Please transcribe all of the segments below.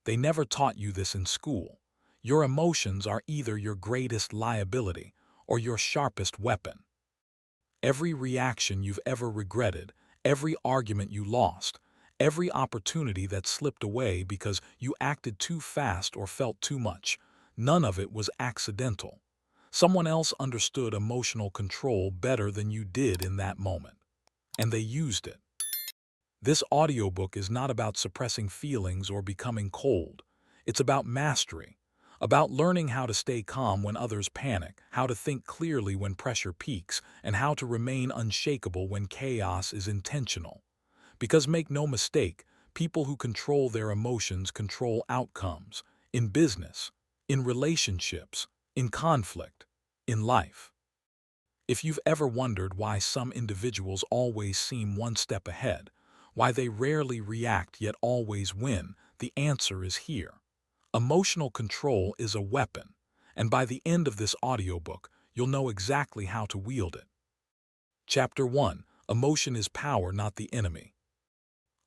They never taught you this in school. Your emotions are either your greatest liability or your sharpest weapon. Every reaction you've ever regretted, every argument you lost, every opportunity that slipped away because you acted too fast or felt too much, none of it was accidental. Someone else understood emotional control better than you did in that moment, and they used it. This audiobook is not about suppressing feelings or becoming cold. It's about mastery, about learning how to stay calm when others panic, how to think clearly when pressure peaks, and how to remain unshakable when chaos is intentional. Because make no mistake, people who control their emotions control outcomes, in business, in relationships, in conflict, in life. If you've ever wondered why some individuals always seem one step ahead, why they rarely react yet always win, the answer is here. Emotional control is a weapon, and by the end of this audiobook, you'll know exactly how to wield it. Chapter 1: Emotion is power, not the enemy.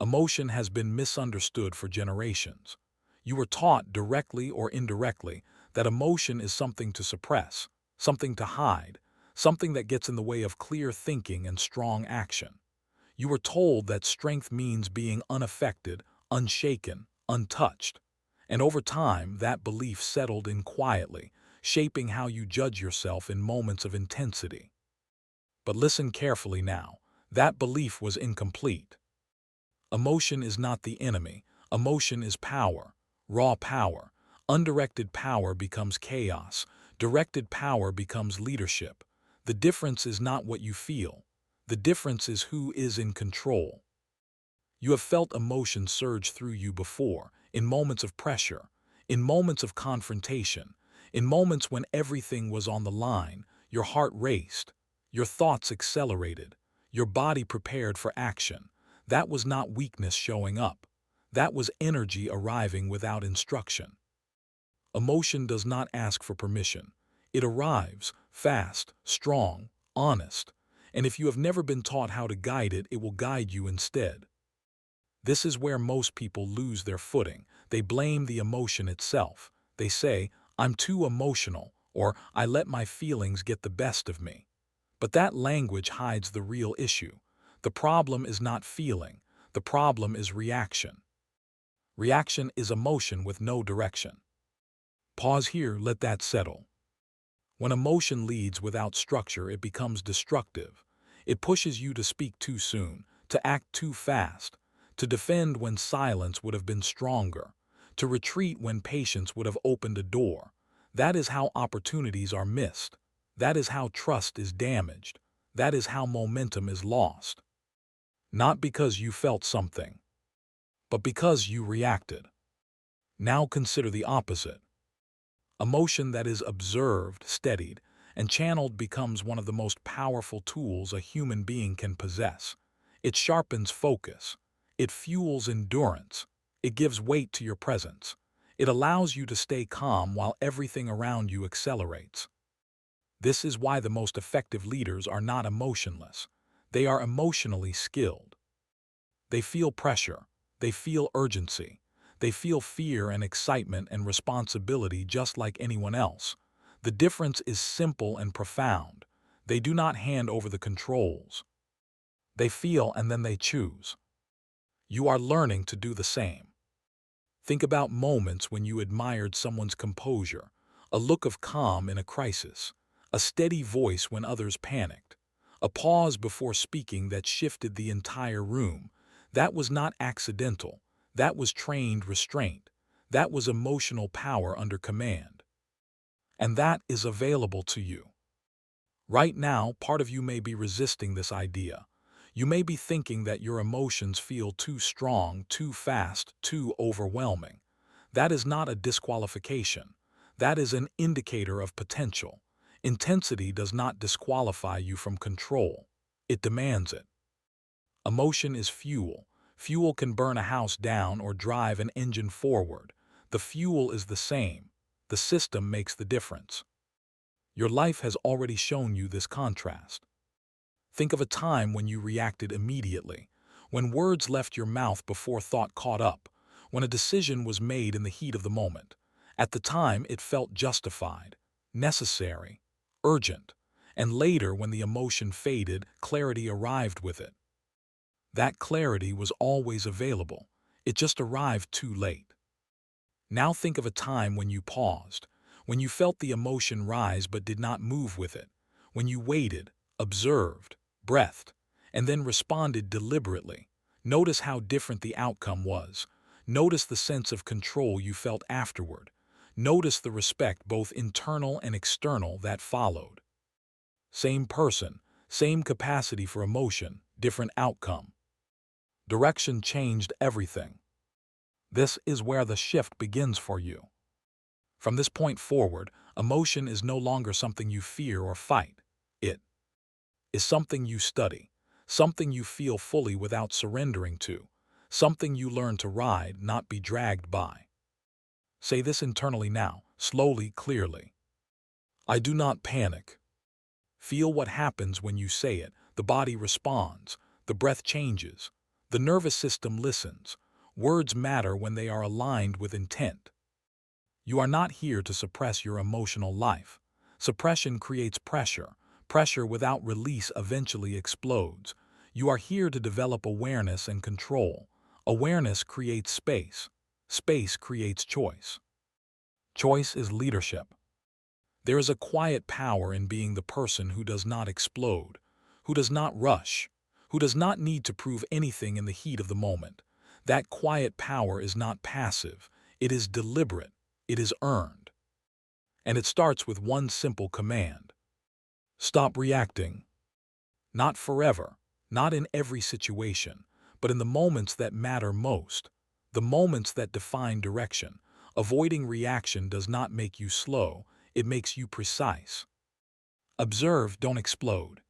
Emotion has been misunderstood for generations. You were taught, directly or indirectly, that emotion is something to suppress, something to hide, something that gets in the way of clear thinking and strong action. You were told that strength means being unaffected, unshaken, untouched. And over time, that belief settled in quietly, shaping how you judge yourself in moments of intensity. But listen carefully now. That belief was incomplete. Emotion is not the enemy. Emotion is power, raw power. Undirected power becomes chaos. Directed power becomes leadership. The difference is not what you feel. The difference is who is in control. You have felt emotion surge through you before, in moments of pressure, in moments of confrontation, in moments when everything was on the line. Your heart raced, your thoughts accelerated, your body prepared for action. That was not weakness showing up. That was energy arriving without instruction. Emotion does not ask for permission. It arrives, fast, strong, honest. And if you have never been taught how to guide it, it will guide you instead. This is where most people lose their footing. They blame the emotion itself. They say, "I'm too emotional," or "I let my feelings get the best of me." But that language hides the real issue. The problem is not feeling. The problem is reaction. Reaction is emotion with no direction. Pause here, let that settle. When emotion leads without structure, it becomes destructive. It pushes you to speak too soon, to act too fast, to defend when silence would have been stronger, to retreat when patience would have opened a door. That is how opportunities are missed. That is how trust is damaged. That is how momentum is lost. Not because you felt something, but because you reacted. Now consider the opposite. Emotion that is observed, steadied, and channeled becomes one of the most powerful tools a human being can possess. It sharpens focus. It fuels endurance. It gives weight to your presence. It allows you to stay calm while everything around you accelerates. This is why the most effective leaders are not emotionless. They are emotionally skilled. They feel pressure. They feel urgency. They feel fear and excitement and responsibility just like anyone else. The difference is simple and profound. They do not hand over the controls. They feel and then they choose. You are learning to do the same. Think about moments when you admired someone's composure, a look of calm in a crisis, a steady voice when others panicked, a pause before speaking that shifted the entire room. That was not accidental. That was trained restraint. That was emotional power under command. And that is available to you. Right now, part of you may be resisting this idea. You may be thinking that your emotions feel too strong, too fast, too overwhelming. That is not a disqualification. That is an indicator of potential. Intensity does not disqualify you from control. It demands it. Emotion is fuel. Fuel can burn a house down or drive an engine forward. The fuel is the same. The system makes the difference. Your life has already shown you this contrast. Think of a time when you reacted immediately, when words left your mouth before thought caught up, when a decision was made in the heat of the moment. At the time, it felt justified, necessary, urgent, and later, when the emotion faded, clarity arrived with it. That clarity was always available. It just arrived too late. Now think of a time when you paused, when you felt the emotion rise but did not move with it, when you waited, observed, breathed, and then responded deliberately. Notice how different the outcome was. Notice the sense of control you felt afterward. Notice the respect, both internal and external, that followed. Same person, same capacity for emotion, different outcome. Direction changed everything. This is where the shift begins for you. From this point forward, emotion is no longer something you fear or fight. It is something you study, something you feel fully without surrendering to, something you learn to ride, not be dragged by. Say this internally now, slowly, clearly. I do not panic. Feel what happens when you say it. The body responds, the breath changes, the nervous system listens. Words matter when they are aligned with intent. You are not here to suppress your emotional life. Suppression creates pressure. Pressure without release eventually explodes. You are here to develop awareness and control. Awareness creates space. Space creates choice. Choice is leadership. There is a quiet power in being the person who does not explode, who does not rush, who does not need to prove anything in the heat of the moment. That quiet power is not passive. It is deliberate. It is earned. And it starts with one simple command. Stop reacting. Not forever, not in every situation, but in the moments that matter most, the moments that define direction. Avoiding reaction does not make you slow, it makes you precise. Observe, don't explode.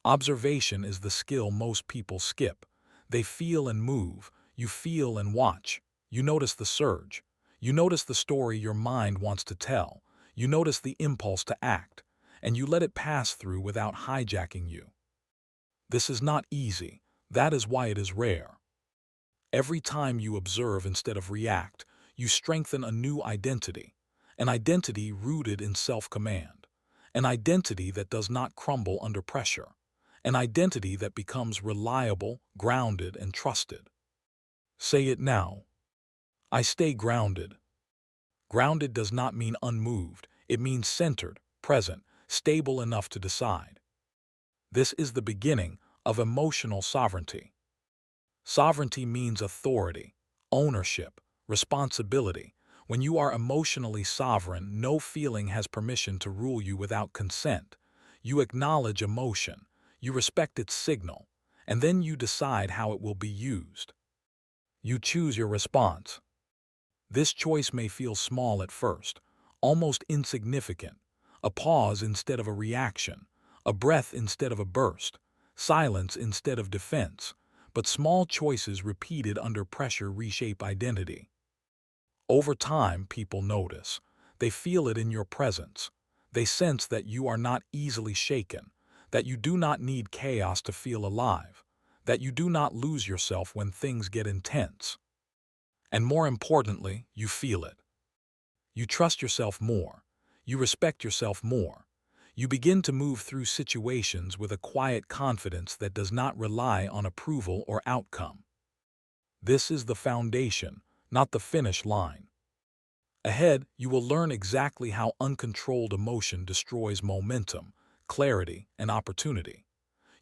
Observation is the skill most people skip. They feel and move, you feel and watch. You notice the surge. You notice the story your mind wants to tell. You notice the impulse to act, and you let it pass through without hijacking you. This is not easy. That is why it is rare. Every time you observe instead of react, you strengthen a new identity, an identity rooted in self-command, an identity that does not crumble under pressure, an identity that becomes reliable, grounded, and trusted. Say it now. I stay grounded. Grounded does not mean unmoved. It means centered, present, stable enough to decide. This is the beginning of emotional sovereignty. Sovereignty means authority, ownership, responsibility. When you are emotionally sovereign, no feeling has permission to rule you without consent. You acknowledge emotion, you respect its signal, and then you decide how it will be used. You choose your response. This choice may feel small at first, almost insignificant. A pause instead of a reaction, a breath instead of a burst, silence instead of defense. But small choices repeated under pressure reshape identity. Over time, people notice. They feel it in your presence. They sense that you are not easily shaken, that you do not need chaos to feel alive, that you do not lose yourself when things get intense. And more importantly, you feel it. You trust yourself more. You respect yourself more. You begin to move through situations with a quiet confidence that does not rely on approval or outcome. This is the foundation, not the finish line. Ahead, you will learn exactly how uncontrolled emotion destroys momentum, clarity, and opportunity.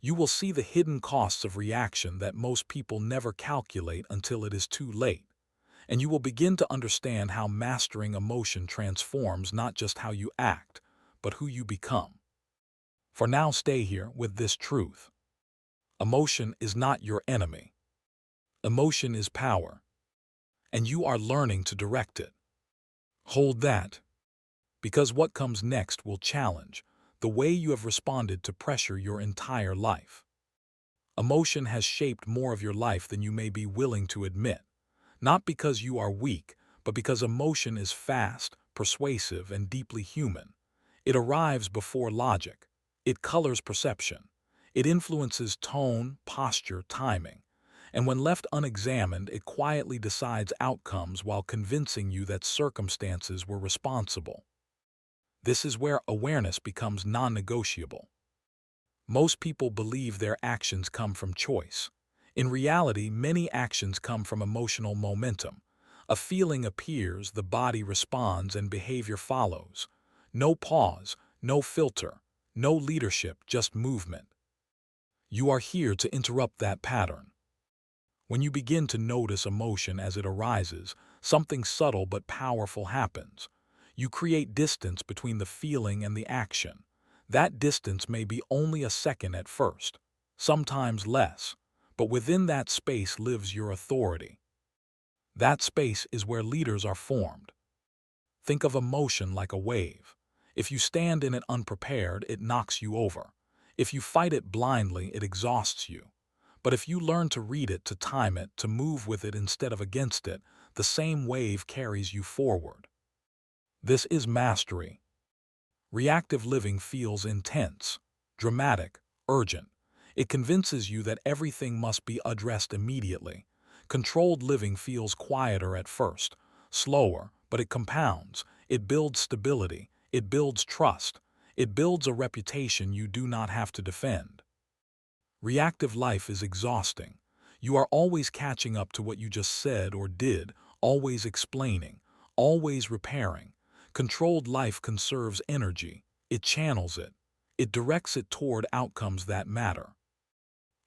You will see the hidden costs of reaction that most people never calculate until it is too late. And you will begin to understand how mastering emotion transforms not just how you act, but who you become. For now, stay here with this truth. Emotion is not your enemy. Emotion is power, and you are learning to direct it. Hold that, because what comes next will challenge the way you have responded to pressure your entire life. Emotion has shaped more of your life than you may be willing to admit. Not because you are weak, but because emotion is fast, persuasive, and deeply human. It arrives before logic. It colors perception. It influences tone, posture, timing. And when left unexamined, it quietly decides outcomes while convincing you that circumstances were responsible. This is where awareness becomes non-negotiable. Most people believe their actions come from choice. In reality, many actions come from emotional momentum. A feeling appears, the body responds, and behavior follows. No pause, no filter, no leadership, just movement. You are here to interrupt that pattern. When you begin to notice emotion as it arises, something subtle but powerful happens. You create distance between the feeling and the action. That distance may be only a second at first, sometimes less, but within that space lives your authority. That space is where leaders are formed. Think of emotion like a wave. If you stand in it unprepared, it knocks you over. If you fight it blindly, it exhausts you. But if you learn to read it, to time it, to move with it instead of against it, the same wave carries you forward. This is mastery. Reactive living feels intense, dramatic, urgent. It convinces you that everything must be addressed immediately. Controlled living feels quieter at first, slower, but it compounds. It builds stability. It builds trust. It builds a reputation you do not have to defend. Reactive life is exhausting. You are always catching up to what you just said or did, always explaining, always repairing. Controlled life conserves energy. It channels it. It directs it toward outcomes that matter.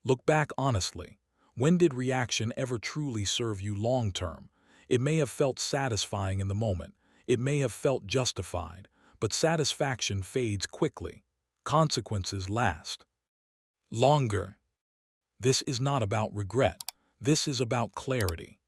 Look back honestly. When did reaction ever truly serve you long-term? It may have felt satisfying in the moment. It may have felt justified, but satisfaction fades quickly. Consequences last longer. This is not about regret. This is about clarity.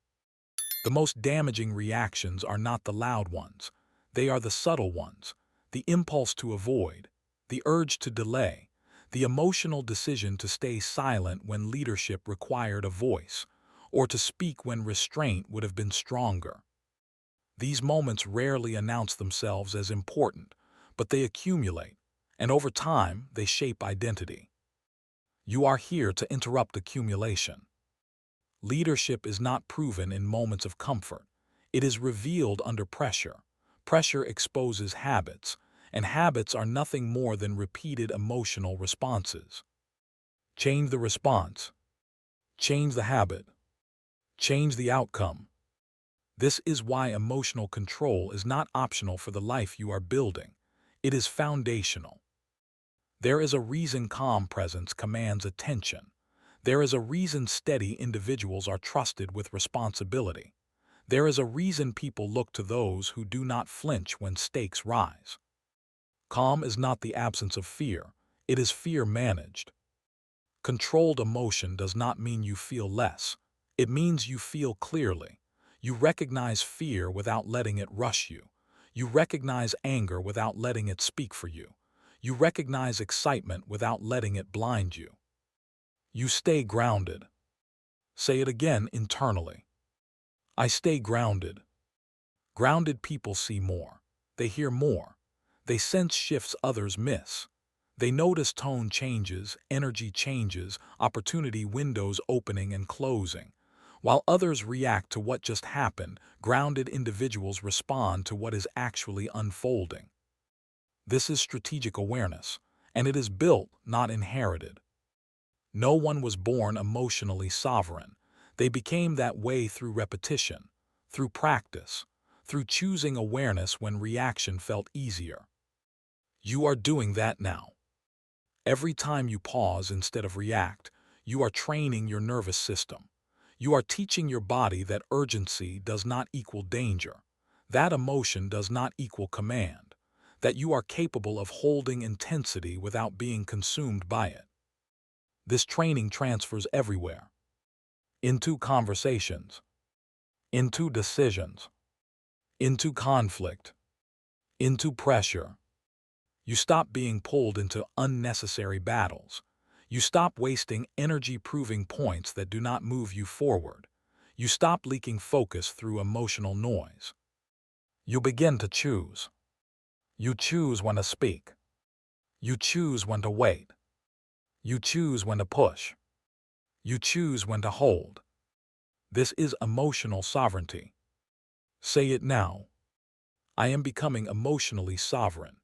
The most damaging reactions are not the loud ones. They are the subtle ones. The impulse to avoid, the urge to delay, the emotional decision to stay silent when leadership required a voice, or to speak when restraint would have been stronger. These moments rarely announce themselves as important, but they accumulate, and over time, they shape identity. You are here to interrupt accumulation. Leadership is not proven in moments of comfort. It is revealed under pressure. Pressure exposes habits, and habits are nothing more than repeated emotional responses. Change the response. Change the habit. Change the outcome. This is why emotional control is not optional for the life you are building. It is foundational. There is a reason calm presence commands attention. There is a reason steady individuals are trusted with responsibility. There is a reason people look to those who do not flinch when stakes rise. Calm is not the absence of fear. It is fear managed. Controlled emotion does not mean you feel less. It means you feel clearly. You recognize fear without letting it rush you. You recognize anger without letting it speak for you. You recognize excitement without letting it blind you. You stay grounded. Say it again internally. I stay grounded. Grounded people see more. They hear more. They sense shifts others miss. They notice tone changes, energy changes, opportunity windows opening and closing. While others react to what just happened, grounded individuals respond to what is actually unfolding. This is strategic awareness, and it is built, not inherited. No one was born emotionally sovereign. They became that way through repetition, through practice, through choosing awareness when reaction felt easier. You are doing that now. Every time you pause instead of react, you are training your nervous system. You are teaching your body that urgency does not equal danger, that emotion does not equal command, that you are capable of holding intensity without being consumed by it. This training transfers everywhere. Into conversations, into decisions, into conflict, into pressure. You stop being pulled into unnecessary battles. You stop wasting energy proving points that do not move you forward. You stop leaking focus through emotional noise. You begin to choose. You choose when to speak. You choose when to wait. You choose when to push. You choose when to hold. This is emotional sovereignty. Say it now. I am becoming emotionally sovereign.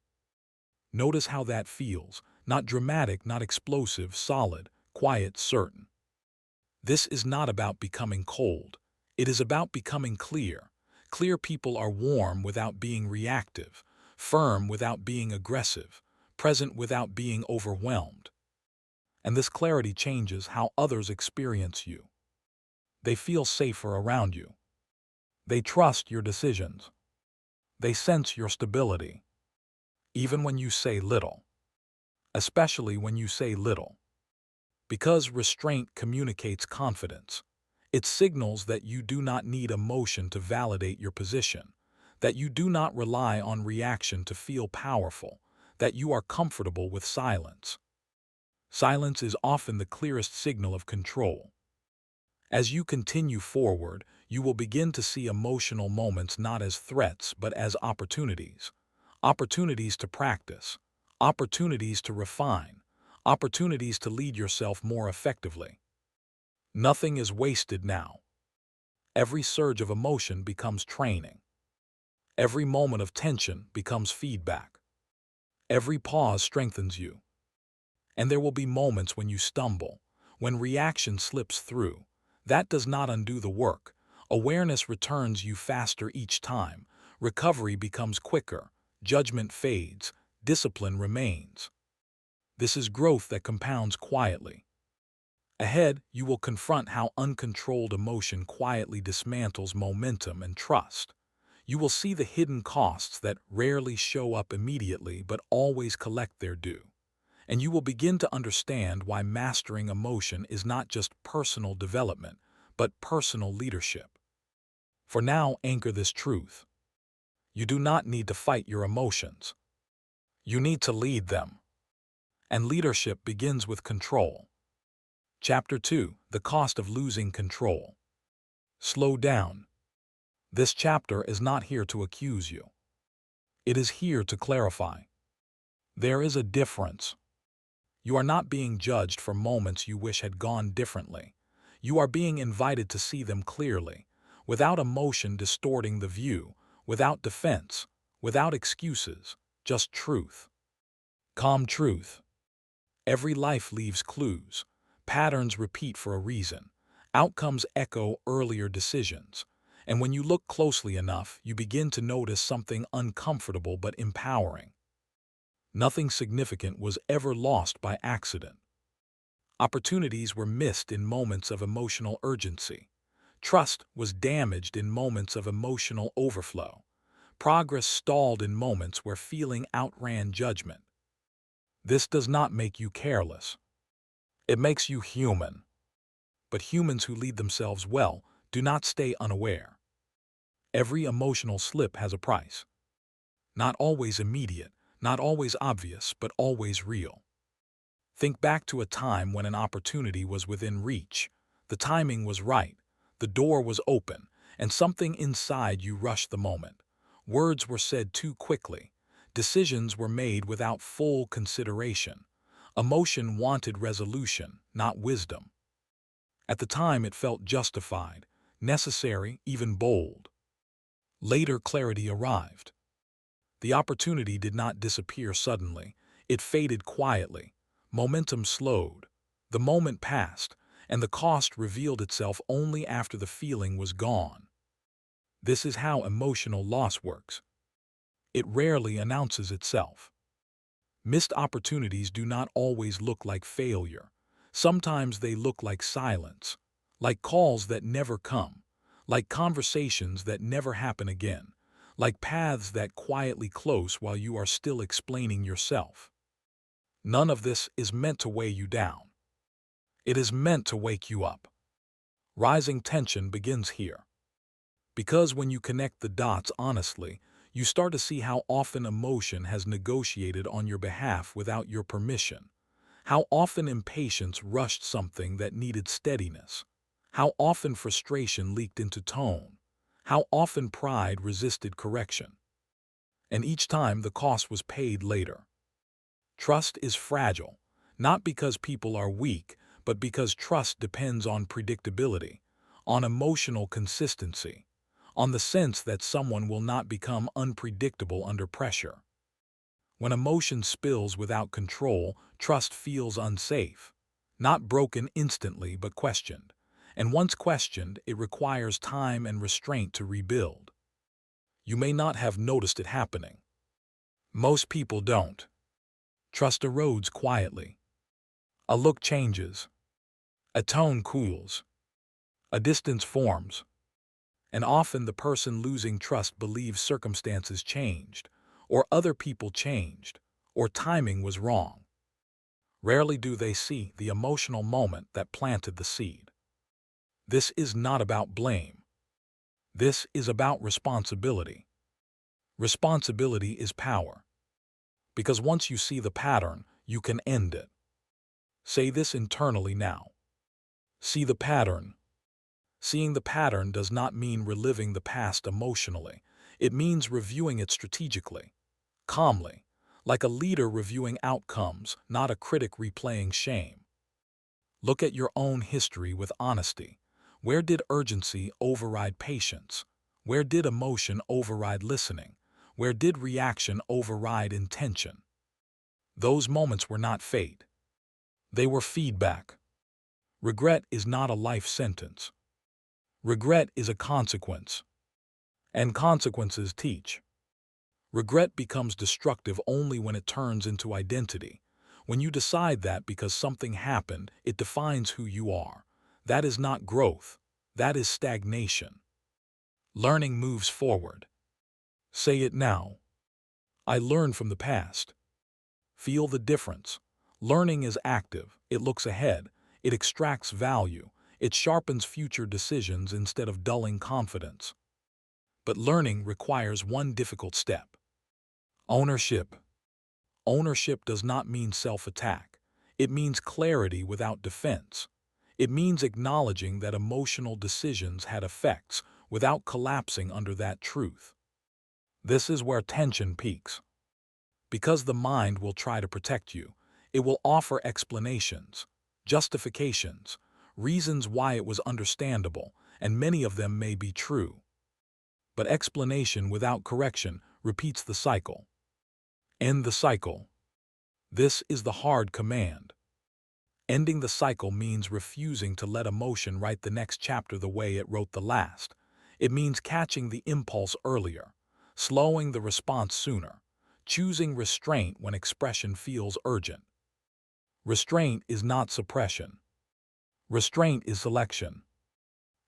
Notice how that feels. Not dramatic, not explosive, solid, quiet, certain. This is not about becoming cold. It is about becoming clear. Clear people are warm without being reactive, firm without being aggressive, present without being overwhelmed. And this clarity changes how others experience you. They feel safer around you. They trust your decisions. They sense your stability, even when you say little. Especially when you say little. Because restraint communicates confidence. It signals that you do not need emotion to validate your position, that you do not rely on reaction to feel powerful, that you are comfortable with silence. Silence is often the clearest signal of control. As you continue forward, you will begin to see emotional moments not as threats but as opportunities. Opportunities to practice, opportunities to refine, opportunities to lead yourself more effectively. Nothing is wasted now. Every surge of emotion becomes training. Every moment of tension becomes feedback. Every pause strengthens you. And there will be moments when you stumble, when reaction slips through. That does not undo the work. Awareness returns you faster each time. Recovery becomes quicker. Judgment fades. Discipline remains. This is growth that compounds quietly. Ahead, you will confront how uncontrolled emotion quietly dismantles momentum and trust. You will see the hidden costs that rarely show up immediately but always collect their due. And you will begin to understand why mastering emotion is not just personal development, but personal leadership. For now, anchor this truth. You do not need to fight your emotions. You need to lead them. And leadership begins with control. Chapter 2: The Cost of Losing Control. Slow down. This chapter is not here to accuse you. It is here to clarify. There is a difference. You are not being judged for moments you wish had gone differently. You are being invited to see them clearly, without emotion distorting the view, without defense, without excuses, just truth. Calm truth. Every life leaves clues. Patterns repeat for a reason. Outcomes echo earlier decisions. And when you look closely enough, you begin to notice something uncomfortable but empowering. Nothing significant was ever lost by accident. Opportunities were missed in moments of emotional urgency. Trust was damaged in moments of emotional overflow. Progress stalled in moments where feeling outran judgment. This does not make you careless. It makes you human. But humans who lead themselves well do not stay unaware. Every emotional slip has a price. Not always immediate, not always obvious, but always real. Think back to a time when an opportunity was within reach. The timing was right, the door was open, and something inside you rushed the moment. Words were said too quickly. Decisions were made without full consideration. Emotion wanted resolution, not wisdom. At the time it felt justified, necessary, even bold. Later clarity arrived. The opportunity did not disappear suddenly. It faded quietly. Momentum slowed. The moment passed, and the cost revealed itself only after the feeling was gone. This is how emotional loss works. It rarely announces itself. Missed opportunities do not always look like failure. Sometimes they look like silence, like calls that never come, like conversations that never happen again, like paths that quietly close while you are still explaining yourself. None of this is meant to weigh you down. It is meant to wake you up. Rising tension begins here. Because when you connect the dots honestly, you start to see how often emotion has negotiated on your behalf without your permission. How often impatience rushed something that needed steadiness. How often frustration leaked into tone. How often pride resisted correction. And each time the cost was paid later. Trust is fragile, not because people are weak, but because trust depends on predictability, on emotional consistency, on the sense that someone will not become unpredictable under pressure. When emotion spills without control, trust feels unsafe, not broken instantly but questioned. And once questioned, it requires time and restraint to rebuild. You may not have noticed it happening. Most people don't. Trust erodes quietly. A look changes. A tone cools. A distance forms. And often the person losing trust believes circumstances changed, or other people changed, or timing was wrong. Rarely do they see the emotional moment that planted the seed. This is not about blame. This is about responsibility. Responsibility is power. Because once you see the pattern, you can end it. Say this internally now. See the pattern. Seeing the pattern does not mean reliving the past emotionally. It means reviewing it strategically, calmly, like a leader reviewing outcomes, not a critic replaying shame. Look at your own history with honesty. Where did urgency override patience? Where did emotion override listening? Where did reaction override intention? Those moments were not fate. They were feedback. Regret is not a life sentence. Regret is a consequence. And consequences teach. Regret becomes destructive only when it turns into identity. When you decide that because something happened, it defines who you are. That is not growth. That is stagnation. Learning moves forward. Say it now. I learn from the past. Feel the difference. Learning is active. It looks ahead. It extracts value. It sharpens future decisions instead of dulling confidence. But learning requires one difficult step. Ownership. Ownership does not mean self-attack. It means clarity without defense. It means acknowledging that emotional decisions had effects without collapsing under that truth. This is where tension peaks. Because the mind will try to protect you, it will offer explanations, justifications, reasons why it was understandable, and many of them may be true. But explanation without correction repeats the cycle. End the cycle. This is the hard command. Ending the cycle means refusing to let emotion write the next chapter the way it wrote the last. It means catching the impulse earlier, slowing the response sooner, choosing restraint when expression feels urgent. Restraint is not suppression. Restraint is selection.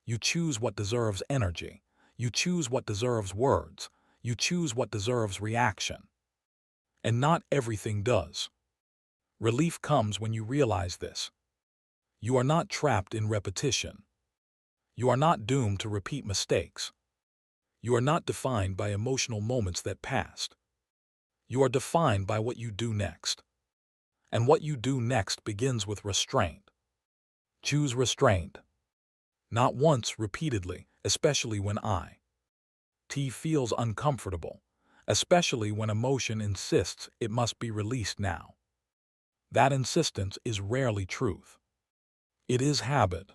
You choose what deserves energy. You choose what deserves words. You choose what deserves reaction. And not everything does. Relief comes when you realize this. You are not trapped in repetition. You are not doomed to repeat mistakes. You are not defined by emotional moments that passed. You are defined by what you do next. And what you do next begins with restraint. Choose restraint. Not once, repeatedly, especially when T feels uncomfortable, especially when emotion insists it must be released now. That insistence is rarely truth. It is habit.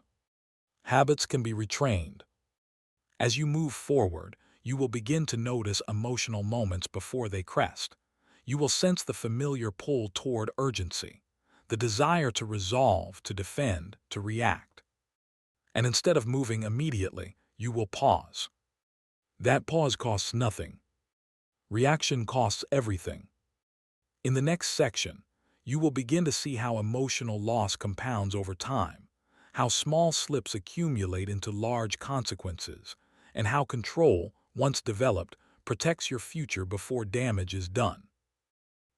Habits can be retrained. As you move forward, you will begin to notice emotional moments before they crest. You will sense the familiar pull toward urgency, the desire to resolve, to defend, to react. And instead of moving immediately, you will pause. That pause costs nothing. Reaction costs everything. In the next section, you will begin to see how emotional loss compounds over time, how small slips accumulate into large consequences, and how control, once developed, protects your future before damage is done.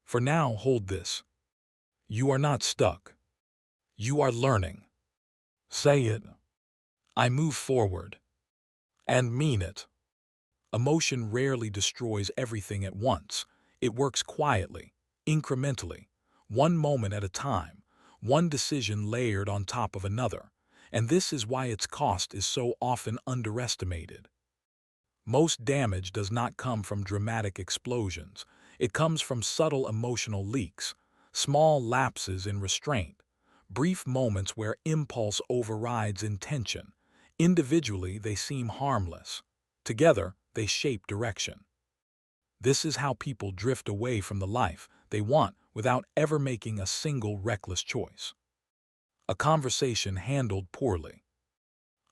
For now, hold this. You are not stuck. You are learning. Say it. I move forward. And mean it. Emotion rarely destroys everything at once. It works quietly, incrementally, one moment at a time, one decision layered on top of another. And this is why its cost is so often underestimated. Most damage does not come from dramatic explosions. It comes from subtle emotional leaks, small lapses in restraint, brief moments where impulse overrides intention, Individually, they seem harmless. Together, they shape direction. This is how people drift away from the life they want without ever making a single reckless choice. A conversation handled poorly.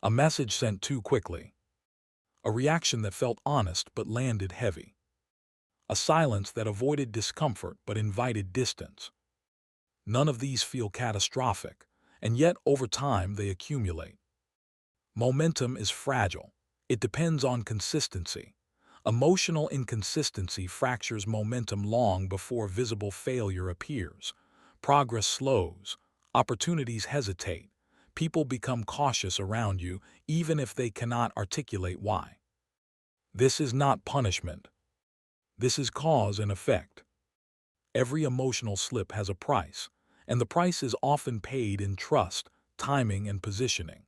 A message sent too quickly. A reaction that felt honest but landed heavy. A silence that avoided discomfort but invited distance. None of these feel catastrophic, and yet over time they accumulate. Momentum is fragile. It depends on consistency. Emotional inconsistency fractures momentum long before visible failure appears. Progress slows. Opportunities hesitate. People become cautious around you, even if they cannot articulate why. This is not punishment. This is cause and effect. Every emotional slip has a price, and the price is often paid in trust, timing, and positioning.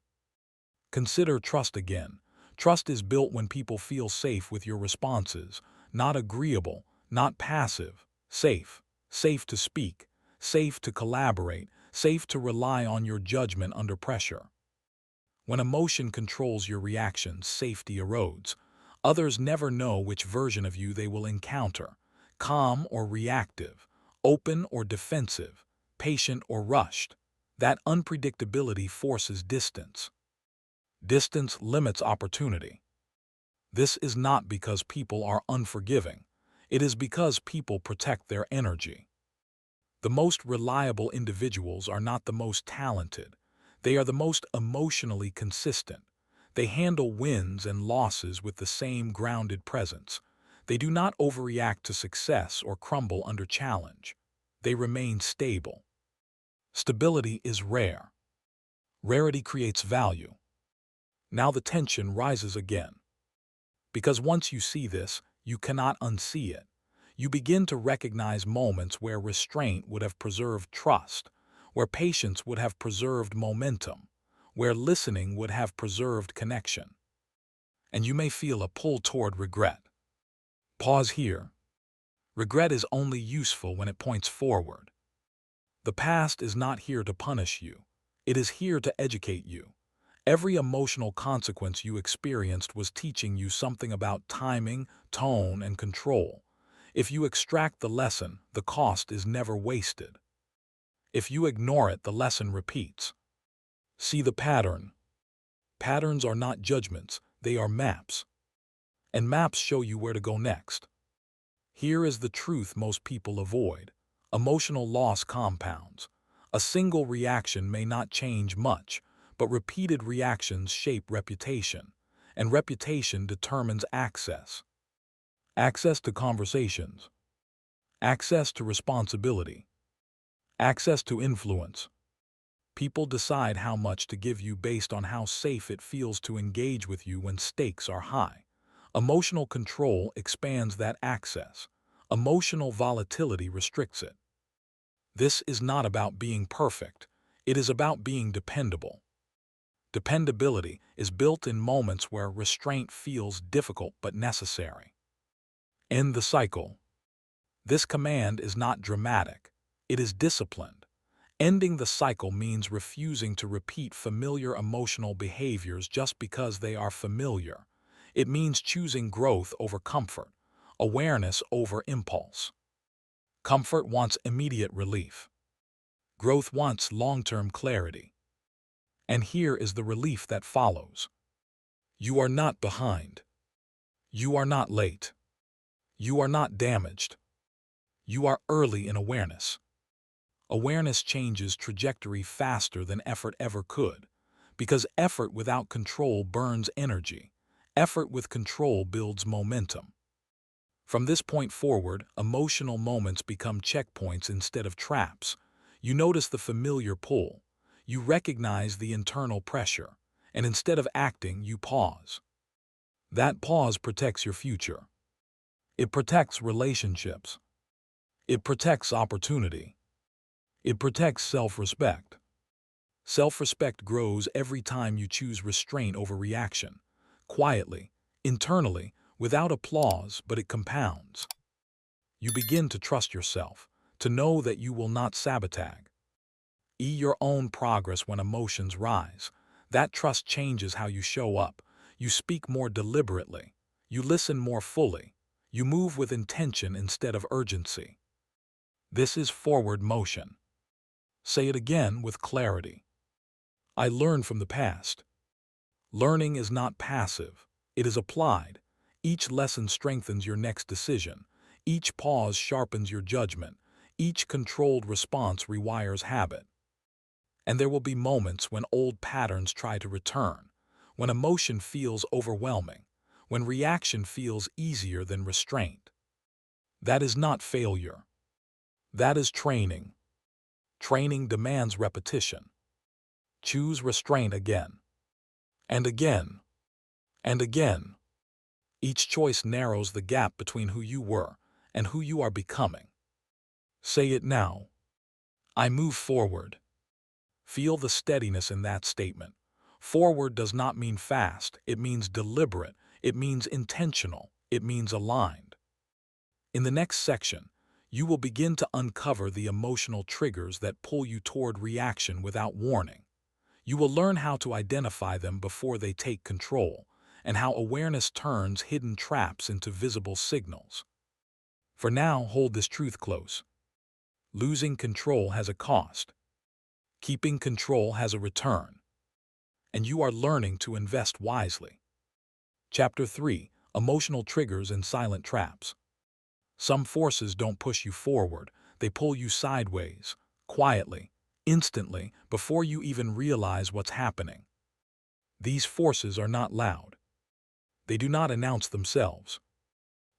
Consider trust again. Trust is built when people feel safe with your responses, not agreeable, not passive, safe. Safe to speak, safe to collaborate, safe to rely on your judgment under pressure. When emotion controls your reactions, safety erodes. Others never know which version of you they will encounter, calm or reactive, open or defensive, patient or rushed. That unpredictability forces distance. Distance limits opportunity. This is not because people are unforgiving. It is because people protect their energy. The most reliable individuals are not the most talented. They are the most emotionally consistent. They handle wins and losses with the same grounded presence. They do not overreact to success or crumble under challenge. They remain stable. Stability is rare. Rarity creates value. Now the tension rises again. Because once you see this, you cannot unsee it. You begin to recognize moments where restraint would have preserved trust, where patience would have preserved momentum, where listening would have preserved connection. And you may feel a pull toward regret. Pause here. Regret is only useful when it points forward. The past is not here to punish you. It is here to educate you. Every emotional consequence you experienced was teaching you something about timing, tone, and control. If you extract the lesson, the cost is never wasted. If you ignore it, the lesson repeats. See the pattern. Patterns are not judgments, they are maps. And maps show you where to go next. Here is the truth most people avoid. Emotional loss compounds. A single reaction may not change much, but repeated reactions shape reputation, and reputation determines access. Access to conversations. Access to responsibility. Access to influence. People decide how much to give you based on how safe it feels to engage with you when stakes are high. Emotional control expands that access. Emotional volatility restricts it. This is not about being perfect. It is about being dependable. Dependability is built in moments where restraint feels difficult but necessary. End the cycle. This command is not dramatic. It is disciplined. Ending the cycle means refusing to repeat familiar emotional behaviors just because they are familiar. It means choosing growth over comfort, awareness over impulse. Comfort wants immediate relief. Growth wants long-term clarity. And here is the relief that follows. You are not behind. You are not late. You are not damaged. You are early in awareness. Awareness changes trajectory faster than effort ever could, because effort without control burns energy. Effort with control builds momentum. From this point forward, emotional moments become checkpoints instead of traps. You notice the familiar pull. You recognize the internal pressure, and instead of acting, you pause. That pause protects your future. It protects relationships. It protects opportunity. It protects self-respect. Self-respect grows every time you choose restraint over reaction, quietly, internally, without applause, but it compounds. You begin to trust yourself, to know that you will not sabotage your own progress when emotions rise. That trust changes how you show up. You speak more deliberately. You listen more fully. You move with intention instead of urgency. This is forward motion. Say it again with clarity. I learn from the past. Learning is not passive. It is applied. Each lesson strengthens your next decision. Each pause sharpens your judgment. Each controlled response rewires habit. And there will be moments when old patterns try to return, when emotion feels overwhelming, when reaction feels easier than restraint. That is not failure. That is training. Training demands repetition. Choose restraint again, and again, and again. Each choice narrows the gap between who you were and who you are becoming. Say it now. I move forward. Feel the steadiness in that statement. Forward does not mean fast. It means deliberate. It means intentional. It means aligned. In the next section, you will begin to uncover the emotional triggers that pull you toward reaction without warning. You will learn how to identify them before they take control, and how awareness turns hidden traps into visible signals. For now, hold this truth close. Losing control has a cost. Keeping control has a return. And you are learning to invest wisely. Chapter 3: Emotional Triggers and Silent Traps. Some forces don't push you forward, they pull you sideways, quietly, instantly, before you even realize what's happening. These forces are not loud. They do not announce themselves.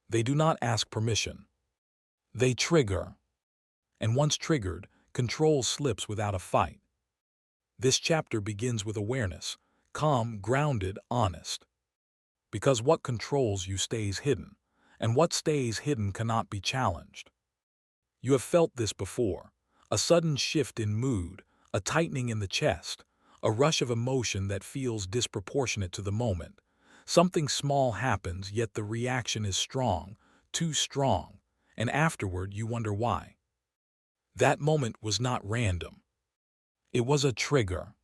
They do not ask permission. They trigger. And once triggered, control slips without a fight. This chapter begins with awareness, calm, grounded, honest. Because what controls you stays hidden, and what stays hidden cannot be challenged. You have felt this before: a sudden shift in mood, a tightening in the chest, a rush of emotion that feels disproportionate to the moment. Something small happens, yet the reaction is strong, too strong, and afterward you wonder why. That moment was not random. It was a trigger.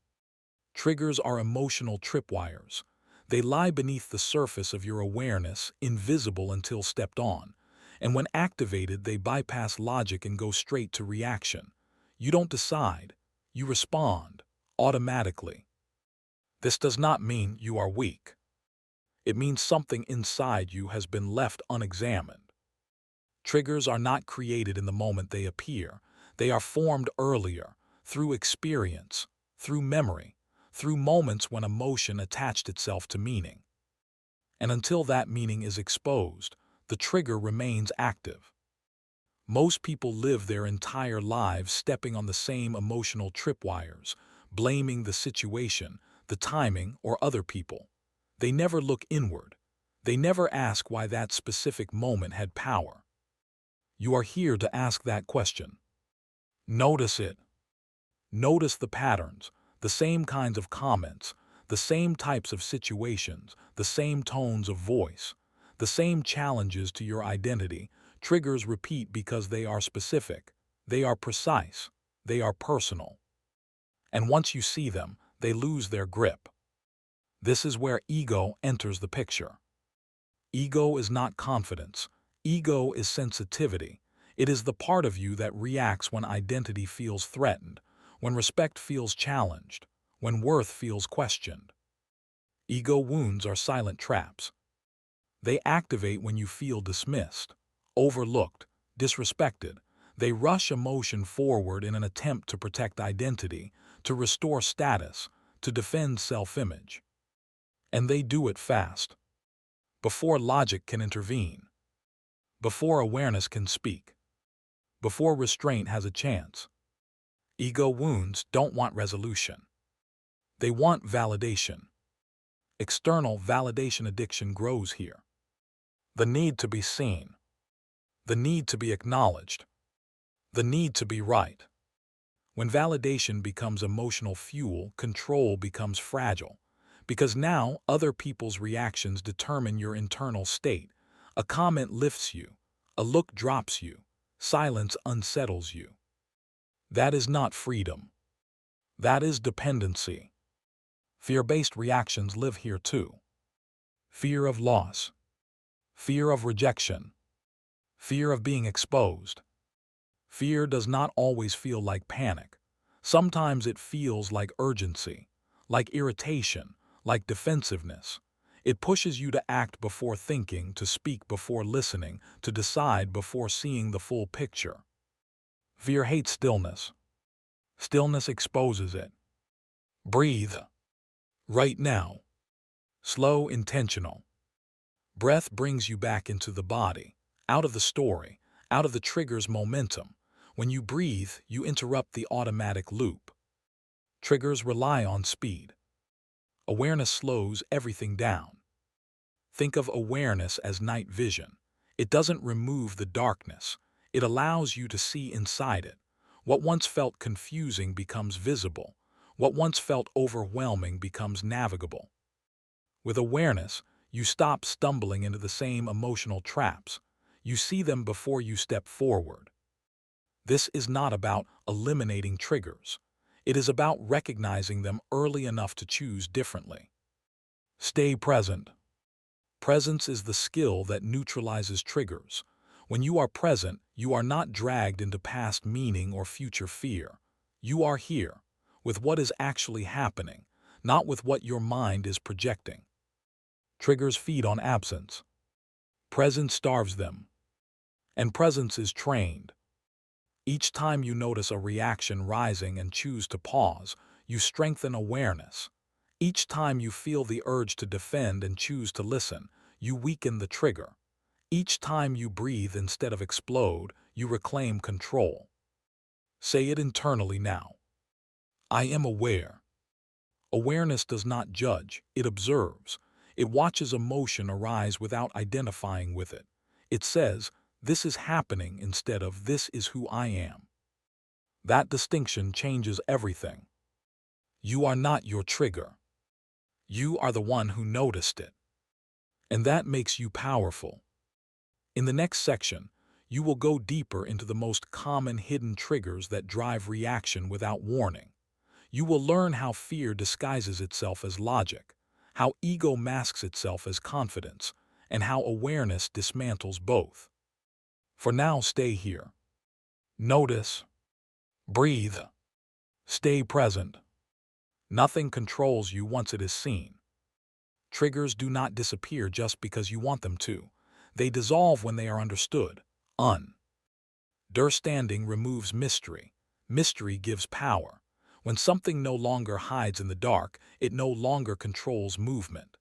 Triggers are emotional tripwires. They lie beneath the surface of your awareness, invisible until stepped on. And when activated, they bypass logic and go straight to reaction. You don't decide. You respond, automatically. This does not mean you are weak. It means something inside you has been left unexamined. Triggers are not created in the moment they appear. They are formed earlier, through experience, through memory, through moments when emotion attached itself to meaning. And until that meaning is exposed, the trigger remains active. Most people live their entire lives stepping on the same emotional tripwires, blaming the situation, the timing, or other people. They never look inward. They never ask why that specific moment had power. You are here to ask that question. Notice it. Notice the patterns, the same kinds of comments, the same types of situations, the same tones of voice, the same challenges to your identity. Triggers repeat because they are specific, they are precise, they are personal. And once you see them, they lose their grip. This is where ego enters the picture. Ego is not confidence. Ego is sensitivity. It is the part of you that reacts when identity feels threatened, when respect feels challenged, when worth feels questioned. Ego wounds are silent traps. They activate when you feel dismissed, overlooked, disrespected. They rush emotion forward in an attempt to protect identity, to restore status, to defend self-image. And they do it fast, before logic can intervene, before awareness can speak, before restraint has a chance. Ego wounds don't want resolution. They want validation. External validation addiction grows here. The need to be seen. The need to be acknowledged. The need to be right. When validation becomes emotional fuel, control becomes fragile. Because now other people's reactions determine your internal state. A comment lifts you. A look drops you. Silence unsettles you. That is not freedom. That is dependency. Fear-based reactions live here too. Fear of loss, fear of rejection, fear of being exposed. Fear does not always feel like panic. Sometimes it feels like urgency, like irritation, like defensiveness. It pushes you to act before thinking, to speak before listening, to decide before seeing the full picture. Fear hates stillness. Stillness exposes it. Breathe. Right now. Slow, intentional. Breath brings you back into the body, out of the story, out of the trigger's momentum. When you breathe, you interrupt the automatic loop. Triggers rely on speed. Awareness slows everything down. Think of awareness as night vision. It doesn't remove the darkness. It allows you to see inside it. What once felt confusing becomes visible. What once felt overwhelming becomes navigable. With awareness, you stop stumbling into the same emotional traps. You see them before you step forward. This is not about eliminating triggers. It is about recognizing them early enough to choose differently. Stay present. Presence is the skill that neutralizes triggers. When you are present, you are not dragged into past meaning or future fear. You are here, with what is actually happening, not with what your mind is projecting. Triggers feed on absence. Presence starves them. And presence is trained. Each time you notice a reaction rising and choose to pause, you strengthen awareness. Each time you feel the urge to defend and choose to listen, you weaken the trigger. Each time you breathe instead of explode, you reclaim control. Say it internally now. I am aware. Awareness does not judge, it observes. It watches emotion arise without identifying with it. It says, "This is happening," instead of "This is who I am." That distinction changes everything. You are not your trigger. You are the one who noticed it. And that makes you powerful. In the next section, you will go deeper into the most common hidden triggers that drive reaction without warning. You will learn how fear disguises itself as logic, how ego masks itself as confidence, and how awareness dismantles both. For now, stay here. Notice. Breathe. Stay present. Nothing controls you once it is seen. Triggers do not disappear just because you want them to. They dissolve when they are understood. Understanding removes mystery. Mystery gives power. When something no longer hides in the dark, it no longer controls movement.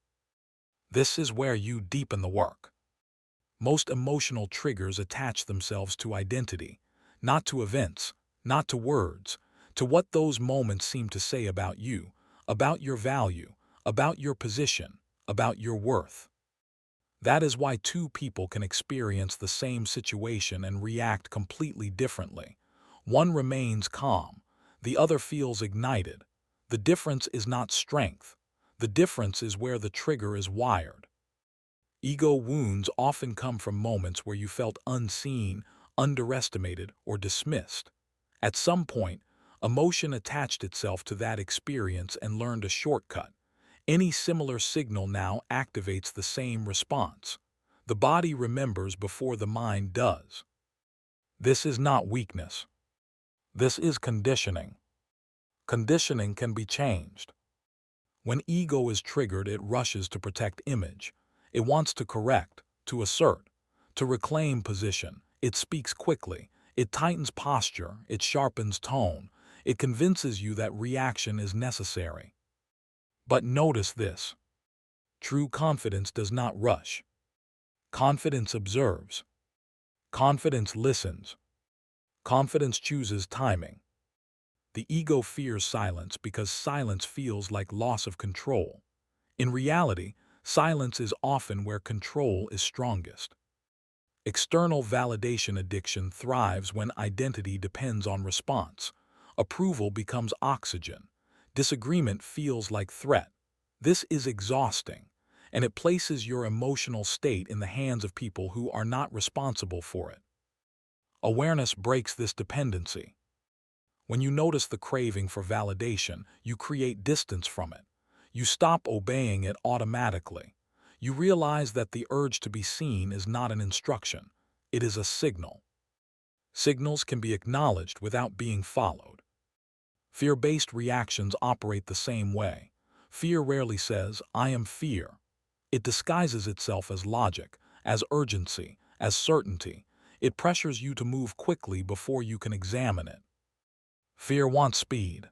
This is where you deepen the work. Most emotional triggers attach themselves to identity, not to events, not to words, to what those moments seem to say about you, about your value, about your position, about your worth. That is why two people can experience the same situation and react completely differently. One remains calm, the other feels ignited. The difference is not strength. The difference is where the trigger is wired. Ego wounds often come from moments where you felt unseen, underestimated, or dismissed. At some point, emotion attached itself to that experience and learned a shortcut. Any similar signal now activates the same response. The body remembers before the mind does. This is not weakness. This is conditioning. Conditioning can be changed. When ego is triggered, it rushes to protect image. It wants to correct, to assert, to reclaim position. It speaks quickly. It tightens posture. It sharpens tone. It convinces you that reaction is necessary. But notice this. True confidence does not rush. Confidence observes. Confidence listens. Confidence chooses timing. The ego fears silence because silence feels like loss of control. In reality, silence is often where control is strongest. External validation addiction thrives when identity depends on response. Approval becomes oxygen. Disagreement feels like threat. This is exhausting, and it places your emotional state in the hands of people who are not responsible for it. Awareness breaks this dependency. When you notice the craving for validation, you create distance from it. You stop obeying it automatically. You realize that the urge to be seen is not an instruction. It is a signal. Signals can be acknowledged without being followed. Fear-based reactions operate the same way. Fear rarely says, "I am fear." It disguises itself as logic, as urgency, as certainty. It pressures you to move quickly before you can examine it. Fear wants speed.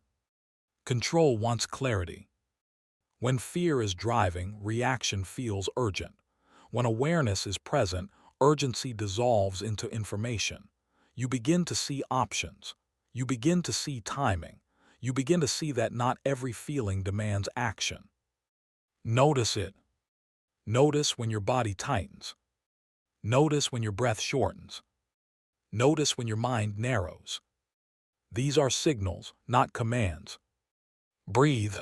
Control wants clarity. When fear is driving, reaction feels urgent. When awareness is present, urgency dissolves into information. You begin to see options. You begin to see timing. You begin to see that not every feeling demands action. Notice it. Notice when your body tightens. Notice when your breath shortens. Notice when your mind narrows. These are signals, not commands. Breathe.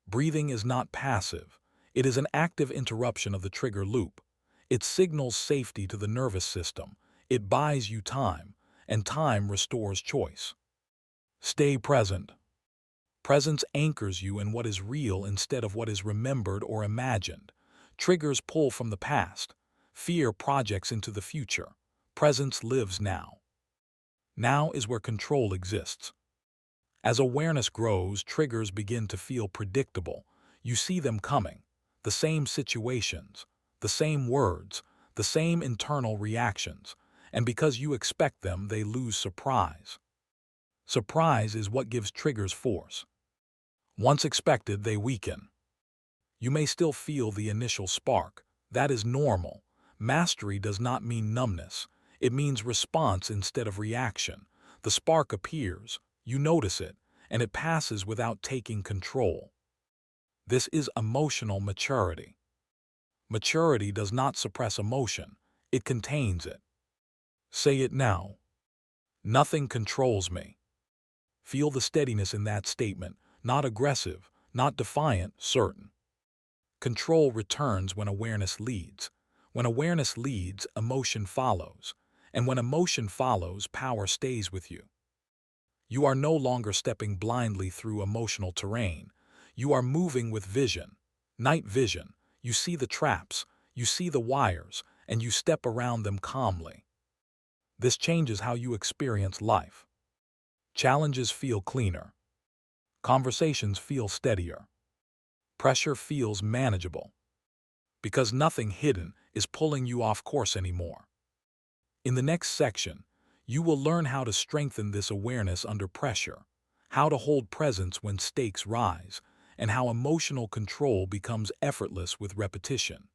Breathing is not passive. It is an active interruption of the trigger loop. It signals safety to the nervous system. It buys you time, and time restores choice. Stay present. Presence anchors you in what is real instead of what is remembered or imagined. Triggers pull from the past. Fear projects into the future. Presence lives now. Now is where control exists. As awareness grows, triggers begin to feel predictable. You see them coming. The same situations, the same words, the same internal reactions. And because you expect them, they lose surprise. Surprise is what gives triggers force. Once expected, they weaken. You may still feel the initial spark. That is normal. Mastery does not mean numbness. It means response instead of reaction. The spark appears, you notice it, and it passes without taking control. This is emotional maturity. Maturity does not suppress emotion. It contains it. Say it now. Nothing controls me. Feel the steadiness in that statement, not aggressive, not defiant, certain. Control returns when awareness leads. When awareness leads, emotion follows. And when emotion follows, power stays with you. You are no longer stepping blindly through emotional terrain. You are moving with vision. Night vision. You see the traps, you see the wires, and you step around them calmly. This changes how you experience life. Challenges feel cleaner. Conversations feel steadier. Pressure feels manageable. Because nothing hidden is pulling you off course anymore. In the next section, you will learn how to strengthen this awareness under pressure, how to hold presence when stakes rise, and how emotional control becomes effortless with repetition.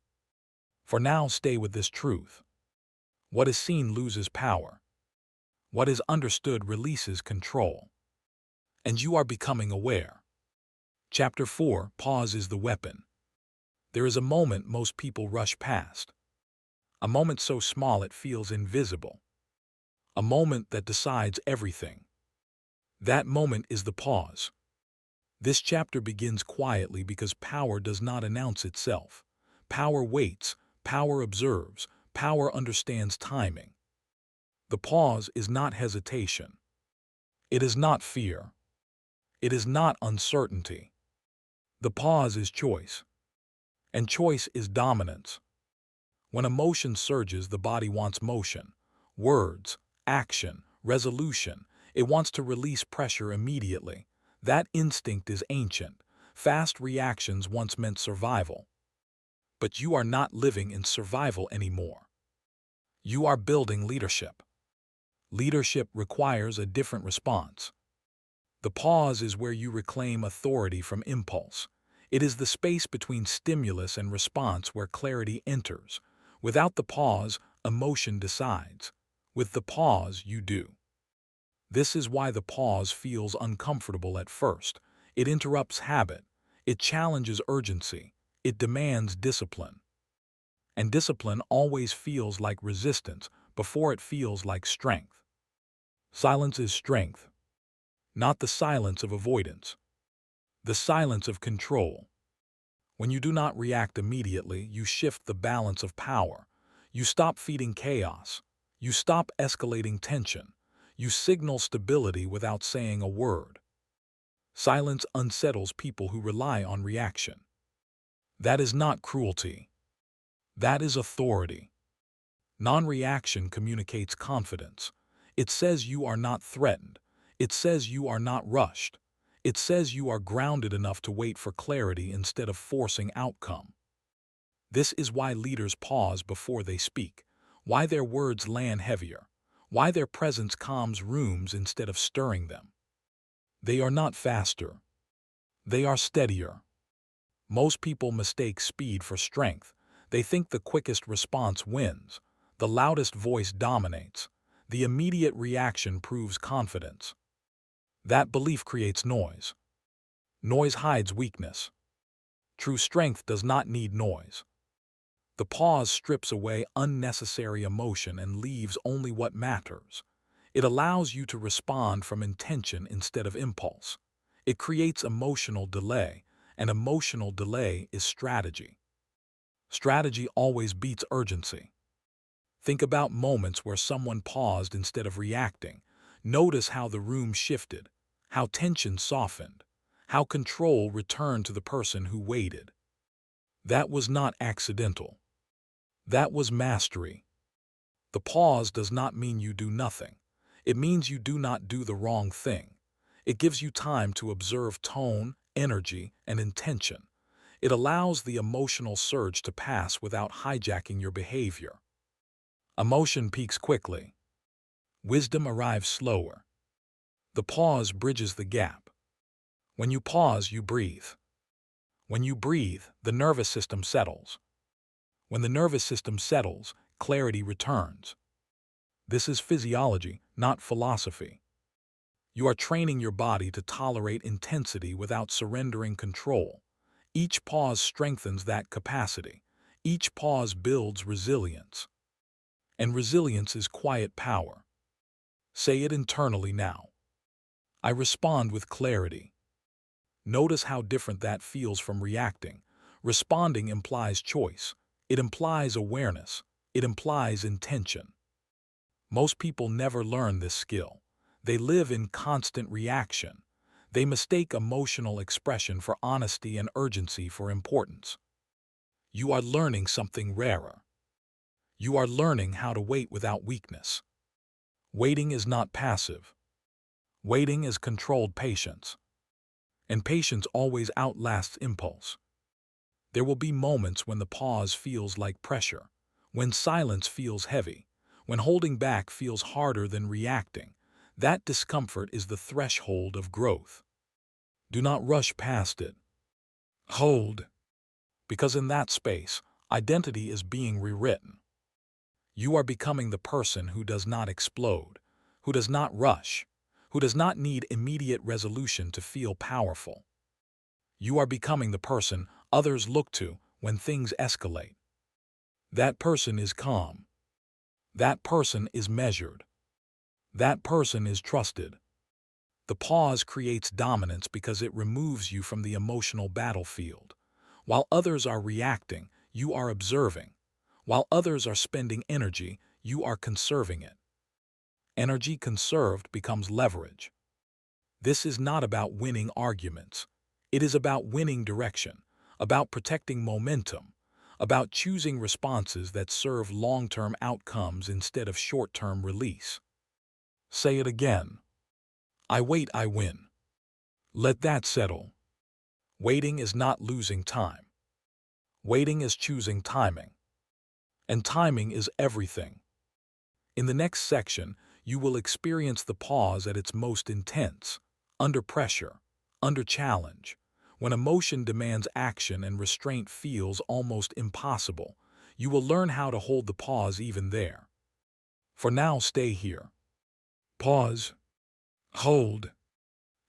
For now, stay with this truth. What is seen loses power. What is understood releases control. And you are becoming aware. Chapter 4, Pause is the Weapon. There is a moment most people rush past. A moment so small it feels invisible. A moment that decides everything. That moment is the pause. This chapter begins quietly because power does not announce itself. Power waits, power observes, power understands timing. The pause is not hesitation. It is not fear. It is not uncertainty. The pause is choice. And choice is dominance. When emotion surges, the body wants motion. Words, action, resolution. It wants to release pressure immediately. That instinct is ancient. Fast reactions once meant survival. But you are not living in survival anymore. You are building leadership. Leadership requires a different response. The pause is where you reclaim authority from impulse. It is the space between stimulus and response where clarity enters. Without the pause, emotion decides. With the pause, you do. This is why the pause feels uncomfortable at first. It interrupts habit. It challenges urgency. It demands discipline. And discipline always feels like resistance before it feels like strength. Silence is strength, not the silence of avoidance. The silence of control. When you do not react immediately, you shift the balance of power. You stop feeding chaos. You stop escalating tension. You signal stability without saying a word. Silence unsettles people who rely on reaction. That is not cruelty. That is authority. Non-reaction communicates confidence. It says you are not threatened. It says you are not rushed. It says you are grounded enough to wait for clarity instead of forcing outcome. This is why leaders pause before they speak, why their words land heavier, why their presence calms rooms instead of stirring them. They are not faster. They are steadier. Most people mistake speed for strength. They think the quickest response wins, the loudest voice dominates, the immediate reaction proves confidence. That belief creates noise. Noise hides weakness. True strength does not need noise. The pause strips away unnecessary emotion and leaves only what matters. It allows you to respond from intention instead of impulse. It creates emotional delay, and emotional delay is strategy. Strategy always beats urgency. Think about moments where someone paused instead of reacting. Notice how the room shifted, how tension softened, how control returned to the person who waited. That was not accidental. That was mastery. The pause does not mean you do nothing. It means you do not do the wrong thing. It gives you time to observe tone, energy, and intention. It allows the emotional surge to pass without hijacking your behavior. Emotion peaks quickly. Wisdom arrives slower. The pause bridges the gap. When you pause, you breathe. When you breathe, the nervous system settles. When the nervous system settles, clarity returns. This is physiology, not philosophy. You are training your body to tolerate intensity without surrendering control. Each pause strengthens that capacity. Each pause builds resilience. And resilience is quiet power. Say it internally now. I respond with clarity. Notice how different that feels from reacting. Responding implies choice. It implies awareness. It implies intention. Most people never learn this skill. They live in constant reaction. They mistake emotional expression for honesty and urgency for importance. You are learning something rarer. You are learning how to wait without weakness. Waiting is not passive. Waiting is controlled patience. And patience always outlasts impulse. There will be moments when the pause feels like pressure, when silence feels heavy, when holding back feels harder than reacting. That discomfort is the threshold of growth. Do not rush past it. Hold. Because in that space, identity is being rewritten. You are becoming the person who does not explode, who does not rush, who does not need immediate resolution to feel powerful. You are becoming the person others look to when things escalate. That person is calm. That person is measured. That person is trusted. The pause creates dominance because it removes you from the emotional battlefield. While others are reacting, you are observing. While others are spending energy, you are conserving it. Energy conserved becomes leverage. This is not about winning arguments. It is about winning direction, about protecting momentum, about choosing responses that serve long-term outcomes instead of short-term release. Say it again. I wait, I win. Let that settle. Waiting is not losing time. Waiting is choosing timing. And timing is everything. In the next section, you will experience the pause at its most intense, under pressure, under challenge, when emotion demands action and restraint feels almost impossible. You will learn how to hold the pause even there. For now, stay here. Pause. Hold.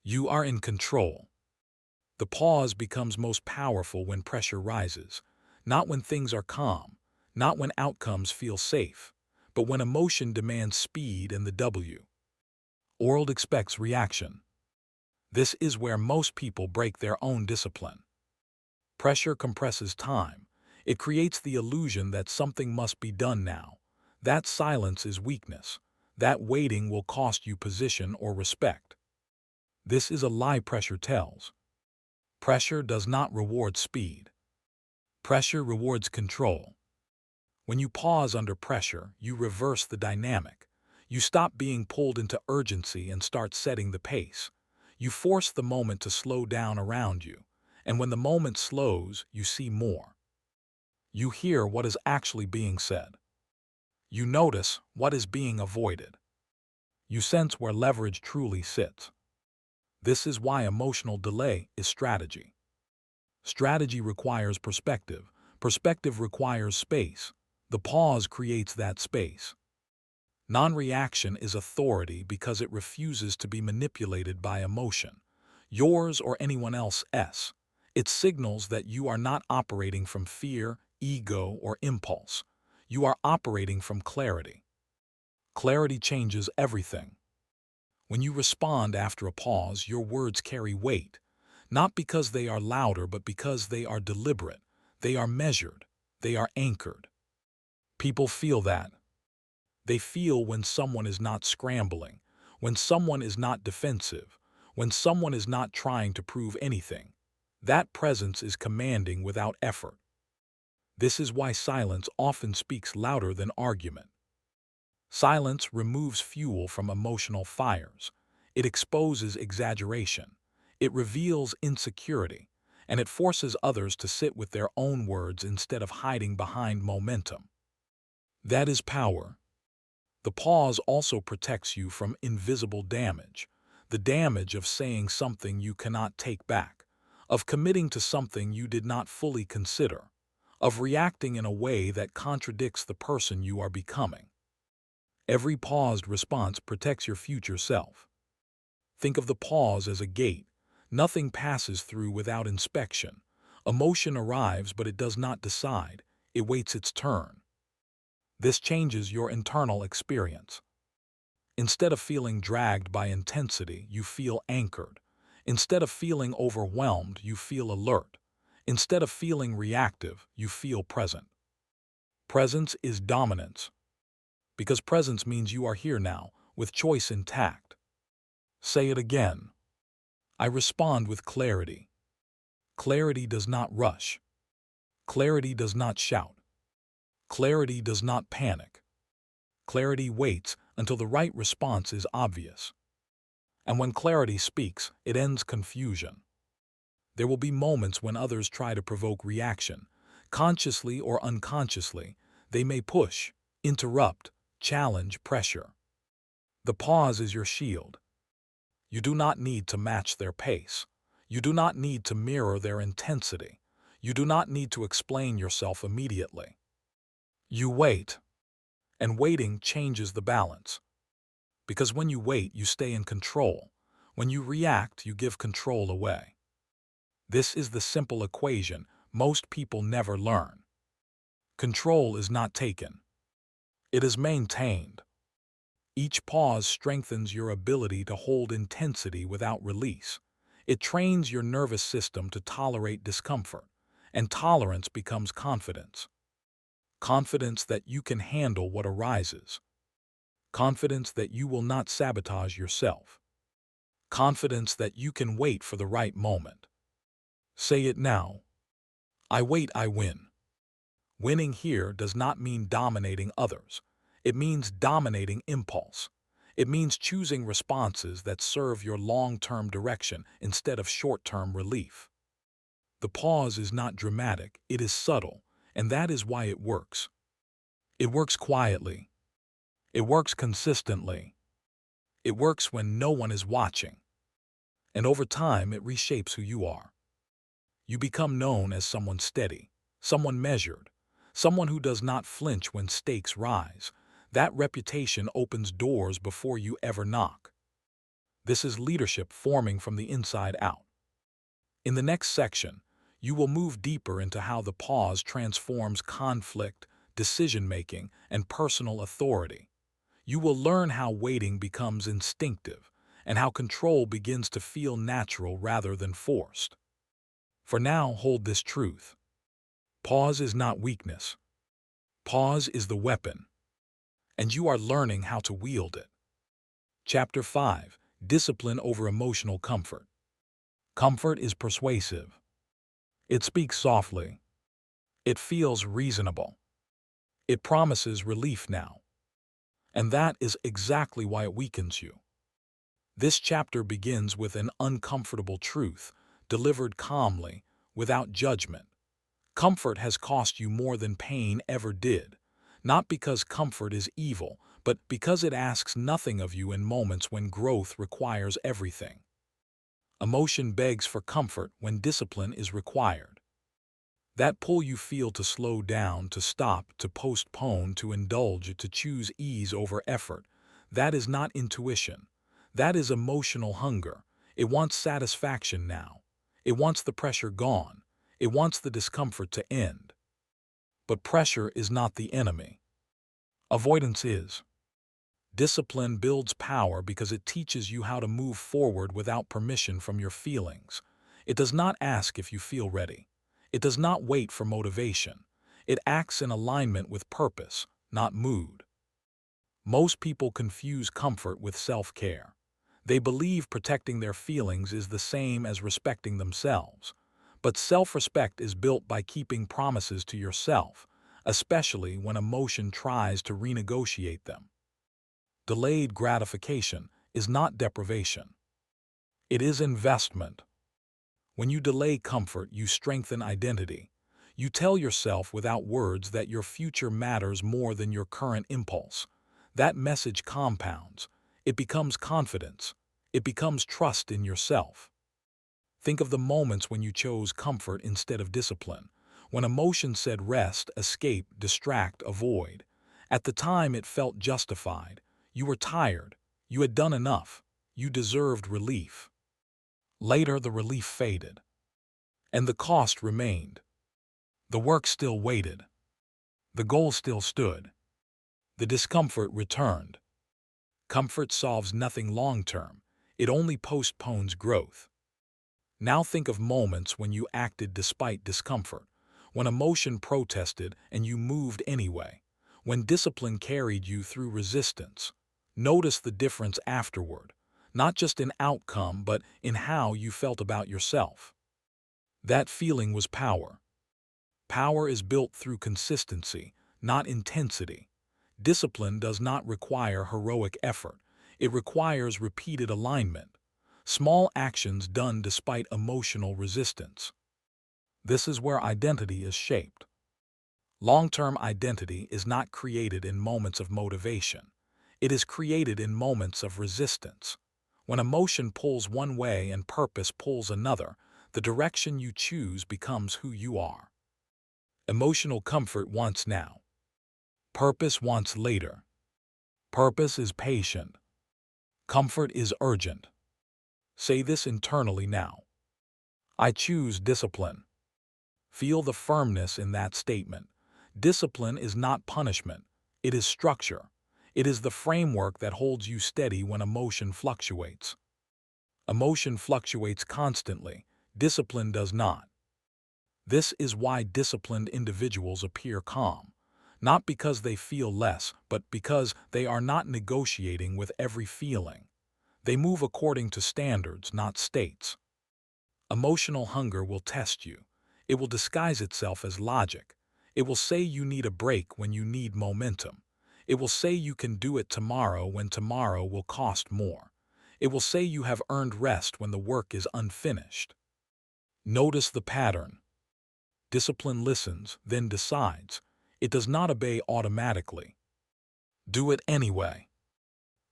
You are in control. The pause becomes most powerful when pressure rises, not when things are calm, not when outcomes feel safe, but when emotion demands speed and the world expects reaction. This is where most people break their own discipline. Pressure compresses time. It creates the illusion that something must be done now. That silence is weakness. That waiting will cost you position or respect. This is a lie pressure tells. Pressure does not reward speed. Pressure rewards control. When you pause under pressure, you reverse the dynamic. You stop being pulled into urgency and start setting the pace. You force the moment to slow down around you, and when the moment slows, you see more. You hear what is actually being said. You notice what is being avoided. You sense where leverage truly sits. This is why emotional delay is strategy. Strategy requires perspective. Perspective requires space. The pause creates that space. Non-reaction is authority because it refuses to be manipulated by emotion, yours or anyone else's. It signals that you are not operating from fear, ego, or impulse. You are operating from clarity. Clarity changes everything. When you respond after a pause, your words carry weight, not because they are louder, but because they are deliberate, they are measured, they are anchored. People feel that. They feel when someone is not scrambling, when someone is not defensive, when someone is not trying to prove anything. That presence is commanding without effort. This is why silence often speaks louder than argument. Silence removes fuel from emotional fires. It exposes exaggeration. It reveals insecurity, and it forces others to sit with their own words instead of hiding behind momentum. That is power. The pause also protects you from invisible damage, the damage of saying something you cannot take back, of committing to something you did not fully consider, of reacting in a way that contradicts the person you are becoming. Every paused response protects your future self. Think of the pause as a gate. Nothing passes through without inspection. Emotion arrives, but it does not decide. It waits its turn. This changes your internal experience. Instead of feeling dragged by intensity, you feel anchored. Instead of feeling overwhelmed, you feel alert. Instead of feeling reactive, you feel present. Presence is dominance, because presence means you are here now, with choice intact. Say it again. I respond with clarity. Clarity does not rush. Clarity does not shout. Clarity does not panic. Clarity waits until the right response is obvious. And when clarity speaks, it ends confusion. There will be moments when others try to provoke reaction. Consciously or unconsciously, they may push, interrupt, challenge, pressure. The pause is your shield. You do not need to match their pace. You do not need to mirror their intensity. You do not need to explain yourself immediately. You wait, and waiting changes the balance. Because when you wait, you stay in control. When you react, you give control away. This is the simple equation most people never learn. Control is not taken. It is maintained. Each pause strengthens your ability to hold intensity without release. It trains your nervous system to tolerate discomfort, and tolerance becomes confidence. Confidence that you can handle what arises. Confidence that you will not sabotage yourself. Confidence that you can wait for the right moment. Say it now. I wait, I win. Winning here does not mean dominating others. It means dominating impulse. It means choosing responses that serve your long-term direction instead of short-term relief. The pause is not dramatic, it is subtle, and that is why it works. It works quietly. It works consistently. It works when no one is watching. And over time, it reshapes who you are. You become known as someone steady, someone measured, someone who does not flinch when stakes rise. That reputation opens doors before you ever knock. This is leadership forming from the inside out. In the next section, you will move deeper into how the pause transforms conflict, decision-making, and personal authority. You will learn how waiting becomes instinctive and how control begins to feel natural rather than forced. For now, hold this truth. Pause is not weakness. Pause is the weapon, and you are learning how to wield it. Chapter 5. Discipline over emotional comfort. Comfort is persuasive. It speaks softly. It feels reasonable. It promises relief now. And that is exactly why it weakens you. This chapter begins with an uncomfortable truth, delivered calmly, without judgment. Comfort has cost you more than pain ever did, not because comfort is evil, but because it asks nothing of you in moments when growth requires everything. Emotion begs for comfort when discipline is required. That pull you feel to slow down, to stop, to postpone, to indulge, to choose ease over effort, that is not intuition. That is emotional hunger. It wants satisfaction now. It wants the pressure gone. It wants the discomfort to end. But pressure is not the enemy. Avoidance is. Discipline builds power because it teaches you how to move forward without permission from your feelings. It does not ask if you feel ready. It does not wait for motivation. It acts in alignment with purpose, not mood. Most people confuse comfort with self-care. They believe protecting their feelings is the same as respecting themselves. But self-respect is built by keeping promises to yourself, especially when emotion tries to renegotiate them. Delayed gratification is not deprivation. It is investment. When you delay comfort, you strengthen identity. You tell yourself without words that your future matters more than your current impulse. That message compounds. It becomes confidence. It becomes trust in yourself. Think of the moments when you chose comfort instead of discipline, when emotion said rest, escape, distract, avoid. At the time it felt justified. You were tired. You had done enough. You deserved relief. Later the relief faded. And the cost remained. The work still waited. The goal still stood. The discomfort returned. Comfort solves nothing long-term. It only postpones growth. Now think of moments when you acted despite discomfort, when emotion protested and you moved anyway, when discipline carried you through resistance. Notice the difference afterward, not just in outcome but in how you felt about yourself. That feeling was power. Power is built through consistency, not intensity. Discipline does not require heroic effort. It requires repeated alignment. Small actions done despite emotional resistance. This is where identity is shaped. Long-term identity is not created in moments of motivation. It is created in moments of resistance. When emotion pulls one way and purpose pulls another, the direction you choose becomes who you are. Emotional comfort wants now. Purpose wants later. Purpose is patient. Comfort is urgent. Say this internally now. I choose discipline. Feel the firmness in that statement. Discipline is not punishment. It is structure. It is the framework that holds you steady when emotion fluctuates. Emotion fluctuates constantly. Discipline does not. This is why disciplined individuals appear calm. Not because they feel less, but because they are not negotiating with every feeling. They move according to standards, not states. Emotional hunger will test you. It will disguise itself as logic. It will say you need a break when you need momentum. It will say you can do it tomorrow when tomorrow will cost more. It will say you have earned rest when the work is unfinished. Notice the pattern. Discipline listens, then decides. It does not obey automatically. Do it anyway.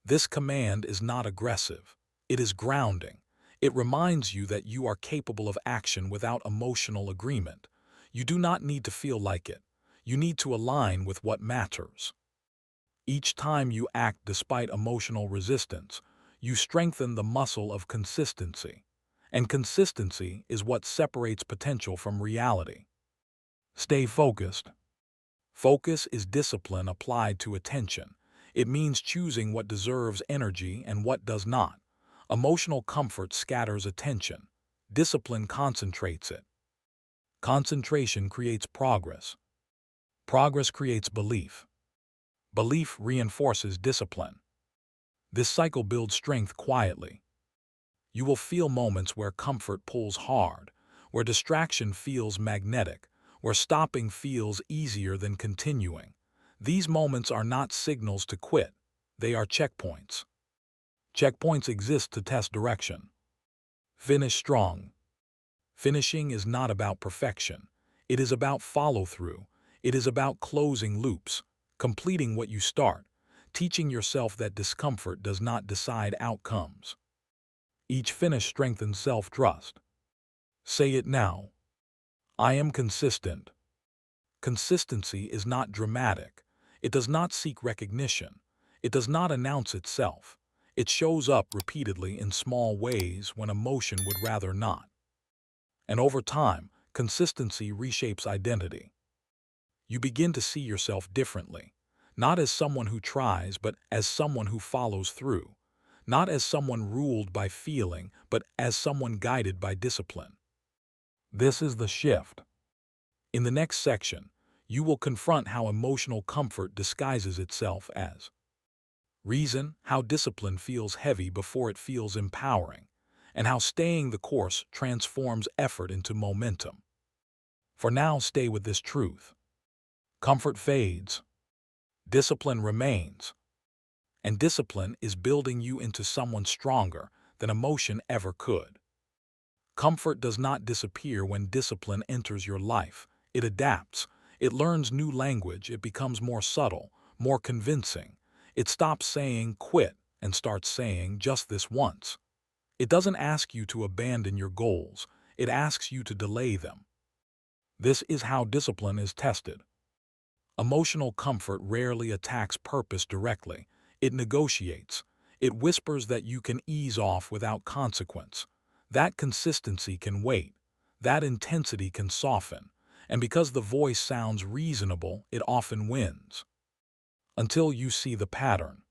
This command is not aggressive. It is grounding. It reminds you that you are capable of action without emotional agreement. You do not need to feel like it. You need to align with what matters. Each time you act despite emotional resistance, you strengthen the muscle of consistency. And consistency is what separates potential from reality. Stay focused. Focus is discipline applied to attention. It means choosing what deserves energy and what does not. Emotional comfort scatters attention. Discipline concentrates it. Concentration creates progress. Progress creates belief. Belief reinforces discipline. This cycle builds strength quietly. You will feel moments where comfort pulls hard, where distraction feels magnetic, where stopping feels easier than continuing. These moments are not signals to quit. They are checkpoints. Checkpoints exist to test direction. Finish strong. Finishing is not about perfection. It is about follow-through. It is about closing loops, completing what you start, teaching yourself that discomfort does not decide outcomes. Each finish strengthens self-trust. Say it now. I am consistent. Consistency is not dramatic. It does not seek recognition. It does not announce itself. It shows up repeatedly in small ways when emotion would rather not. And over time, consistency reshapes identity. You begin to see yourself differently, not as someone who tries, but as someone who follows through, not as someone ruled by feeling, but as someone guided by discipline. This is the shift. In the next section, you will confront how emotional comfort disguises itself as reason, how discipline feels heavy before it feels empowering, and how staying the course transforms effort into momentum. For now, stay with this truth. Comfort fades. Discipline remains. And discipline is building you into someone stronger than emotion ever could. Comfort does not disappear when discipline enters your life. It adapts. It learns new language. It becomes more subtle, more convincing. It stops saying quit and starts saying just this once. It doesn't ask you to abandon your goals. It asks you to delay them. This is how discipline is tested. Emotional comfort rarely attacks purpose directly. It negotiates. It whispers that you can ease off without consequence. That consistency can wait. That intensity can soften. And because the voice sounds reasonable, it often wins. Until you see the pattern.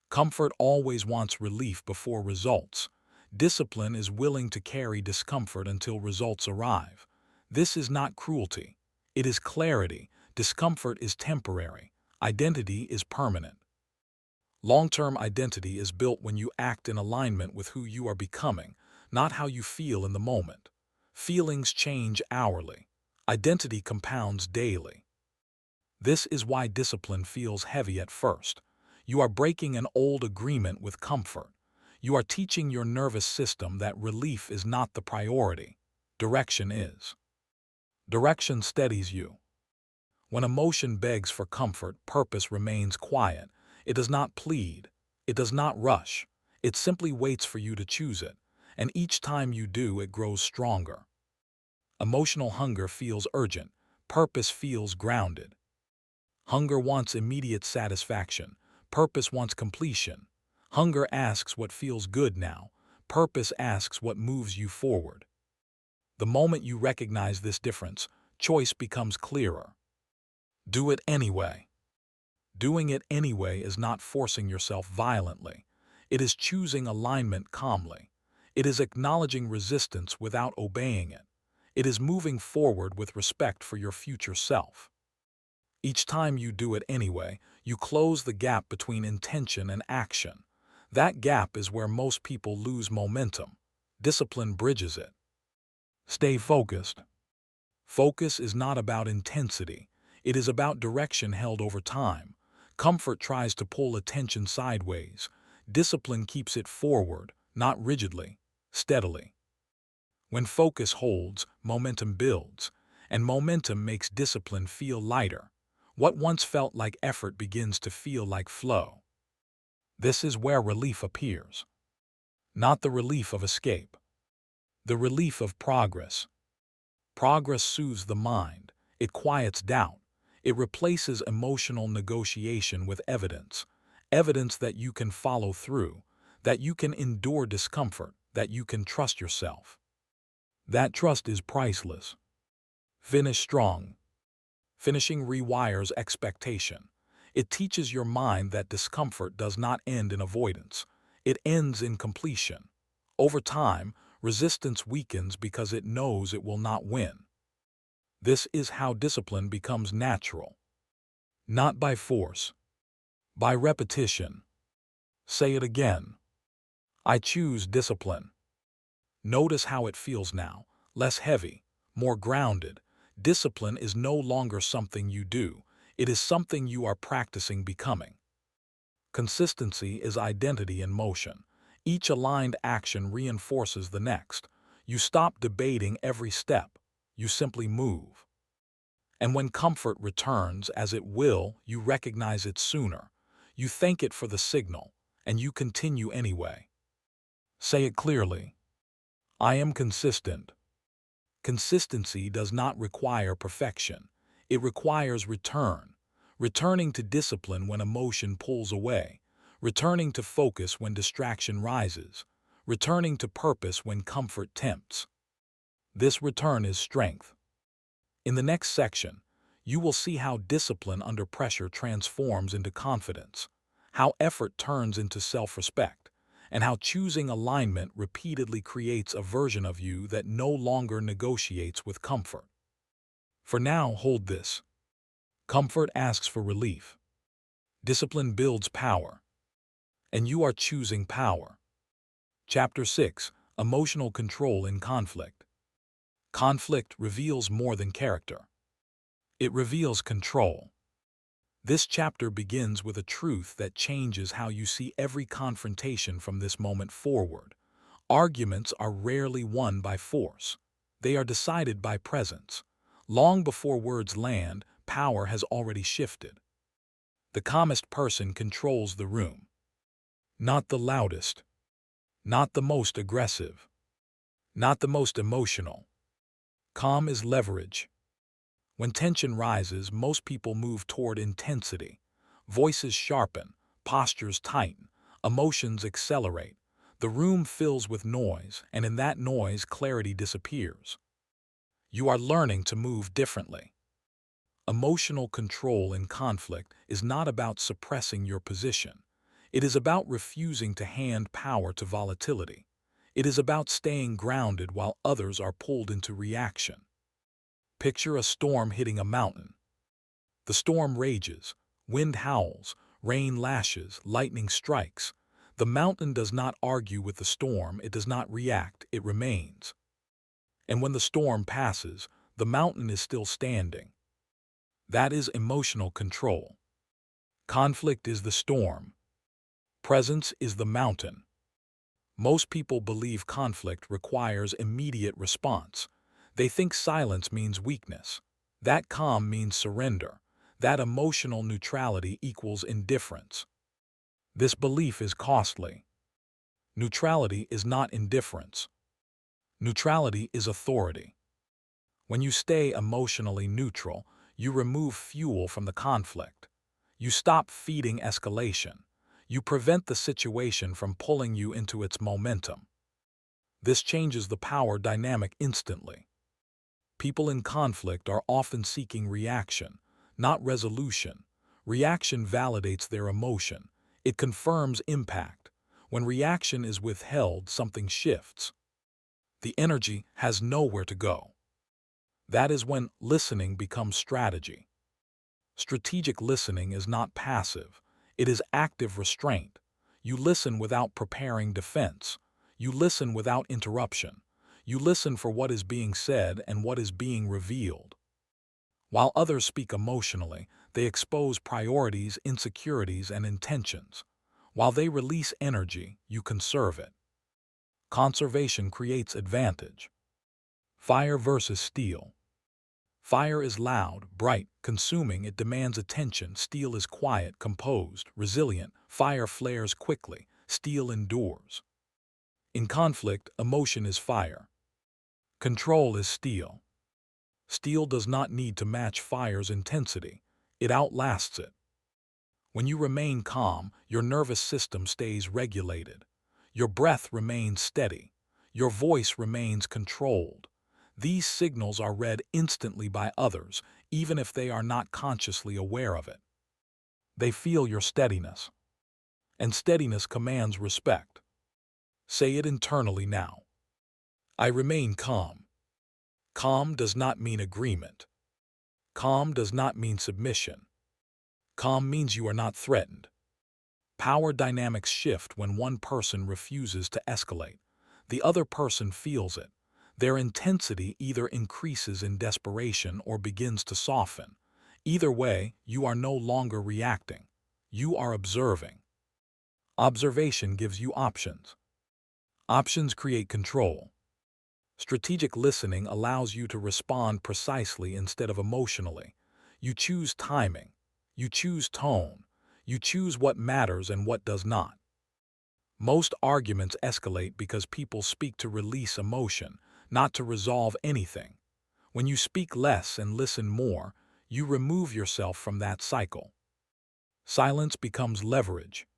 Comfort always wants relief before results. Discipline is willing to carry discomfort until results arrive. This is not cruelty. It is clarity. Discomfort is temporary. Identity is permanent. Long-term identity is built when you act in alignment with who you are becoming, not how you feel in the moment. Feelings change hourly. Identity compounds daily. This is why discipline feels heavy at first. You are breaking an old agreement with comfort. You are teaching your nervous system that relief is not the priority. Direction is. Direction steadies you. When emotion begs for comfort, purpose remains quiet. It does not plead. It does not rush. It simply waits for you to choose it. And each time you do, it grows stronger. Emotional hunger feels urgent. Purpose feels grounded. Hunger wants immediate satisfaction. Purpose wants completion. Hunger asks what feels good now. Purpose asks what moves you forward. The moment you recognize this difference, choice becomes clearer. Do it anyway. Doing it anyway is not forcing yourself violently. It is choosing alignment calmly. It is acknowledging resistance without obeying it. It is moving forward with respect for your future self. Each time you do it anyway, you close the gap between intention and action. That gap is where most people lose momentum. Discipline bridges it. Stay focused. Focus is not about intensity. It is about direction held over time. Comfort tries to pull attention sideways. Discipline keeps it forward, not rigidly, steadily. When focus holds, momentum builds, and momentum makes discipline feel lighter. What once felt like effort begins to feel like flow. This is where relief appears. Not the relief of escape. The relief of progress. Progress soothes the mind. It quiets doubt. It replaces emotional negotiation with evidence. Evidence that you can follow through, that you can endure discomfort, that you can trust yourself. That trust is priceless. Finish strong. Finishing rewires expectation. It teaches your mind that discomfort does not end in avoidance. It ends in completion. Over time, resistance weakens because it knows it will not win. This is how discipline becomes natural. Not by force, by repetition. Say it again. I choose discipline. Notice how it feels now, less heavy, more grounded. Discipline is no longer something you do, it is something you are practicing becoming. Consistency is identity in motion. Each aligned action reinforces the next. You stop debating every step, you simply move. And when comfort returns, as it will, you recognize it sooner. You thank it for the signal, and you continue anyway. Say it clearly. I am consistent. Consistency does not require perfection. It requires return. Returning to discipline when emotion pulls away. Returning to focus when distraction rises. Returning to purpose when comfort tempts. This return is strength. In the next section, you will see how discipline under pressure transforms into confidence, how effort turns into self-respect, and how choosing alignment repeatedly creates a version of you that no longer negotiates with comfort. For now, hold this. Comfort asks for relief. Discipline builds power. And you are choosing power. Chapter 6. Emotional Control in Conflict. Conflict reveals more than character. It reveals control. This chapter begins with a truth that changes how you see every confrontation from this moment forward. Arguments are rarely won by force. They are decided by presence. Long before words land, power has already shifted. The calmest person controls the room. Not the loudest. Not the most aggressive. Not the most emotional. Calm is leverage. When tension rises, most people move toward intensity. Voices sharpen, postures tighten, emotions accelerate. The room fills with noise, and in that noise, clarity disappears. You are learning to move differently. Emotional control in conflict is not about suppressing your position. It is about refusing to hand power to volatility. It is about staying grounded while others are pulled into reaction. Picture a storm hitting a mountain. The storm rages, wind howls, rain lashes, lightning strikes. The mountain does not argue with the storm, it does not react, it remains. And when the storm passes, the mountain is still standing. That is emotional control. Conflict is the storm. Presence is the mountain. Most people believe conflict requires immediate response. They think silence means weakness. That calm means surrender. That emotional neutrality equals indifference. This belief is costly. Neutrality is not indifference. Neutrality is authority. When you stay emotionally neutral, you remove fuel from the conflict. You stop feeding escalation. You prevent the situation from pulling you into its momentum. This changes the power dynamic instantly. People in conflict are often seeking reaction, not resolution. Reaction validates their emotion. It confirms impact. When reaction is withheld, something shifts. The energy has nowhere to go. That is when listening becomes strategy. Strategic listening is not passive. It is active restraint. You listen without preparing defense. You listen without interruption. You listen for what is being said and what is being revealed. While others speak emotionally, they expose priorities, insecurities, and intentions. While they release energy, you conserve it. Conservation creates advantage. Fire versus steel. Fire is loud, bright, consuming, it demands attention. Steel is quiet, composed, resilient. Fire flares quickly, steel endures. In conflict, emotion is fire. Control is steel. Steel does not need to match fire's intensity. It outlasts it. When you remain calm, your nervous system stays regulated. Your breath remains steady. Your voice remains controlled. These signals are read instantly by others, even if they are not consciously aware of it. They feel your steadiness. And steadiness commands respect. Say it internally now. I remain calm. Calm does not mean agreement. Calm does not mean submission. Calm means you are not threatened. Power dynamics shift when one person refuses to escalate. The other person feels it. Their intensity either increases in desperation or begins to soften. Either way, you are no longer reacting. You are observing. Observation gives you options. Options create control. Strategic listening allows you to respond precisely instead of emotionally. You choose timing. You choose tone. You choose what matters and what does not. Most arguments escalate because people speak to release emotion, not to resolve anything. When you speak less and listen more, you remove yourself from that cycle. Silence becomes leverage.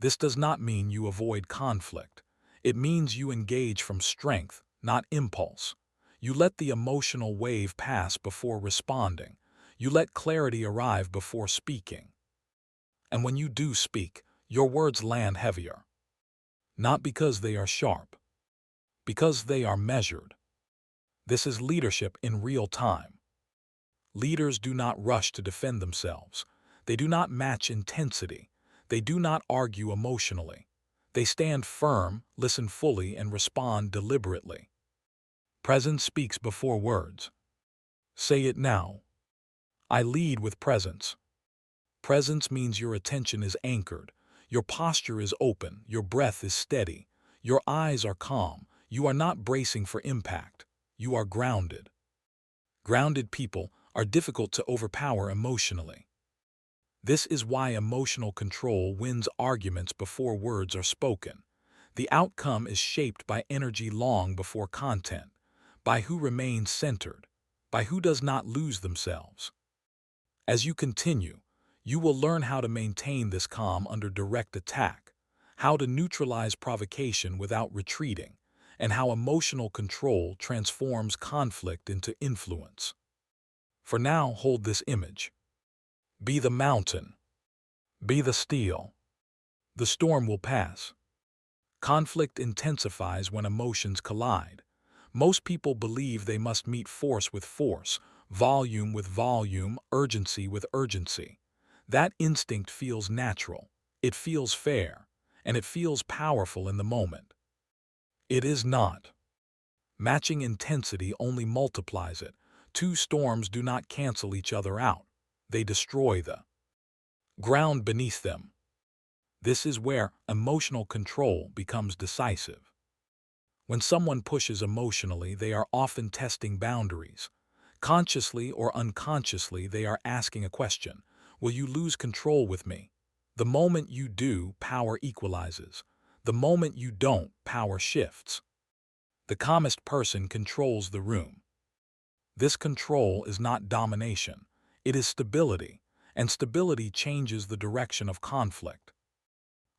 This does not mean you avoid conflict. It means you engage from strength, not impulse. You let the emotional wave pass before responding. You let clarity arrive before speaking. And when you do speak, your words land heavier. Not because they are sharp, because they are measured. This is leadership in real time. Leaders do not rush to defend themselves. They do not match intensity. They do not argue emotionally. They stand firm, listen fully, and respond deliberately. Presence speaks before words. Say it now. I lead with presence. Presence means your attention is anchored. Your posture is open. Your breath is steady. Your eyes are calm. You are not bracing for impact. You are grounded. Grounded people are difficult to overpower emotionally. This is why emotional control wins arguments before words are spoken. The outcome is shaped by energy long before content, by who remains centered, by who does not lose themselves. As you continue, you will learn how to maintain this calm under direct attack, how to neutralize provocation without retreating, and how emotional control transforms conflict into influence. For now, hold this image. Be the mountain. Be the steel. The storm will pass. Conflict intensifies when emotions collide. Most people believe they must meet force with force, volume with volume, urgency with urgency. That instinct feels natural, it feels fair, and it feels powerful in the moment. It is not. Matching intensity only multiplies it. Two storms do not cancel each other out. They destroy the ground beneath them. This is where emotional control becomes decisive. When someone pushes emotionally, they are often testing boundaries. Consciously or unconsciously, they are asking a question. Will you lose control with me? The moment you do, power equalizes. The moment you don't, power shifts. The calmest person controls the room. This control is not domination. It is stability, and stability changes the direction of conflict.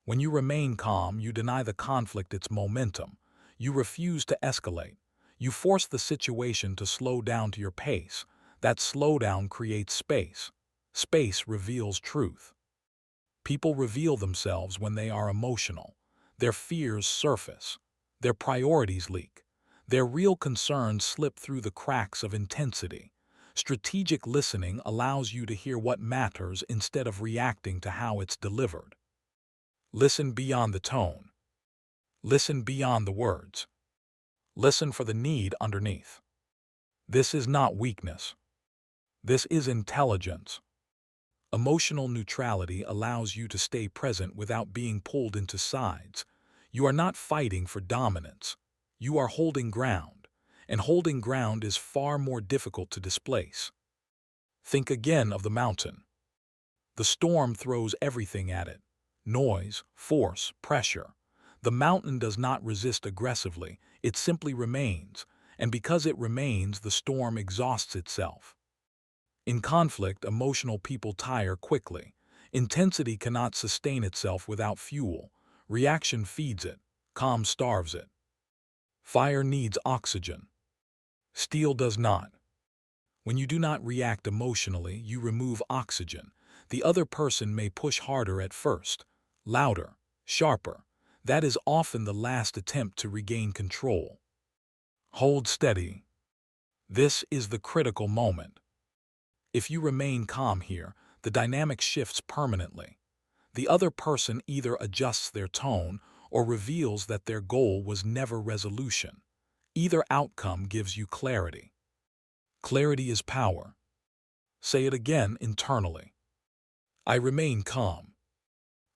When you remain calm, you deny the conflict its momentum. You refuse to escalate. You force the situation to slow down to your pace. That slowdown creates space. Space reveals truth. People reveal themselves when they are emotional. Their fears surface. Their priorities leak. Their real concerns slip through the cracks of intensity. Strategic listening allows you to hear what matters instead of reacting to how it's delivered. Listen beyond the tone. Listen beyond the words. Listen for the need underneath. This is not weakness. This is intelligence. Emotional neutrality allows you to stay present without being pulled into sides. You are not fighting for dominance. You are holding ground, and holding ground is far more difficult to displace. Think again of the mountain. The storm throws everything at it: noise, force, pressure. The mountain does not resist aggressively, it simply remains, and because it remains, the storm exhausts itself. In conflict, emotional people tire quickly. Intensity cannot sustain itself without fuel. Reaction feeds it. Calm starves it. Fire needs oxygen. Steel does not. When you do not react emotionally, you remove oxygen. The other person may push harder at first, louder, sharper. That is often the last attempt to regain control. Hold steady. This is the critical moment. If you remain calm here, the dynamic shifts permanently. The other person either adjusts their tone or reveals that their goal was never resolution. Either outcome gives you clarity. Clarity is power. Say it again internally. I remain calm.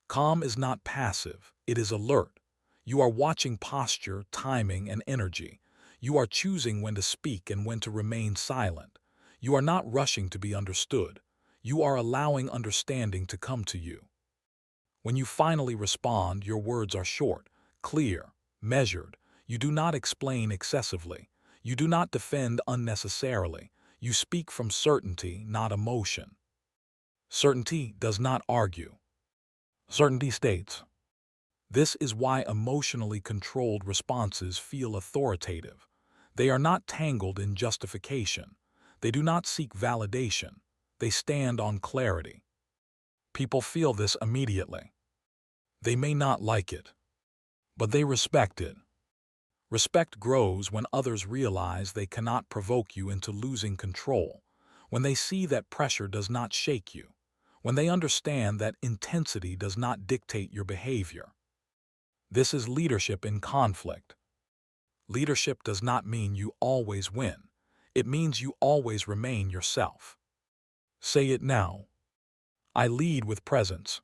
Calm is not passive, it is alert. You are watching posture, timing, and energy. You are choosing when to speak and when to remain silent. You are not rushing to be understood. You are allowing understanding to come to you. When you finally respond, your words are short, clear, measured. You do not explain excessively. You do not defend unnecessarily. You speak from certainty, not emotion. Certainty does not argue. Certainty states. This is why emotionally controlled responses feel authoritative. They are not tangled in justification. They do not seek validation. They stand on clarity. People feel this immediately. They may not like it, but they respect it. Respect grows when others realize they cannot provoke you into losing control, when they see that pressure does not shake you, when they understand that intensity does not dictate your behavior. This is leadership in conflict. Leadership does not mean you always win. It means you always remain yourself. Say it now. I lead with presence.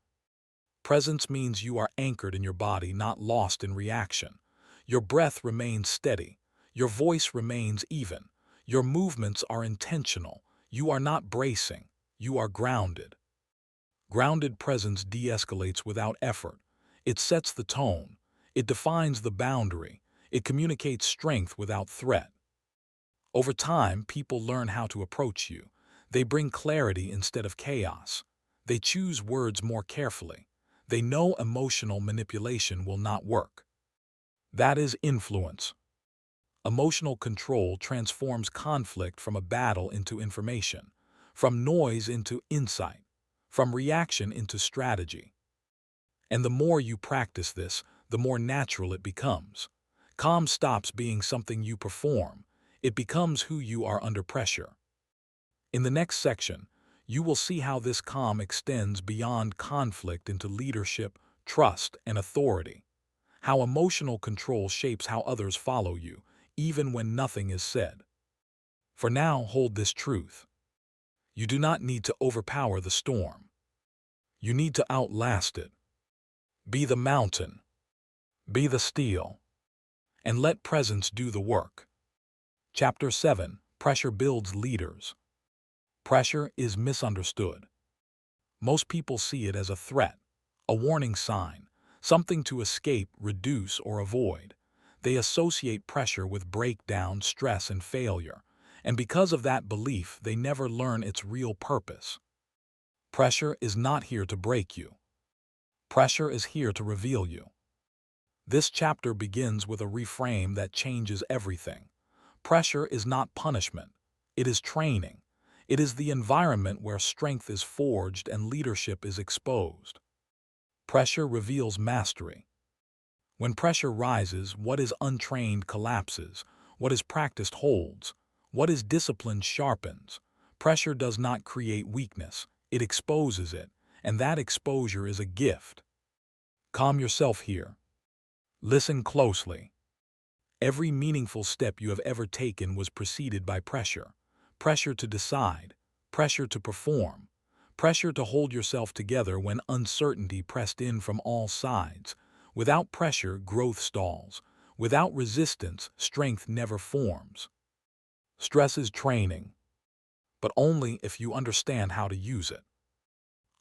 Presence means you are anchored in your body, not lost in reaction. Your breath remains steady. Your voice remains even. Your movements are intentional. You are not bracing. You are grounded. Grounded presence de-escalates without effort. It sets the tone. It defines the boundary. It communicates strength without threat. Over time, people learn how to approach you. They bring clarity instead of chaos. They choose words more carefully. They know emotional manipulation will not work. That is influence. Emotional control transforms conflict from a battle into information, from noise into insight, from reaction into strategy. And the more you practice this, the more natural it becomes. Calm stops being something you perform. It becomes who you are under pressure. In the next section, you will see how this calm extends beyond conflict into leadership, trust, and authority. How emotional control shapes how others follow you, even when nothing is said. For now, hold this truth. You do not need to overpower the storm. You need to outlast it. Be the mountain. Be the steel. And let presence do the work. Chapter 7. Pressure builds leaders. Pressure is misunderstood. Most people see it as a threat, a warning sign, something to escape, reduce, or avoid. They associate pressure with breakdown, stress, and failure, and because of that belief, they never learn its real purpose. Pressure is not here to break you. Pressure is here to reveal you. This chapter begins with a reframe that changes everything. Pressure is not punishment. It is training. It is the environment where strength is forged and leadership is exposed. Pressure reveals mastery. When pressure rises, what is untrained collapses. What is practiced holds. What is disciplined sharpens. Pressure does not create weakness. It exposes it, and that exposure is a gift. Calm yourself here. Listen closely. Every meaningful step you have ever taken was preceded by pressure. Pressure to decide. Pressure to perform. Pressure to hold yourself together when uncertainty pressed in from all sides. Without pressure, growth stalls. Without resistance, strength never forms. Stress is training, but only if you understand how to use it.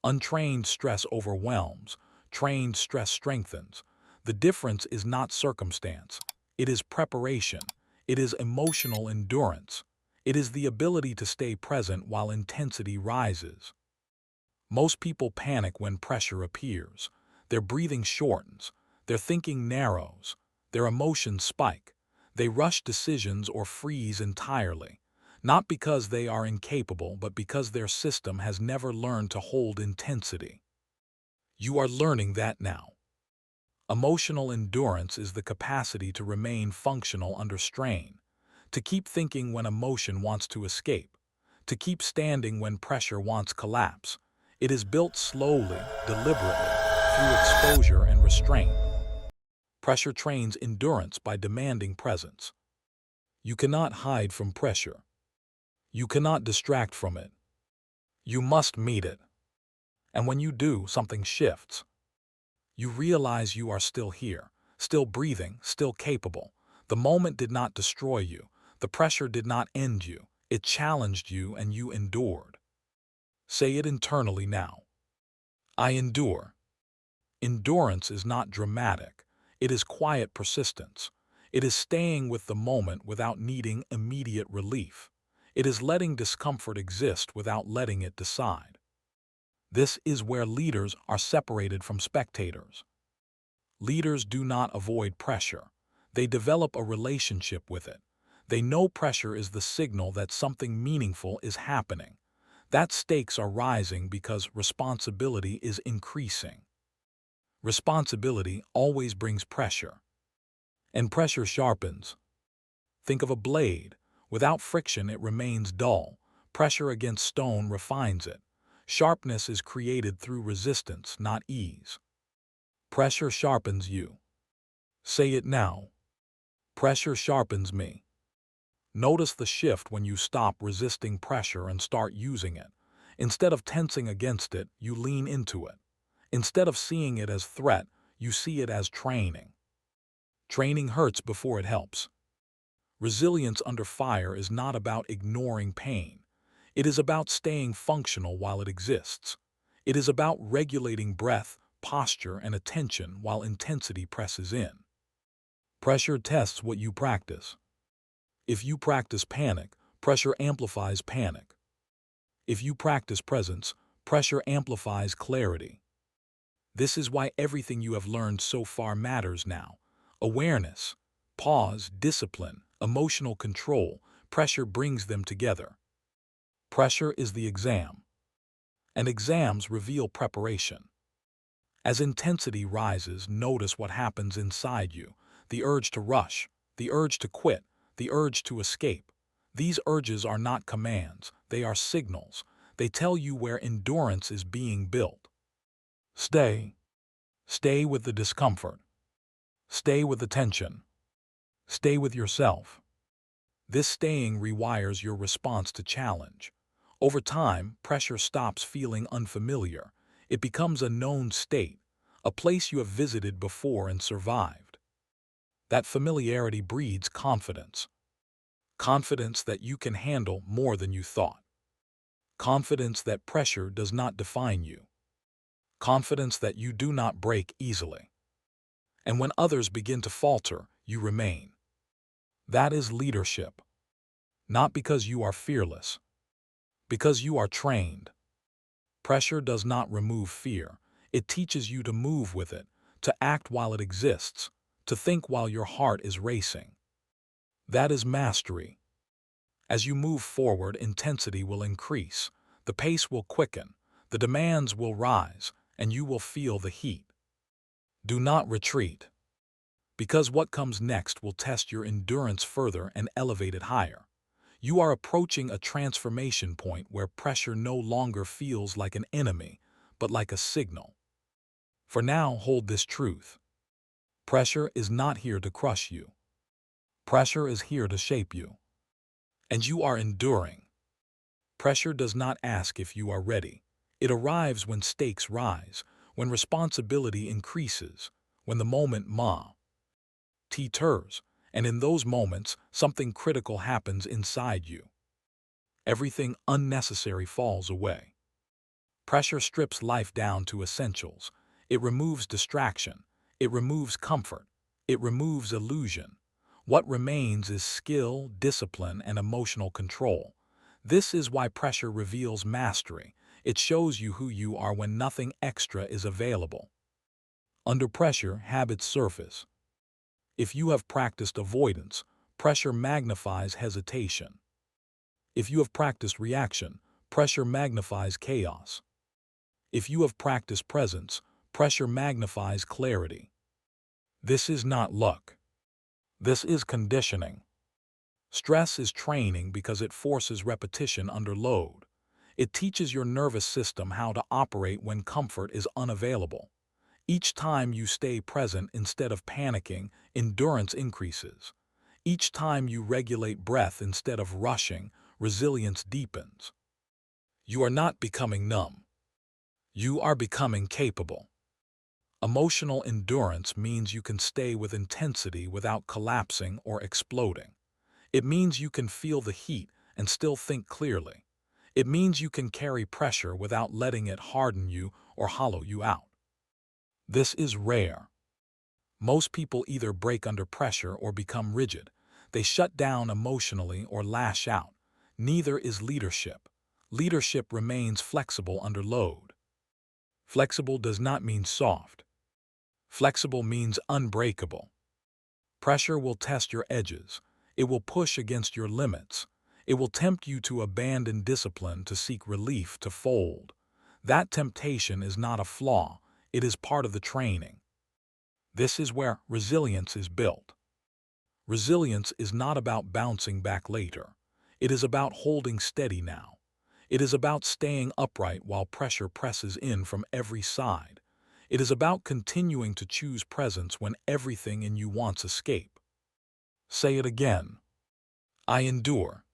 Untrained stress overwhelms. Trained stress strengthens. The difference is not circumstance. It is preparation. It is emotional endurance. It is the ability to stay present while intensity rises. Most people panic when pressure appears. Their breathing shortens. Their thinking narrows. Their emotions spike. They rush decisions or freeze entirely. Not because they are incapable, but because their system has never learned to hold intensity. You are learning that now. Emotional endurance is the capacity to remain functional under strain, to keep thinking when emotion wants to escape, to keep standing when pressure wants collapse. It is built slowly, deliberately, through exposure and restraint. Pressure trains endurance by demanding presence. You cannot hide from pressure. You cannot distract from it. You must meet it. And when you do, something shifts. You realize you are still here, still breathing, still capable. The moment did not destroy you. The pressure did not end you. It challenged you and you endured. Say it internally now. I endure. Endurance is not dramatic. It is quiet persistence. It is staying with the moment without needing immediate relief. It is letting discomfort exist without letting it decide. This is where leaders are separated from spectators. Leaders do not avoid pressure. They develop a relationship with it. They know pressure is the signal that something meaningful is happening. That stakes are rising because responsibility is increasing. Responsibility always brings pressure. And pressure sharpens. Think of a blade. Without friction, it remains dull. Pressure against stone refines it. Sharpness is created through resistance, not ease. Pressure sharpens you. Say it now. Pressure sharpens me. Notice the shift when you stop resisting pressure and start using it. Instead of tensing against it, you lean into it. Instead of seeing it as threat, you see it as training. Training hurts before it helps. Resilience under fire is not about ignoring pain. It is about staying functional while it exists. It is about regulating breath, posture, and attention while intensity presses in. Pressure tests what you practice. If you practice panic, pressure amplifies panic. If you practice presence, pressure amplifies clarity. This is why everything you have learned so far matters now. Awareness, pause, discipline, emotional control, pressure brings them together. Pressure is the exam, and exams reveal preparation. As intensity rises, notice what happens inside you. The urge to rush, the urge to quit, the urge to escape. These urges are not commands, they are signals. They tell you where endurance is being built. Stay. Stay with the discomfort. Stay with the tension. Stay with yourself. This staying rewires your response to challenge. Over time, pressure stops feeling unfamiliar. It becomes a known state, a place you have visited before and survived. That familiarity breeds confidence. Confidence that you can handle more than you thought. Confidence that pressure does not define you. Confidence that you do not break easily. And when others begin to falter, you remain. That is leadership. Not because you are fearless, because you are trained. Pressure does not remove fear. It teaches you to move with it, to act while it exists, to think while your heart is racing. That is mastery. As you move forward, intensity will increase, the pace will quicken, the demands will rise, and you will feel the heat. Do not retreat, because what comes next will test your endurance further and elevate it higher. You are approaching a transformation point where pressure no longer feels like an enemy, but like a signal. For now, hold this truth. Pressure is not here to crush you. Pressure is here to shape you. And you are enduring. Pressure does not ask if you are ready. It arrives when stakes rise, when responsibility increases, when the moment teeters, and in those moments, something critical happens inside you. Everything unnecessary falls away. Pressure strips life down to essentials. It removes distraction. It removes comfort. It removes illusion. What remains is skill, discipline, and emotional control. This is why pressure reveals mastery. It shows you who you are when nothing extra is available. Under pressure, habits surface. If you have practiced avoidance, pressure magnifies hesitation. If you have practiced reaction, pressure magnifies chaos. If you have practiced presence, pressure magnifies clarity. This is not luck. This is conditioning. Stress is training because it forces repetition under load. It teaches your nervous system how to operate when comfort is unavailable. Each time you stay present instead of panicking, endurance increases. Each time you regulate breath instead of rushing, resilience deepens. You are not becoming numb. You are becoming capable. Emotional endurance means you can stay with intensity without collapsing or exploding. It means you can feel the heat and still think clearly. It means you can carry pressure without letting it harden you or hollow you out. This is rare. Most people either break under pressure or become rigid. They shut down emotionally or lash out. Neither is leadership. Leadership remains flexible under load. Flexible does not mean soft. Flexible means unbreakable. Pressure will test your edges. It will push against your limits. It will tempt you to abandon discipline, to seek relief, to fold. That temptation is not a flaw. It is part of the training. This is where resilience is built. Resilience is not about bouncing back later. It is about holding steady now. It is about staying upright while pressure presses in from every side. It is about continuing to choose presence when everything in you wants escape. Say it again. I endure.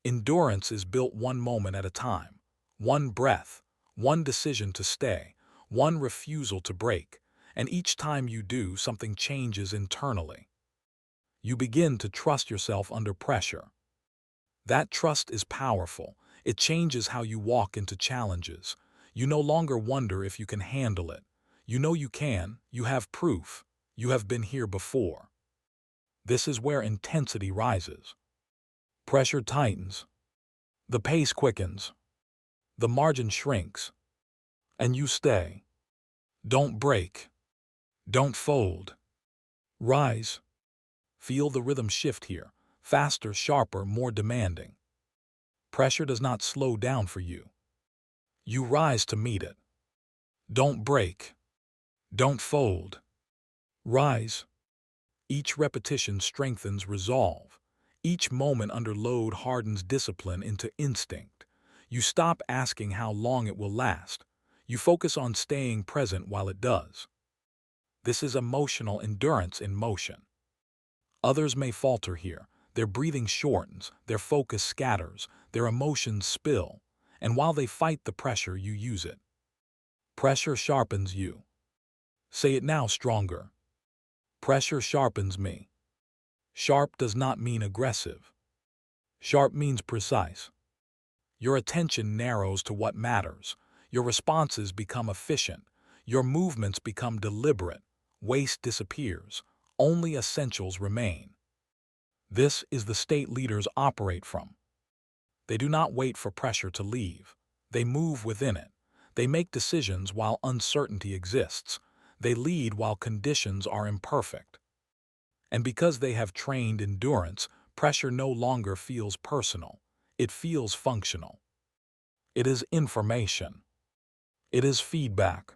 Endurance is built one moment at a time, one breath, one decision to stay, one refusal to break, and each time you do, something changes internally. You begin to trust yourself under pressure. That trust is powerful. It changes how you walk into challenges. You no longer wonder if you can handle it. You know you can. You have proof. You have been here before. This is where intensity rises. Pressure tightens. The pace quickens. The margin shrinks. And you stay. Don't break. Don't fold. Rise. Feel the rhythm shift here. Faster, sharper, more demanding. Pressure does not slow down for you. You rise to meet it. Don't break. Don't fold. Rise. Each repetition strengthens resolve. Each moment under load hardens discipline into instinct. You stop asking how long it will last. You focus on staying present while it does. This is emotional endurance in motion. Others may falter here. Their breathing shortens, their focus scatters, their emotions spill, and while they fight the pressure, you use it. Pressure sharpens you. Say it now stronger. Pressure sharpens me. Sharp does not mean aggressive. Sharp means precise. Your attention narrows to what matters. Your responses become efficient. Your movements become deliberate. Waste disappears. Only essentials remain. This is the state leaders operate from. They do not wait for pressure to leave. They move within it. They make decisions while uncertainty exists. They lead while conditions are imperfect. And because they have trained endurance, pressure no longer feels personal. It feels functional. It is information. It is feedback.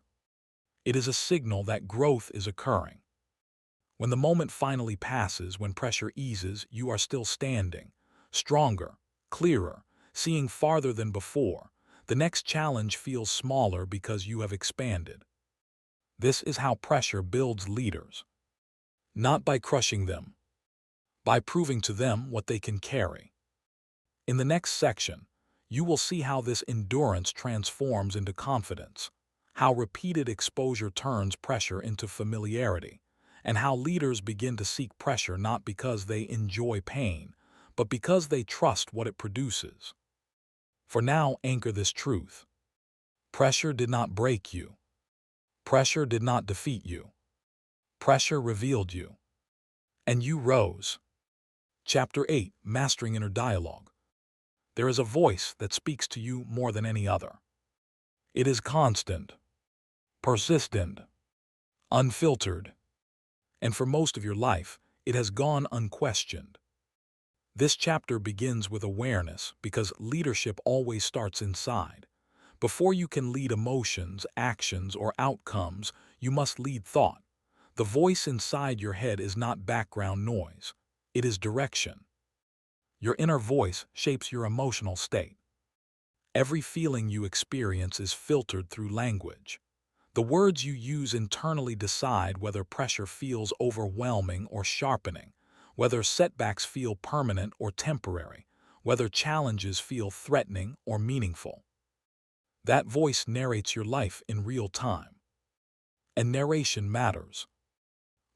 It is a signal that growth is occurring. When the moment finally passes, when pressure eases, you are still standing, stronger, clearer, seeing farther than before. The next challenge feels smaller because you have expanded. This is how pressure builds leaders. Not by crushing them, by proving to them what they can carry. In the next section, you will see how this endurance transforms into confidence, how repeated exposure turns pressure into familiarity, and how leaders begin to seek pressure not because they enjoy pain, but because they trust what it produces. For now, anchor this truth. Pressure did not break you. Pressure did not defeat you. Pressure revealed you. And you rose. Chapter 8, Mastering Inner Dialogue. There is a voice that speaks to you more than any other. It is constant, persistent, unfiltered, and for most of your life, it has gone unquestioned. This chapter begins with awareness because leadership always starts inside. Before you can lead emotions, actions, or outcomes, you must lead thought. The voice inside your head is not background noise. It is direction. Your inner voice shapes your emotional state. Every feeling you experience is filtered through language. The words you use internally decide whether pressure feels overwhelming or sharpening, whether setbacks feel permanent or temporary, whether challenges feel threatening or meaningful. That voice narrates your life in real time. And narration matters.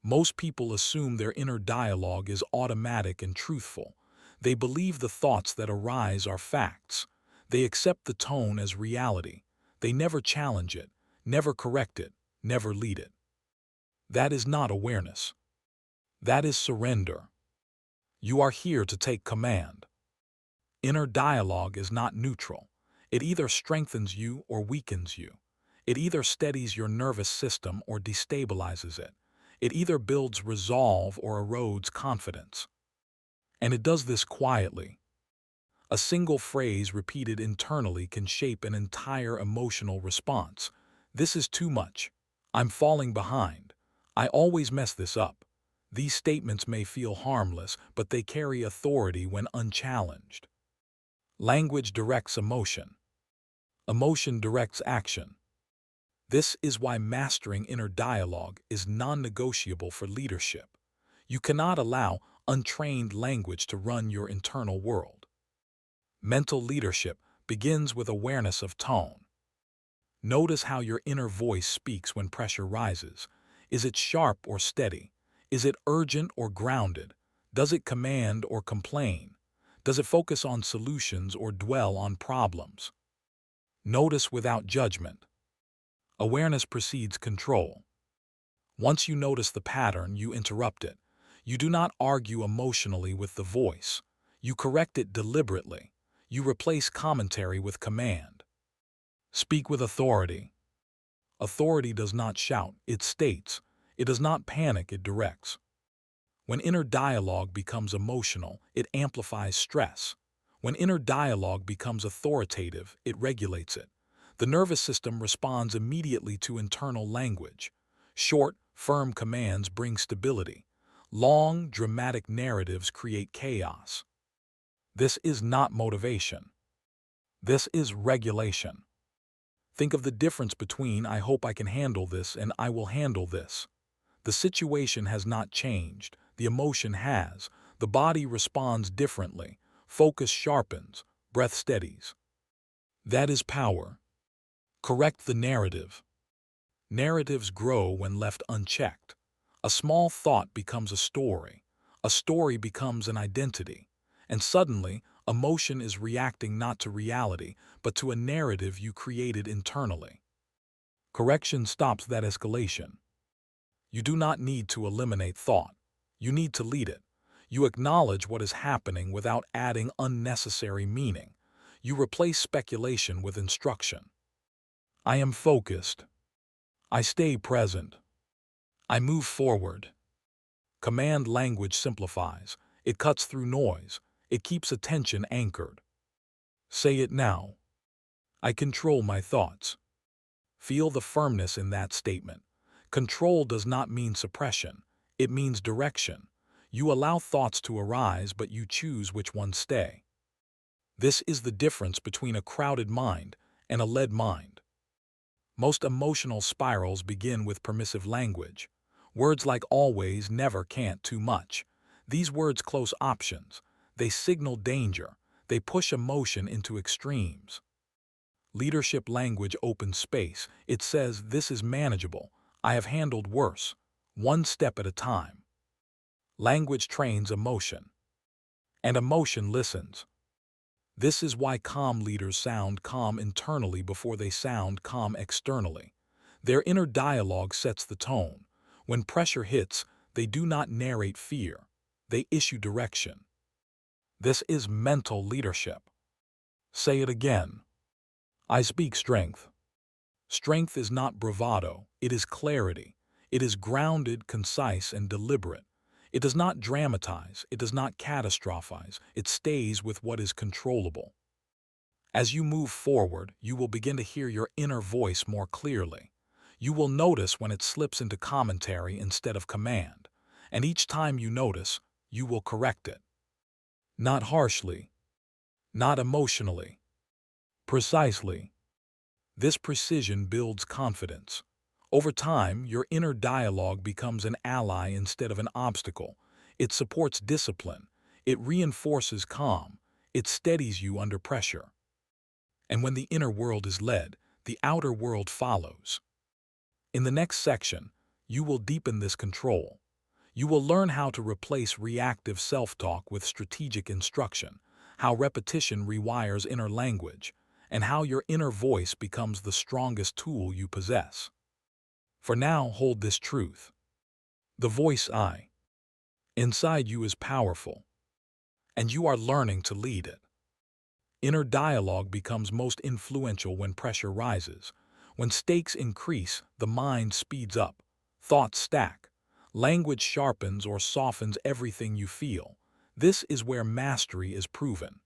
Most people assume their inner dialogue is automatic and truthful. They believe the thoughts that arise are facts. They accept the tone as reality. They never challenge it, never correct it, never lead it. That is not awareness. That is surrender. You are here to take command. Inner dialogue is not neutral. It either strengthens you or weakens you. It either steadies your nervous system or destabilizes it. It either builds resolve or erodes confidence. And it does this quietly. A single phrase repeated internally can shape an entire emotional response. This is too much. I'm falling behind. I always mess this up. These statements may feel harmless, but they carry authority when unchallenged. Language directs emotion. Emotion directs action. This is why mastering inner dialogue is non-negotiable for leadership. You cannot allow untrained language to run your internal world. Mental leadership begins with awareness of tone. Notice how your inner voice speaks when pressure rises. Is it sharp or steady? Is it urgent or grounded? Does it command or complain? Does it focus on solutions or dwell on problems? Notice without judgment. Awareness precedes control. Once you notice the pattern, you interrupt it. You do not argue emotionally with the voice. You correct it deliberately. You replace commentary with command. Speak with authority. Authority does not shout, it states. It does not panic, it directs. When inner dialogue becomes emotional, it amplifies stress. When inner dialogue becomes authoritative, it regulates it. The nervous system responds immediately to internal language. Short, firm commands bring stability. Long, dramatic narratives create chaos. This is not motivation. This is regulation. Think of the difference between "I hope I can handle this" and "I will handle this." The situation has not changed. The emotion has. The body responds differently. Focus sharpens. Breath steadies. That is power. Correct the narrative. Narratives grow when left unchecked. A small thought becomes a story. A story becomes an identity. And suddenly, emotion is reacting not to reality, but to a narrative you created internally. Correction stops that escalation. You do not need to eliminate thought. You need to lead it. You acknowledge what is happening without adding unnecessary meaning. You replace speculation with instruction. I am focused. I stay present. I move forward. Command language simplifies. It cuts through noise. It keeps attention anchored. Say it now. I control my thoughts. Feel the firmness in that statement. Control does not mean suppression. It means direction. You allow thoughts to arise, but you choose which ones stay. This is the difference between a crowded mind and a led mind. Most emotional spirals begin with permissive language. Words like always, never, can't, too much. These words close options. They signal danger. They push emotion into extremes. Leadership language opens space. It says, "This is manageable. I have handled worse. One step at a time." Language trains emotion. And emotion listens. This is why calm leaders sound calm internally before they sound calm externally. Their inner dialogue sets the tone. When pressure hits, they do not narrate fear. They issue direction. This is mental leadership. Say it again. I speak strength. Strength is not bravado. It is clarity. It is grounded, concise, and deliberate. It does not dramatize. It does not catastrophize. It stays with what is controllable. As you move forward, you will begin to hear your inner voice more clearly. You will notice when it slips into commentary instead of command. And each time you notice, you will correct it. Not harshly. Not emotionally. Precisely. This precision builds confidence. Over time, your inner dialogue becomes an ally instead of an obstacle. It supports discipline. It reinforces calm. It steadies you under pressure. And when the inner world is led, the outer world follows. In the next section, you will deepen this control. You will learn how to replace reactive self-talk with strategic instruction, how repetition rewires inner language, and how your inner voice becomes the strongest tool you possess. For now, hold this truth. The voice I inside you is powerful, and you are learning to lead it. Inner dialogue becomes most influential when pressure rises. When stakes increase, the mind speeds up, thoughts stack, language sharpens or softens everything you feel. This is where mastery is proven.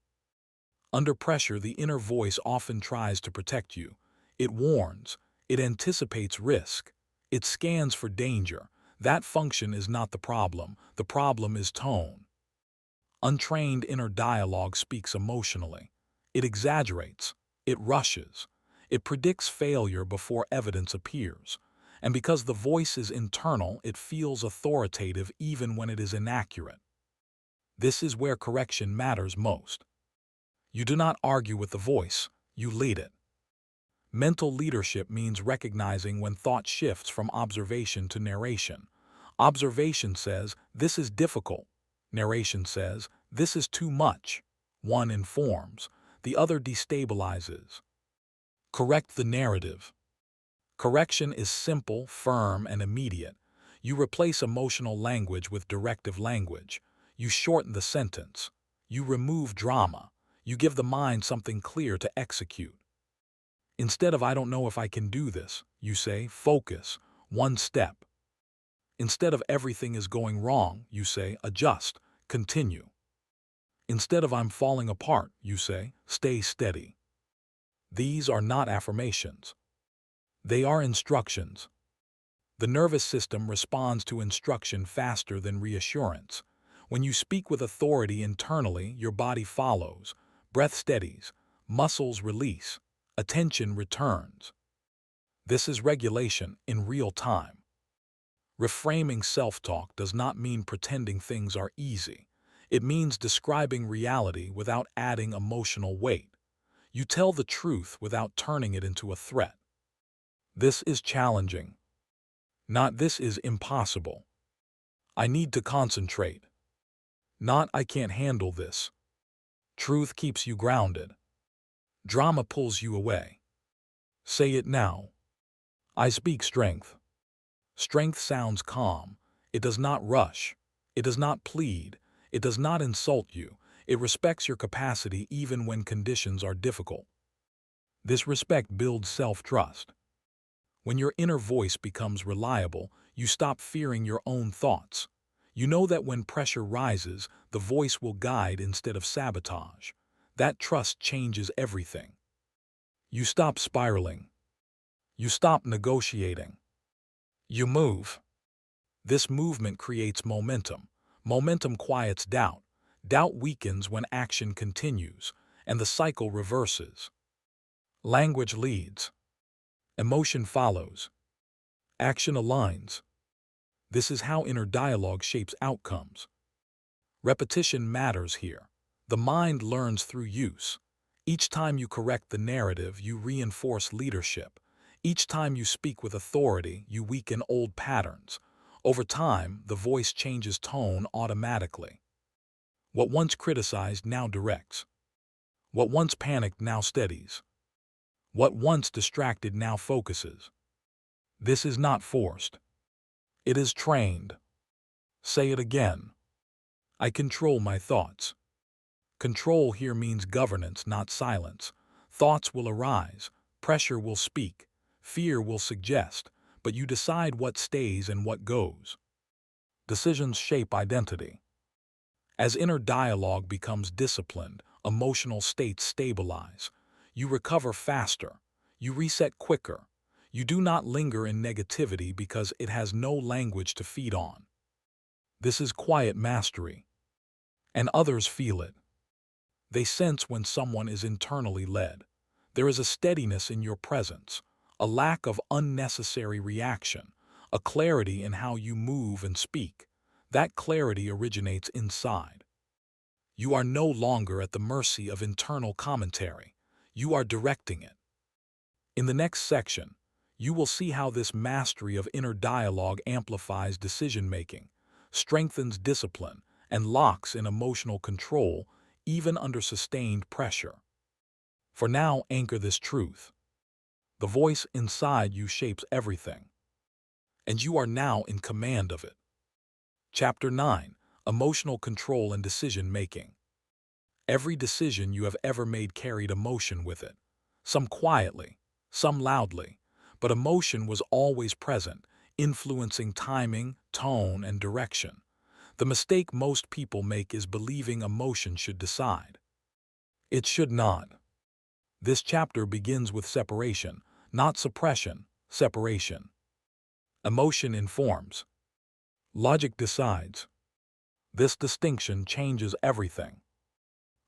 Under pressure, the inner voice often tries to protect you. It warns, it anticipates risk, it scans for danger. That function is not the problem is tone. Untrained inner dialogue speaks emotionally. It exaggerates, it rushes, it predicts failure before evidence appears. And because the voice is internal, it feels authoritative even when it is inaccurate. This is where correction matters most. You do not argue with the voice, you lead it. Mental leadership means recognizing when thought shifts from observation to narration. Observation says, "This is difficult." Narration says, "This is too much." One informs, the other destabilizes. Correct the narrative. Correction is simple, firm, and immediate. You replace emotional language with directive language. You shorten the sentence. You remove drama. You give the mind something clear to execute. Instead of "I don't know if I can do this," you say, "Focus, one step." Instead of "Everything is going wrong," you say, "Adjust, continue." Instead of "I'm falling apart," you say, "Stay steady." These are not affirmations. They are instructions. The nervous system responds to instruction faster than reassurance. When you speak with authority internally, your body follows, breath steadies, muscles release, attention returns. This is regulation in real time. Reframing self-talk does not mean pretending things are easy. It means describing reality without adding emotional weight. You tell the truth without turning it into a threat. This is challenging. Not "This is impossible." I need to concentrate. Not "I can't handle this." Truth keeps you grounded. Drama pulls you away. Say it now. I speak strength. Strength sounds calm. It does not rush. It does not plead. It does not insult you. It respects your capacity even when conditions are difficult. This respect builds self-trust. When your inner voice becomes reliable, you stop fearing your own thoughts. You know that when pressure rises, the voice will guide instead of sabotage. That trust changes everything. You stop spiraling. You stop negotiating. You move. This movement creates momentum. Momentum quiets doubt. Doubt weakens when action continues, and the cycle reverses. Language leads. Emotion follows. Action aligns. This is how inner dialogue shapes outcomes. Repetition matters here. The mind learns through use. Each time you correct the narrative, you reinforce leadership. Each time you speak with authority, you weaken old patterns. Over time, the voice changes tone automatically. What once criticized now directs. What once panicked now steadies. What once distracted now focuses. This is not forced. It is trained. Say it again. I control my thoughts. Control here means governance, not silence. Thoughts will arise, pressure will speak, fear will suggest, but you decide what stays and what goes. Decisions shape identity. As inner dialogue becomes disciplined, emotional states stabilize. You recover faster. You reset quicker. You do not linger in negativity because it has no language to feed on. This is quiet mastery. And others feel it. They sense when someone is internally led. There is a steadiness in your presence, a lack of unnecessary reaction, a clarity in how you move and speak. That clarity originates inside. You are no longer at the mercy of internal commentary. You are directing it. In the next section, you will see how this mastery of inner dialogue amplifies decision-making, strengthens discipline, and locks in emotional control even under sustained pressure. For now, anchor this truth. The voice inside you shapes everything, and you are now in command of it. Chapter 9: Emotional Control and Decision-Making. Every decision you have ever made carried emotion with it, some quietly, some loudly, but emotion was always present, influencing timing, tone, and direction. The mistake most people make is believing emotion should decide. It should not. This chapter begins with separation, not suppression, separation. Emotion informs. Logic decides. This distinction changes everything.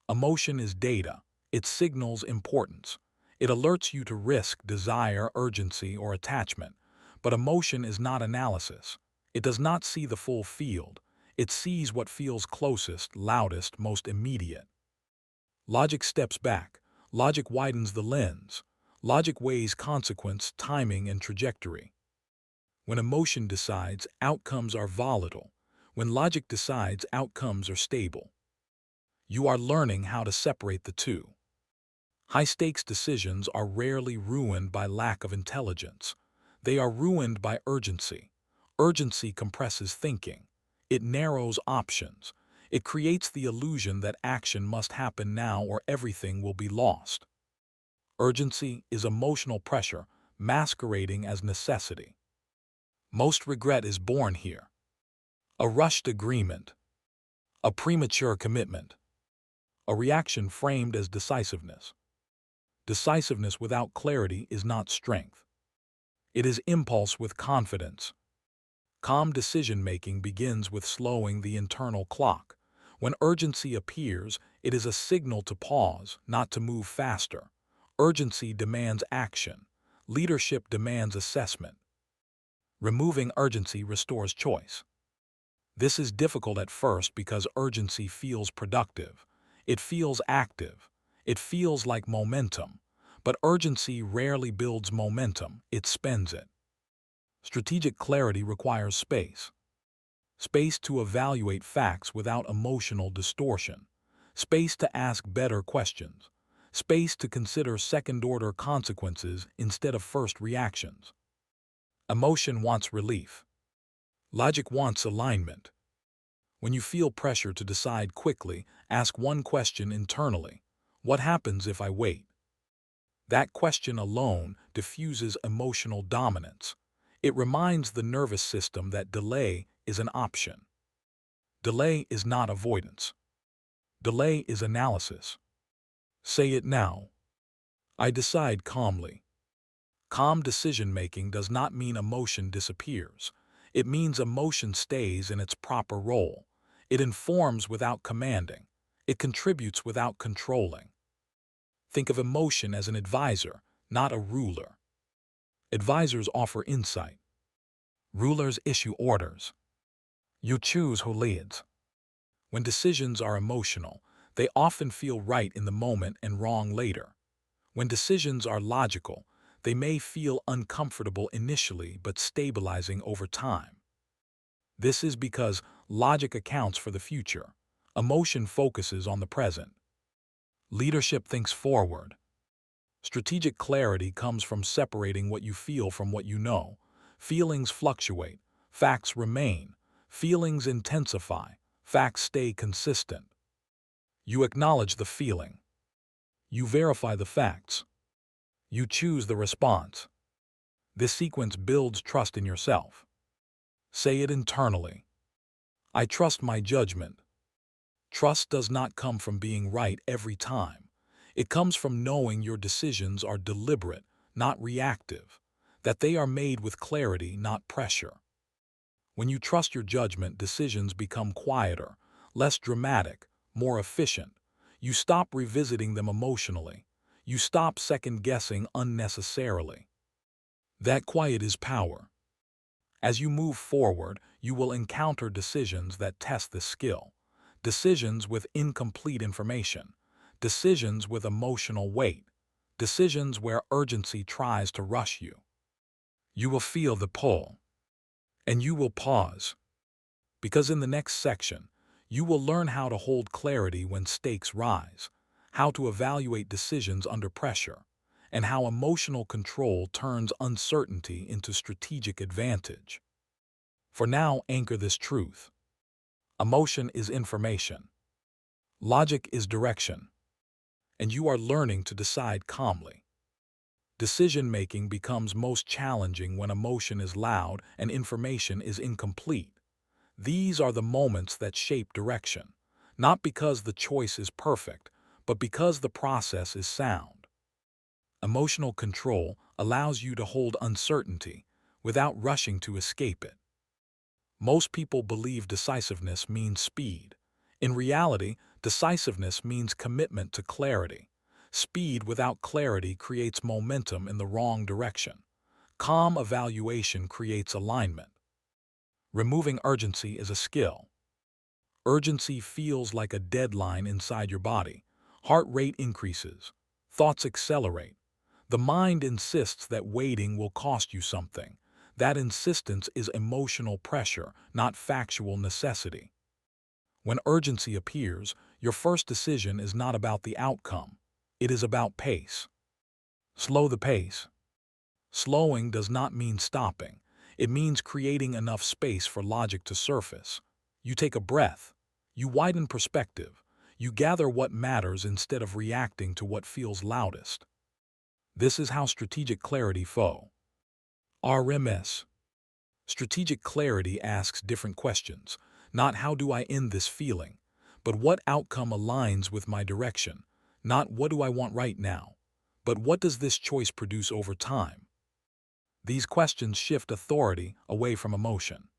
Emotion is data. It signals importance. It alerts you to risk, desire, urgency, or attachment. But emotion is not analysis. It does not see the full field. It sees what feels closest, loudest, most immediate. Logic steps back. Logic widens the lens. Logic weighs consequence, timing, and trajectory. When emotion decides, outcomes are volatile. When logic decides, outcomes are stable. You are learning how to separate the two. High-stakes decisions are rarely ruined by lack of intelligence. They are ruined by urgency. Urgency compresses thinking. It narrows options. It creates the illusion that action must happen now or everything will be lost. Urgency is emotional pressure masquerading as necessity. Most regret is born here. A rushed agreement. A premature commitment. A reaction framed as decisiveness. Decisiveness without clarity is not strength. It is impulse with confidence. Calm decision-making begins with slowing the internal clock. When urgency appears, it is a signal to pause, not to move faster. Urgency demands action. Leadership demands assessment. Removing urgency restores choice. This is difficult at first because urgency feels productive. It feels active. It feels like momentum. But urgency rarely builds momentum, it spends it. Strategic clarity requires space. Space to evaluate facts without emotional distortion. Space to ask better questions. Space to consider second-order consequences instead of first reactions. Emotion wants relief. Logic wants alignment. When you feel pressure to decide quickly, ask one question internally. What happens if I wait? That question alone diffuses emotional dominance. It reminds the nervous system that delay is an option. Delay is not avoidance. Delay is analysis. Say it now. I decide calmly. Calm decision-making does not mean emotion disappears. It means emotion stays in its proper role. It informs without commanding. It contributes without controlling. Think of emotion as an advisor, not a ruler. Advisors offer insight. Rulers issue orders. You choose who leads. When decisions are emotional, they often feel right in the moment and wrong later. When decisions are logical, they may feel uncomfortable initially but stabilizing over time. This is because logic accounts for the future. Emotion focuses on the present. Leadership thinks forward. Strategic clarity comes from separating what you feel from what you know. Feelings fluctuate. Facts remain. Feelings intensify. Facts stay consistent. You acknowledge the feeling. You verify the facts. You choose the response. This sequence builds trust in yourself. Say it internally. I trust my judgment. Trust does not come from being right every time. It comes from knowing your decisions are deliberate, not reactive, that they are made with clarity, not pressure. When you trust your judgment, decisions become quieter, less dramatic, more efficient. You stop revisiting them emotionally. You stop second-guessing unnecessarily. That quiet is power. As you move forward, you will encounter decisions that test this skill. Decisions with incomplete information. Decisions with emotional weight. Decisions where urgency tries to rush you. You will feel the pull, and you will pause. Because in the next section, you will learn how to hold clarity when stakes rise, how to evaluate decisions under pressure, and how emotional control turns uncertainty into strategic advantage. For now, anchor this truth. Emotion is information. Logic is direction. And you are learning to decide calmly. Decision-making becomes most challenging when emotion is loud and information is incomplete. These are the moments that shape direction, not because the choice is perfect, but because the process is sound. Emotional control allows you to hold uncertainty without rushing to escape it. Most people believe decisiveness means speed. In reality, decisiveness means commitment to clarity. Speed without clarity creates momentum in the wrong direction. Calm evaluation creates alignment. Removing urgency is a skill. Urgency feels like a deadline inside your body. Heart rate increases. Thoughts accelerate. The mind insists that waiting will cost you something. That insistence is emotional pressure, not factual necessity. When urgency appears, your first decision is not about the outcome. It is about pace. Slow the pace. Slowing does not mean stopping. It means creating enough space for logic to surface. You take a breath. You widen perspective. You gather what matters instead of reacting to what feels loudest. This is how strategic clarity flows. RMS. Strategic clarity asks different questions. Not how do I end this feeling, but what outcome aligns with my direction. Not what do I want right now, but what does this choice produce over time. These questions shift authority away from emotion.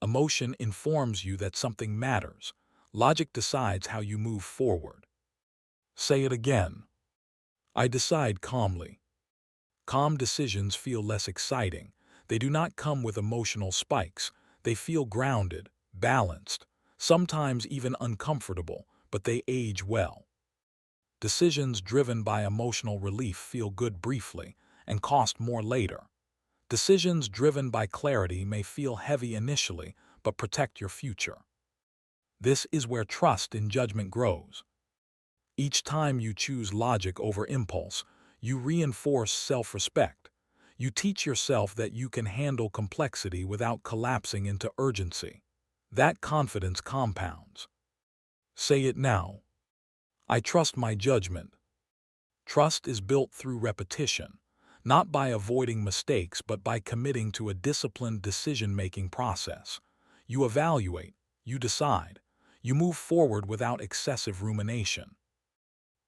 Emotion informs you that something matters. Logic decides how you move forward. Say it again. I decide calmly. Calm decisions feel less exciting. They do not come with emotional spikes. They feel grounded, balanced, sometimes even uncomfortable, but they age well. Decisions driven by emotional relief feel good briefly and cost more later. Decisions driven by clarity may feel heavy initially, but protect your future. This is where trust in judgment grows. Each time you choose logic over impulse, you reinforce self-respect. You teach yourself that you can handle complexity without collapsing into urgency. That confidence compounds. Say it now. I trust my judgment. Trust is built through repetition, not by avoiding mistakes but by committing to a disciplined decision-making process. You evaluate, you decide, you move forward without excessive rumination.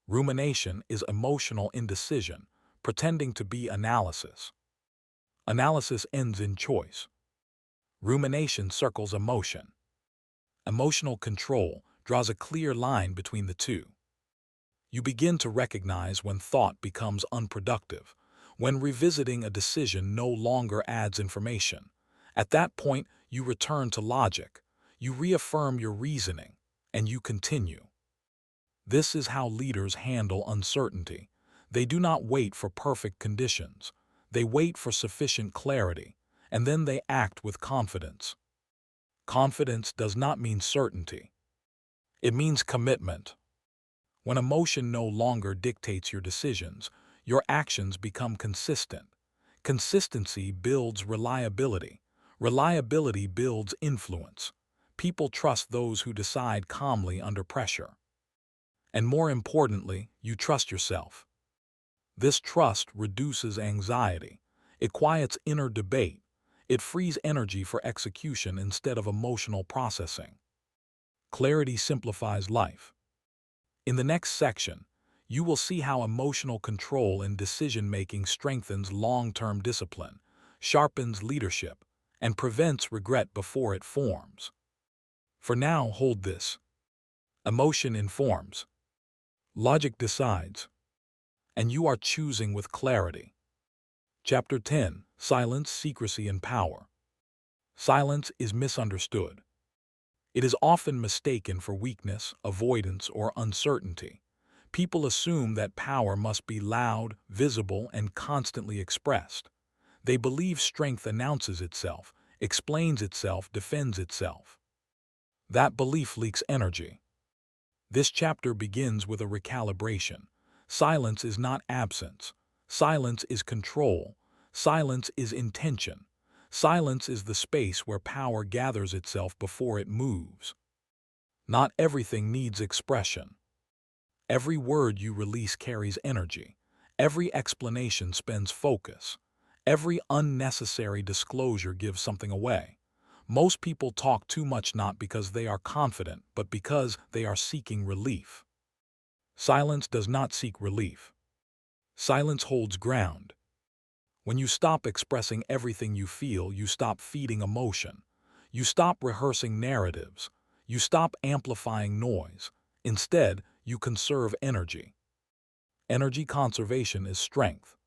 Rumination is emotional indecision, pretending to be analysis. Analysis ends in choice. Rumination circles emotion. Emotional control draws a clear line between the two. You begin to recognize when thought becomes unproductive, when revisiting a decision no longer adds information. At that point, you return to logic, you reaffirm your reasoning, and you continue. This is how leaders handle uncertainty. They do not wait for perfect conditions. They wait for sufficient clarity, and then they act with confidence. Confidence does not mean certainty. It means commitment. When emotion no longer dictates your decisions, your actions become consistent. Consistency builds reliability. Reliability builds influence. People trust those who decide calmly under pressure. And more importantly, you trust yourself. This trust reduces anxiety. It quiets inner debate. It frees energy for execution instead of emotional processing. Clarity simplifies life. In the next section, you will see how emotional control in decision-making strengthens long-term discipline, sharpens leadership, and prevents regret before it forms. For now, hold this. Emotion informs. Logic decides. And you are choosing with clarity. Chapter 10. Silence, Secrecy, and Power. Silence is misunderstood. It is often mistaken for weakness, avoidance, or uncertainty. People assume that power must be loud, visible, and constantly expressed. They believe strength announces itself, explains itself, defends itself. That belief leaks energy. This chapter begins with a recalibration. Silence is not absence. Silence is control. Silence is intention. Silence is the space where power gathers itself before it moves. Not everything needs expression. Every word you release carries energy. Every explanation spends focus. Every unnecessary disclosure gives something away. Most people talk too much not because they are confident, but because they are seeking relief. Silence does not seek relief. Silence holds ground. When you stop expressing everything you feel, you stop feeding emotion. You stop rehearsing narratives. You stop amplifying noise. Instead, you conserve energy. Energy conservation is strength.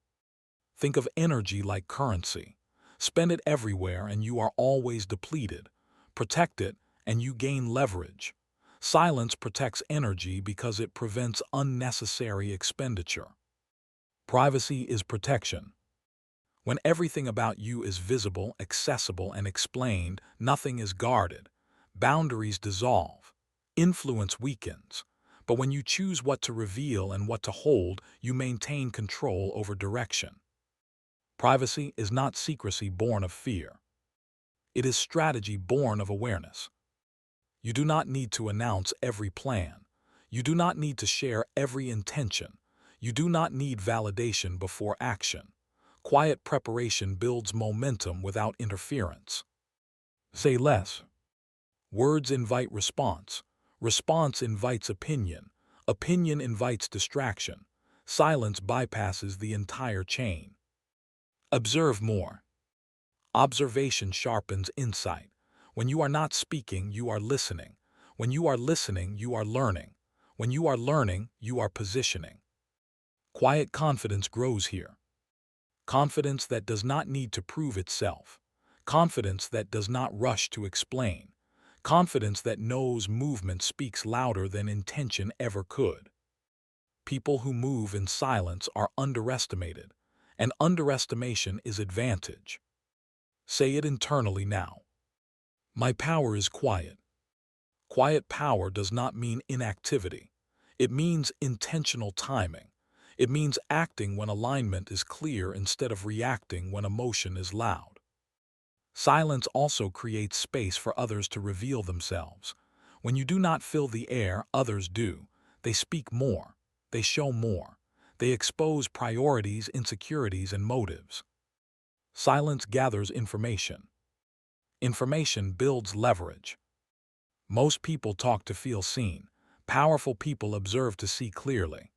Think of energy like currency. Spend it everywhere and you are always depleted. Protect it and you gain leverage. Silence protects energy because it prevents unnecessary expenditure. Privacy is protection. When everything about you is visible, accessible, and explained, nothing is guarded. Boundaries dissolve. Influence weakens. But when you choose what to reveal and what to hold, you maintain control over direction. Privacy is not secrecy born of fear. It is strategy born of awareness. You do not need to announce every plan. You do not need to share every intention. You do not need validation before action. Quiet preparation builds momentum without interference. Say less. Words invite response. Response invites opinion. Opinion invites distraction. Silence bypasses the entire chain. Observe more. Observation sharpens insight. When you are not speaking, you are listening. When you are listening, you are learning. When you are learning, you are positioning. Quiet confidence grows here. Confidence that does not need to prove itself. Confidence that does not rush to explain. Confidence that knows movement speaks louder than intention ever could. People who move in silence are underestimated, and underestimation is advantage. Say it internally now. My power is quiet. Quiet power does not mean inactivity. It means intentional timing. It means acting when alignment is clear instead of reacting when emotion is loud. Silence also creates space for others to reveal themselves. When you do not fill the air, others do. They speak more. They show more. They expose priorities, insecurities, and motives. Silence gathers information. Information builds leverage. Most people talk to feel seen. Powerful people observe to see clearly.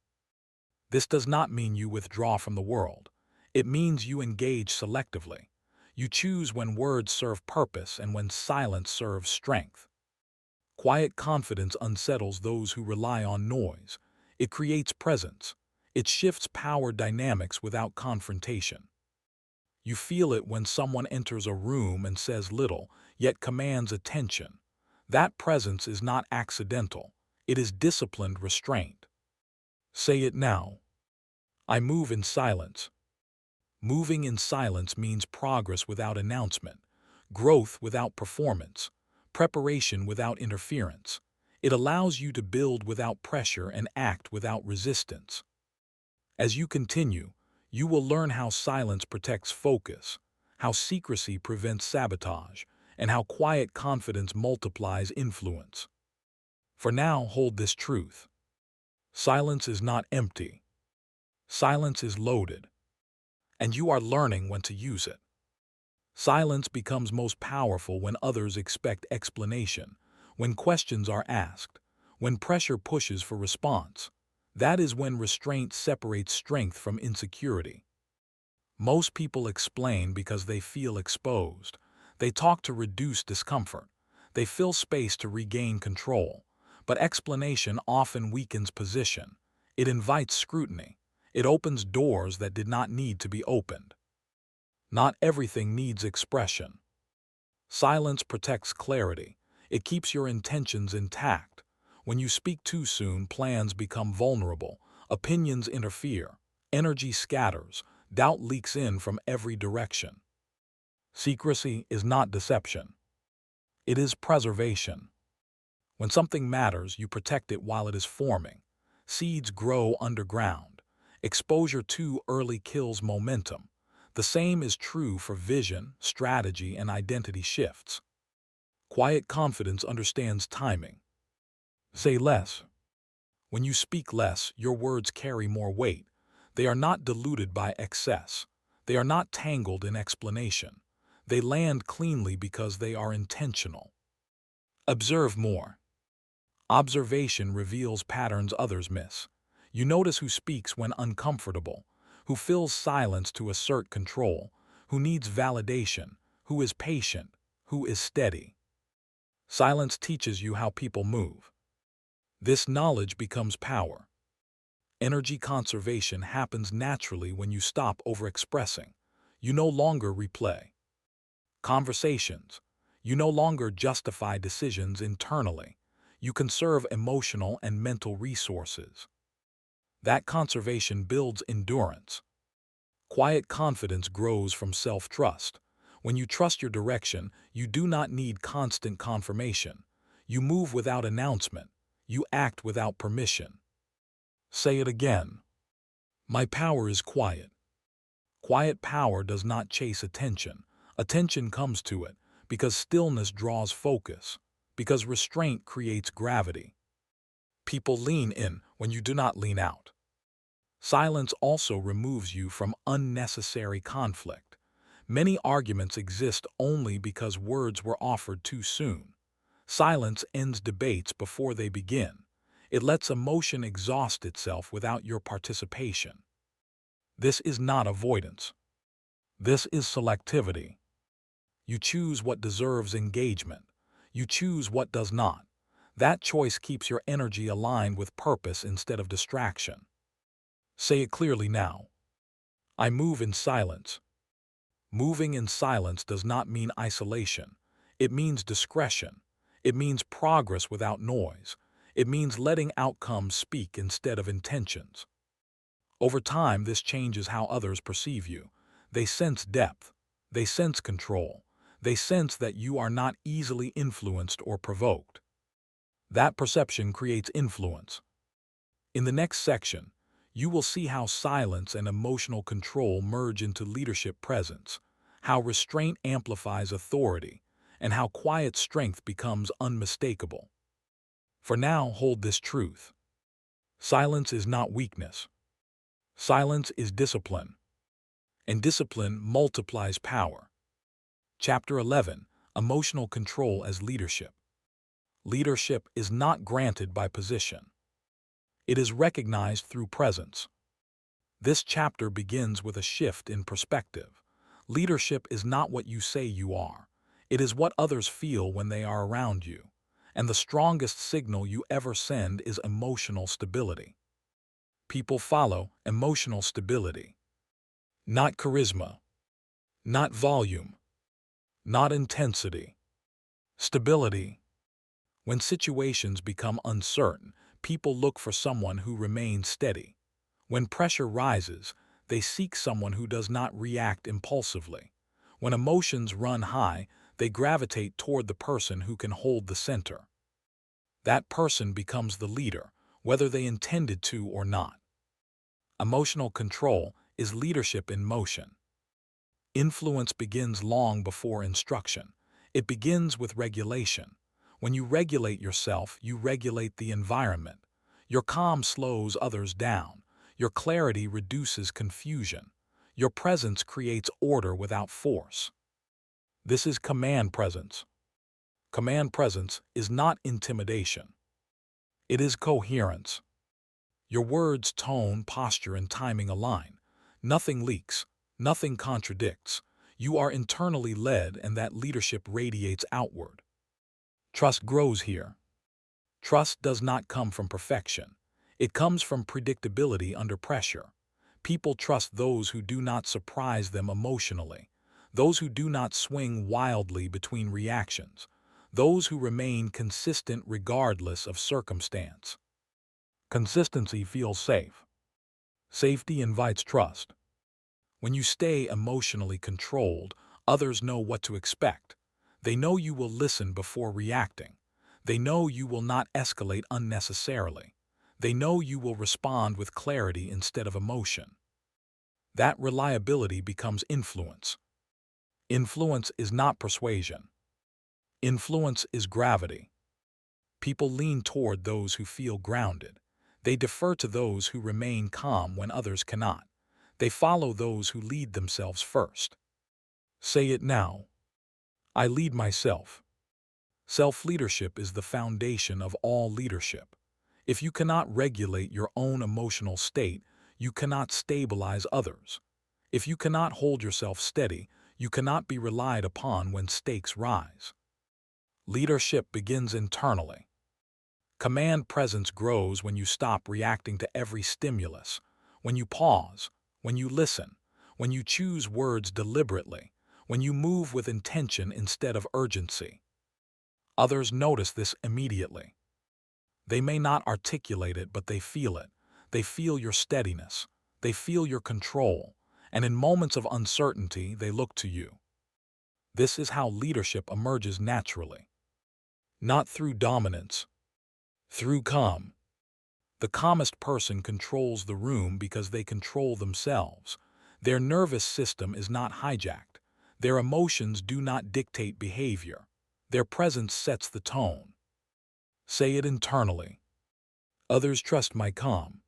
This does not mean you withdraw from the world. It means you engage selectively. You choose when words serve purpose and when silence serves strength. Quiet confidence unsettles those who rely on noise. It creates presence. It shifts power dynamics without confrontation. You feel it when someone enters a room and says little, yet commands attention. That presence is not accidental. It is disciplined restraint. Say it now. I move in silence. Moving in silence means progress without announcement, growth without performance, preparation without interference. It allows you to build without pressure and act without resistance. As you continue, you will learn how silence protects focus, how secrecy prevents sabotage, and how quiet confidence multiplies influence. For now, hold this truth. Silence is not empty. Silence is loaded, and you are learning when to use it. Silence becomes most powerful when others expect explanation, when questions are asked, when pressure pushes for response. That is when restraint separates strength from insecurity. Most people explain because they feel exposed. They talk to reduce discomfort. They fill space to regain control. But explanation often weakens position. It invites scrutiny. It opens doors that did not need to be opened. Not everything needs expression. Silence protects clarity. It keeps your intentions intact. When you speak too soon, plans become vulnerable, opinions interfere, energy scatters, doubt leaks in from every direction. Secrecy is not deception. It is preservation. When something matters, you protect it while it is forming. Seeds grow underground. Exposure too early kills momentum. The same is true for vision, strategy, and identity shifts. Quiet confidence understands timing. Say less. When you speak less, your words carry more weight. They are not diluted by excess. They are not tangled in explanation. They land cleanly because they are intentional. Observe more. Observation reveals patterns others miss. You notice who speaks when uncomfortable, who fills silence to assert control, who needs validation, who is patient, who is steady. Silence teaches you how people move. This knowledge becomes power. Energy conservation happens naturally when you stop overexpressing. You no longer replay conversations. You no longer justify decisions internally. You conserve emotional and mental resources. That conservation builds endurance. Quiet confidence grows from self-trust. When you trust your direction, you do not need constant confirmation. You move without announcement. You act without permission. Say it again. My power is quiet. Quiet power does not chase attention. Attention comes to it because stillness draws focus, because restraint creates gravity. People lean in when you do not lean out. Silence also removes you from unnecessary conflict. Many arguments exist only because words were offered too soon. Silence ends debates before they begin. It lets emotion exhaust itself without your participation. This is not avoidance. This is selectivity. You choose what deserves engagement. You choose what does not. That choice keeps your energy aligned with purpose instead of distraction. Say it clearly now. I move in silence. Moving in silence does not mean isolation. It means discretion. It means progress without noise. It means letting outcomes speak instead of intentions. Over time, this changes how others perceive you. They sense depth. They sense control. They sense that you are not easily influenced or provoked. That perception creates influence. In the next section, you will see how silence and emotional control merge into leadership presence, how restraint amplifies authority, and how quiet strength becomes unmistakable. For now, hold this truth. Silence is not weakness. Silence is discipline, and discipline multiplies power. Chapter 11. Emotional Control as Leadership. Leadership is not granted by position. It is recognized through presence. This chapter begins with a shift in perspective. Leadership is not what you say you are. It is what others feel when they are around you. And the strongest signal you ever send is emotional stability. People follow emotional stability. Not charisma. Not volume. Not intensity. Stability. When situations become uncertain, people look for someone who remains steady. When pressure rises, they seek someone who does not react impulsively. When emotions run high, they gravitate toward the person who can hold the center. That person becomes the leader, whether they intended to or not. Emotional control is leadership in motion. Influence begins long before instruction. It begins with regulation. When you regulate yourself, you regulate the environment. Your calm slows others down. Your clarity reduces confusion. Your presence creates order without force. This is command presence. Command presence is not intimidation. It is coherence. Your words, tone, posture, and timing align. Nothing leaks. Nothing contradicts. You are internally led, and that leadership radiates outward. Trust grows here. Trust does not come from perfection. It comes from predictability under pressure. People trust those who do not surprise them emotionally. those who do not swing wildly between reactions, those who remain consistent regardless of circumstance. Consistency feels safe. Safety invites trust. When you stay emotionally controlled, others know what to expect. They know you will listen before reacting. They know you will not escalate unnecessarily. They know you will respond with clarity instead of emotion. That reliability becomes influence. Influence is not persuasion. Influence is gravity. People lean toward those who feel grounded. They defer to those who remain calm when others cannot. They follow those who lead themselves first. Say it now. I lead myself. Self-leadership is the foundation of all leadership. If you cannot regulate your own emotional state, you cannot stabilize others. If you cannot hold yourself steady, you cannot be relied upon when stakes rise. Leadership begins internally. Command presence grows when you stop reacting to every stimulus, when you pause, when you listen, when you choose words deliberately, when you move with intention instead of urgency. Others notice this immediately. They may not articulate it, but they feel it. They feel your steadiness. They feel your control. And in moments of uncertainty, they look to you. This is how leadership emerges naturally. Not through dominance, through calm. The calmest person controls the room because they control themselves. Their nervous system is not hijacked. Their emotions do not dictate behavior. Their presence sets the tone. Say it internally. Others trust my calm.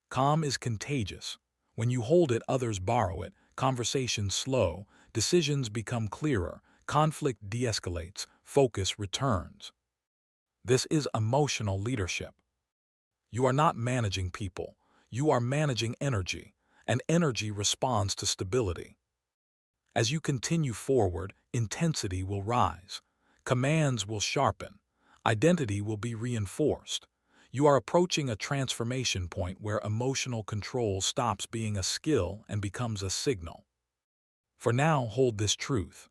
Calm is contagious. When you hold it, others borrow it. Conversations slow, decisions become clearer, conflict de-escalates, focus returns. This is emotional leadership. You are not managing people. You are managing energy, and energy responds to stability. As you continue forward, intensity will rise. Commands will sharpen. Identity will be reinforced. You are approaching a transformation point where emotional control stops being a skill and becomes a signal. For now, hold this truth.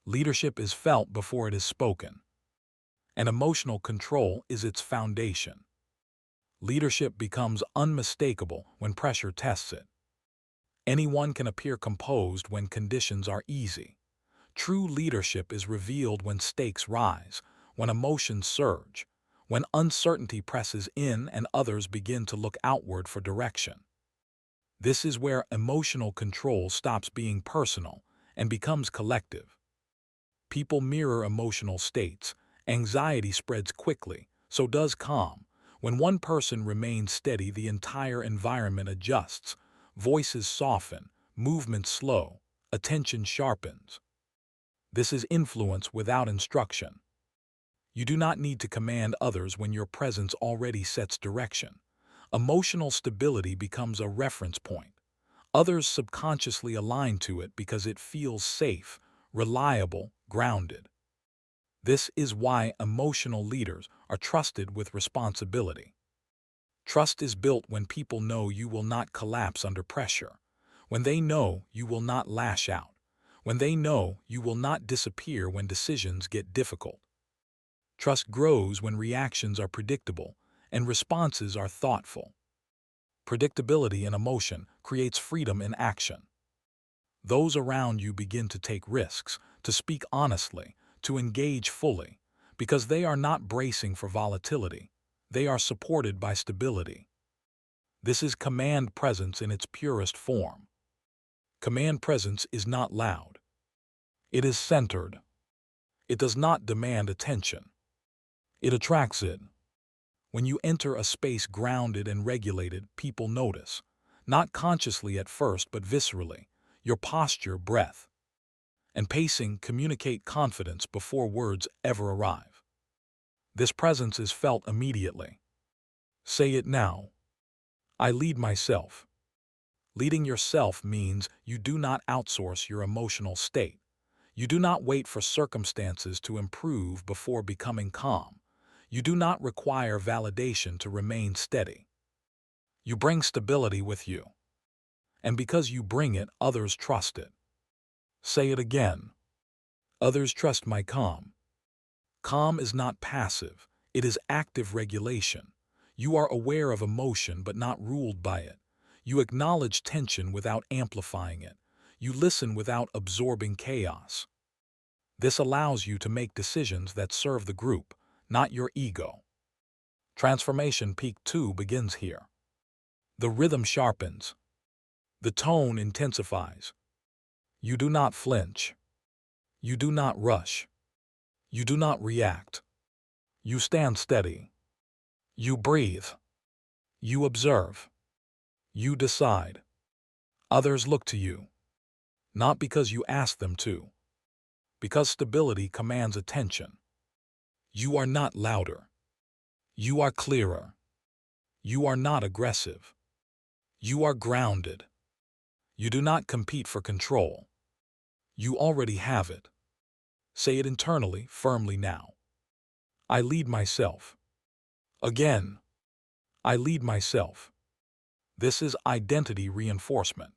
Leadership is felt before it is spoken, and emotional control is its foundation. Leadership becomes unmistakable when pressure tests it. Anyone can appear composed when conditions are easy. True leadership is revealed when stakes rise, when emotions surge, when uncertainty presses in and others begin to look outward for direction. This is where emotional control stops being personal and becomes collective. People mirror emotional states. Anxiety spreads quickly, so does calm. When one person remains steady, the entire environment adjusts. Voices soften, movements slow, attention sharpens. This is influence without instruction. You do not need to command others when your presence already sets direction. Emotional stability becomes a reference point. Others subconsciously align to it because it feels safe, reliable, grounded. This is why emotional leaders are trusted with responsibility. Trust is built when people know you will not collapse under pressure, when they know you will not lash out, when they know you will not disappear when decisions get difficult. Trust grows when reactions are predictable and responses are thoughtful. Predictability in emotion creates freedom in action. Those around you begin to take risks, to speak honestly, to engage fully, because they are not bracing for volatility. They are supported by stability. This is command presence in its purest form. Command presence is not loud. It is centered. It does not demand attention. It attracts it. When you enter a space grounded and regulated, people notice, not consciously at first but viscerally. Your posture, breath, and pacing communicate confidence before words ever arrive. This presence is felt immediately. Say it now. I lead myself. Leading yourself means you do not outsource your emotional state. You do not wait for circumstances to improve before becoming calm. You do not require validation to remain steady. You bring stability with you. And because you bring it, others trust it. Say it again. Others trust my calm. Calm is not passive. It is active regulation. You are aware of emotion but not ruled by it. You acknowledge tension without amplifying it. You listen without absorbing chaos. This allows you to make decisions that serve the group, not your ego. Transformation Peak 2 begins here. The rhythm sharpens. The tone intensifies. You do not flinch. You do not rush. You do not react. You stand steady. You breathe. You observe. You decide. Others look to you, not because you ask them to, because stability commands attention. You are not louder. You are clearer. You are not aggressive. You are grounded. You do not compete for control. You already have it. Say it internally, firmly now. I lead myself. Again, I lead myself. This is identity reinforcement.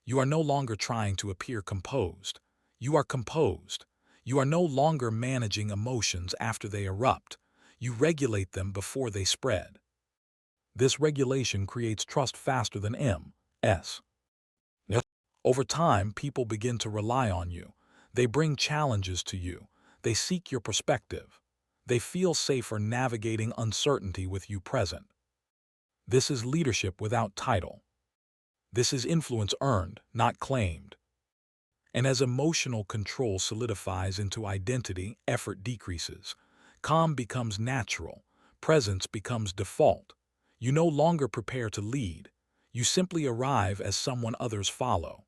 You are no longer trying to appear composed. You are composed. You are no longer managing emotions after they erupt. You regulate them before they spread. This regulation creates trust faster than M.S. Over time, people begin to rely on you. They bring challenges to you. They seek your perspective. They feel safer navigating uncertainty with you present. This is leadership without title. This is influence earned, not claimed. And as emotional control solidifies into identity, effort decreases. Calm becomes natural. Presence becomes default. You no longer prepare to lead. You simply arrive as someone others follow.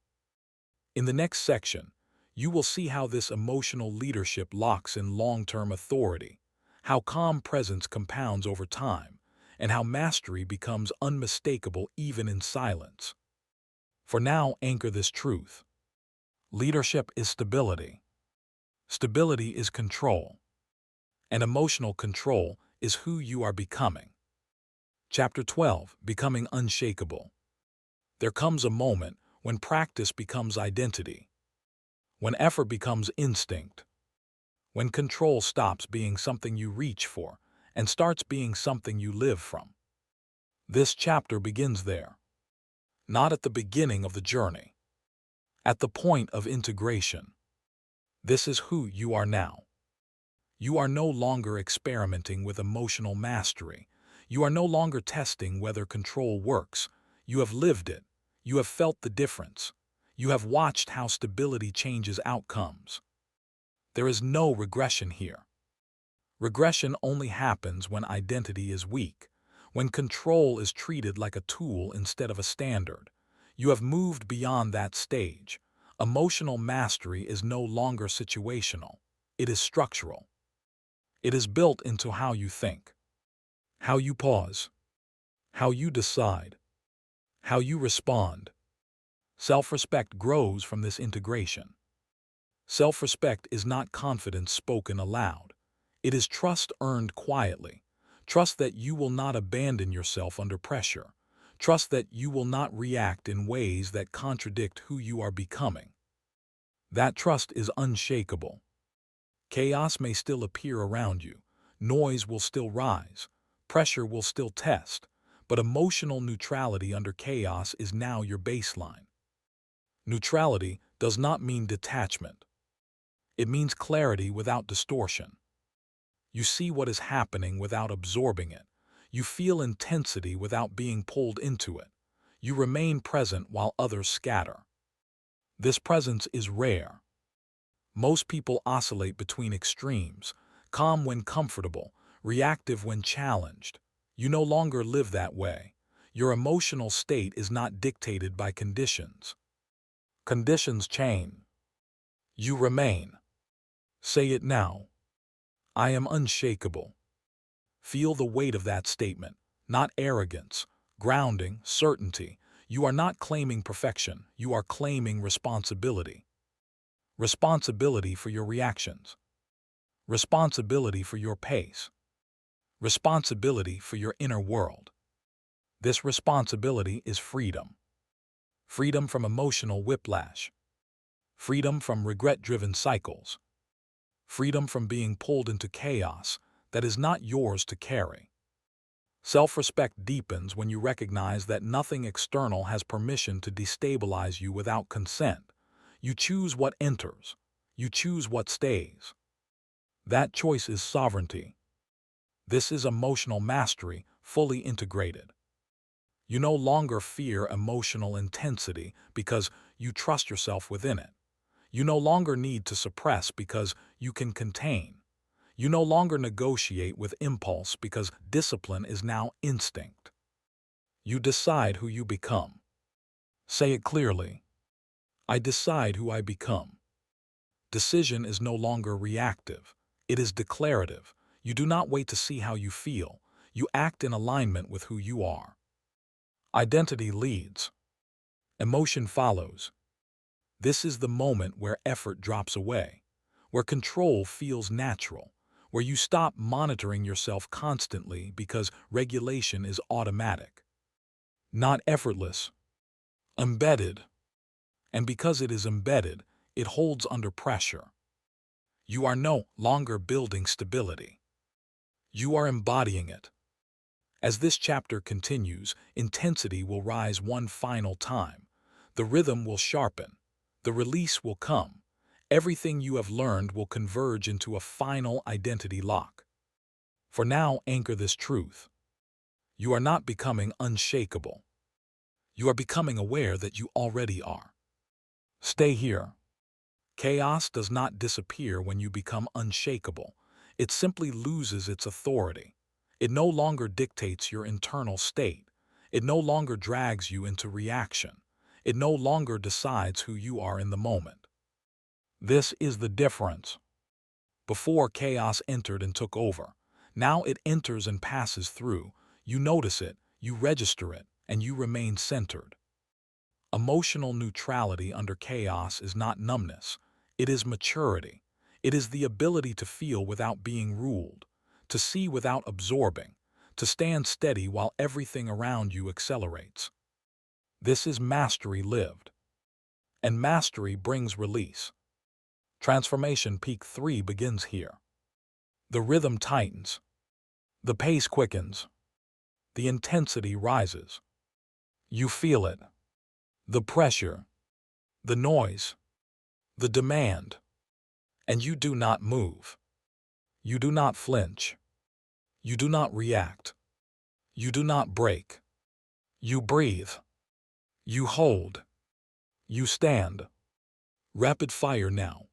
In the next section, you will see how this emotional leadership locks in long-term authority, how calm presence compounds over time, and how mastery becomes unmistakable even in silence. For now, anchor this truth. Leadership is stability. Stability is control. And emotional control is who you are becoming. Chapter 12, Becoming Unshakable. There comes a moment when practice becomes identity, when effort becomes instinct, when control stops being something you reach for and starts being something you live from. This chapter begins there, not at the beginning of the journey, at the point of integration. This is who you are now. You are no longer experimenting with emotional mastery. You are no longer testing whether control works. You have lived it. You have felt the difference. You have watched how stability changes outcomes. There is no regression here. Regression only happens when identity is weak, when control is treated like a tool instead of a standard. You have moved beyond that stage. Emotional mastery is no longer situational. It is structural. It is built into how you think, how you pause, how you decide, how you respond. Self-respect grows from this integration. Self-respect is not confidence spoken aloud. It is trust earned quietly. Trust that you will not abandon yourself under pressure. Trust that you will not react in ways that contradict who you are becoming. That trust is unshakable. Chaos may still appear around you. Noise will still rise. Pressure will still test. But emotional neutrality under chaos is now your baseline. Neutrality does not mean detachment. It means clarity without distortion. You see what is happening without absorbing it. You feel intensity without being pulled into it. You remain present while others scatter. This presence is rare. Most people oscillate between extremes, calm when comfortable, reactive when challenged. You no longer live that way. Your emotional state is not dictated by conditions. Conditions change. You remain. Say it now. I am unshakable. Feel the weight of that statement, not arrogance, grounding, certainty. You are not claiming perfection. You are claiming responsibility. Responsibility for your reactions. Responsibility for your pace. Responsibility for your inner world. This responsibility is freedom. Freedom from emotional whiplash. freedom from regret-driven cycles, freedom from being pulled into chaos that is not yours to carry. Self-respect deepens when you recognize that nothing external has permission to destabilize you without consent. You choose what enters. You choose what stays. That choice is sovereignty. This is emotional mastery, fully integrated. You no longer fear emotional intensity because you trust yourself within it. You no longer need to suppress because you can contain. You no longer negotiate with impulse because discipline is now instinct. You decide who you become. Say it clearly. I decide who I become. Decision is no longer reactive. It is declarative. You do not wait to see how you feel. You act in alignment with who you are. Identity leads. Emotion follows. This is the moment where effort drops away, where control feels natural, where you stop monitoring yourself constantly because regulation is automatic. Not effortless, embedded. And because it is embedded, it holds under pressure. You are no longer building stability. You are embodying it. As this chapter continues, intensity will rise one final time. The rhythm will sharpen. The release will come. Everything you have learned will converge into a final identity lock. For now, anchor this truth. You are not becoming unshakable. You are becoming aware that you already are. Stay here. Chaos does not disappear when you become unshakable. It simply loses its authority. It no longer dictates your internal state. It no longer drags you into reaction. It no longer decides who you are in the moment. This is the difference. Before, chaos entered and took over. Now it enters and passes through. You notice it, you register it, and you remain centered. Emotional neutrality under chaos is not numbness. It is maturity. It is the ability to feel without being ruled, to see without absorbing, to stand steady while everything around you accelerates. This is mastery lived. And mastery brings release. Transformation Peak 3 begins here. The rhythm tightens. The pace quickens. The intensity rises. You feel it. The pressure. The noise. The demand. And you do not move. You do not flinch. You do not react. You do not break. You breathe. You hold. You stand. Rapid fire now.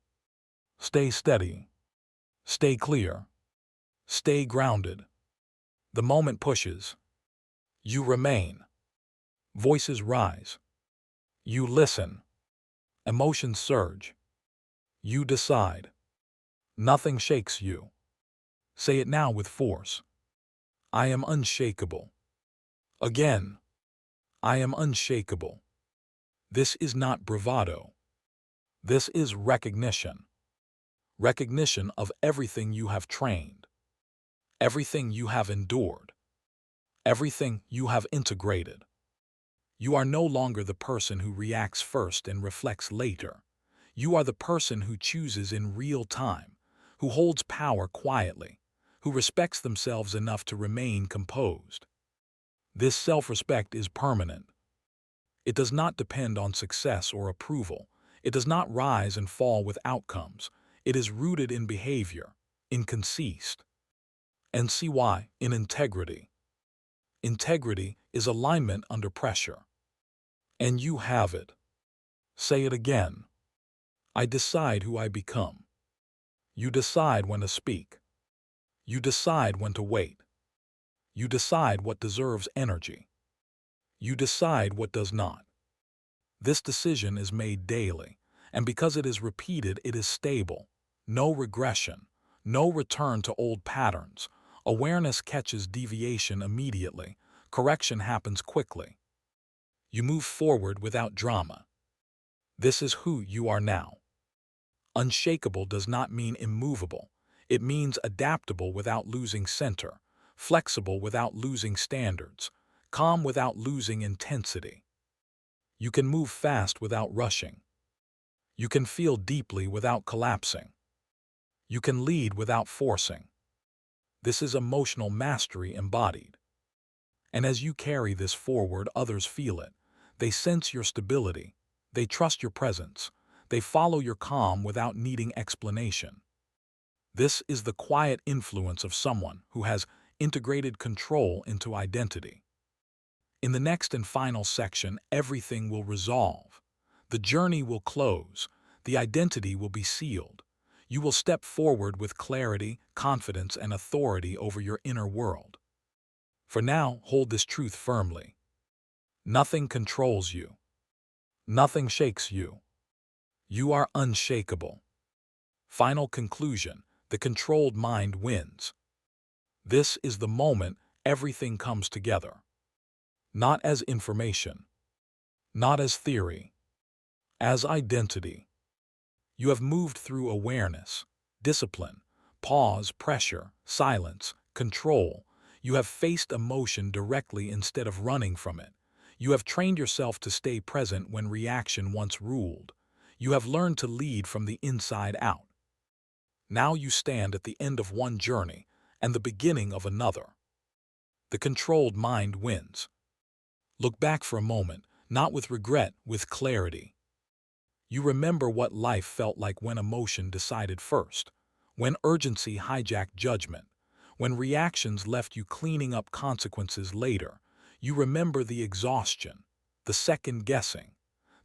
Stay steady. Stay clear. Stay grounded. The moment pushes. You remain. Voices rise. You listen. Emotions surge. You decide. Nothing shakes you. Say it now with force. I am unshakable. Again. I am unshakable. This is not bravado. This is recognition. Recognition of everything you have trained. Everything you have endured. Everything you have integrated. You are no longer the person who reacts first and reflects later. You are the person who chooses in real time, who holds power quietly, who respects themselves enough to remain composed. This self-respect is permanent. It does not depend on success or approval. It does not rise and fall with outcomes. It is rooted in behavior, in conceit. And see why, in integrity. Integrity is alignment under pressure. And you have it. Say it again. I decide who I become. You decide when to speak. You decide when to wait. You decide what deserves energy. You decide what does not. This decision is made daily, and because it is repeated, it is stable. No regression, no return to old patterns. Awareness catches deviation immediately. Correction happens quickly. You move forward without drama. This is who you are now. Unshakable does not mean immovable. It means adaptable without losing center, flexible without losing standards, calm without losing intensity. You can move fast without rushing. You can feel deeply without collapsing. You can lead without forcing. This is emotional mastery embodied. And as you carry this forward, others feel it. They sense your stability. They trust your presence. They follow your calm without needing explanation. This is the quiet influence of someone who has integrated control into identity. In the next and final section, everything will resolve. The journey will close. The identity will be sealed. You will step forward with clarity, confidence, and authority over your inner world. For now, hold this truth firmly. Nothing controls you. Nothing shakes you. You are unshakable. Final conclusion: the controlled mind wins. This is the moment everything comes together. Not as information, not as theory, as identity. You have moved through awareness, discipline, pause, pressure, silence, control. You have faced emotion directly instead of running from it. You have trained yourself to stay present when reaction once ruled. You have learned to lead from the inside out. Now you stand at the end of one journey and the beginning of another. The controlled mind wins. Look back for a moment, not with regret, with clarity. You remember what life felt like when emotion decided first, when urgency hijacked judgment, when reactions left you cleaning up consequences later. You remember the exhaustion, the second guessing,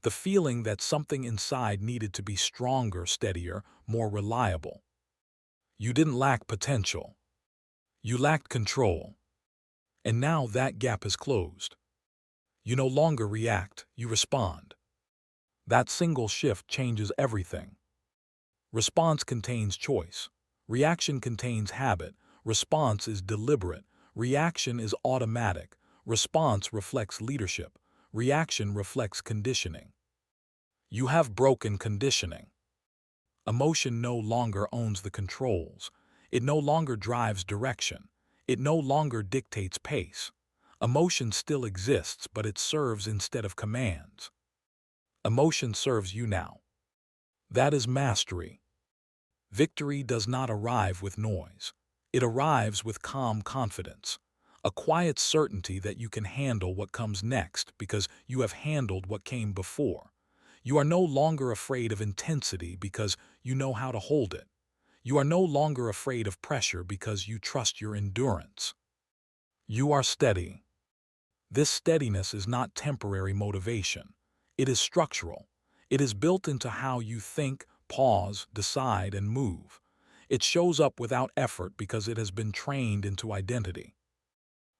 the feeling that something inside needed to be stronger, steadier, more reliable. You didn't lack potential. You lacked control. And now that gap is closed. You no longer react, you respond. That single shift changes everything. Response contains choice. Reaction contains habit. Response is deliberate. Reaction is automatic. Response reflects leadership. Reaction reflects conditioning. You have broken conditioning. Emotion no longer owns the controls. It no longer drives direction. It no longer dictates pace. Emotion still exists, but it serves instead of commands. Emotion serves you now. That is mastery. Victory does not arrive with noise. It arrives with calm confidence, a quiet certainty that you can handle what comes next because you have handled what came before. You are no longer afraid of intensity because you know how to hold it. You are no longer afraid of pressure because you trust your endurance. You are steady. This steadiness is not temporary motivation. It is structural. It is built into how you think, pause, decide, and move. It shows up without effort because it has been trained into identity.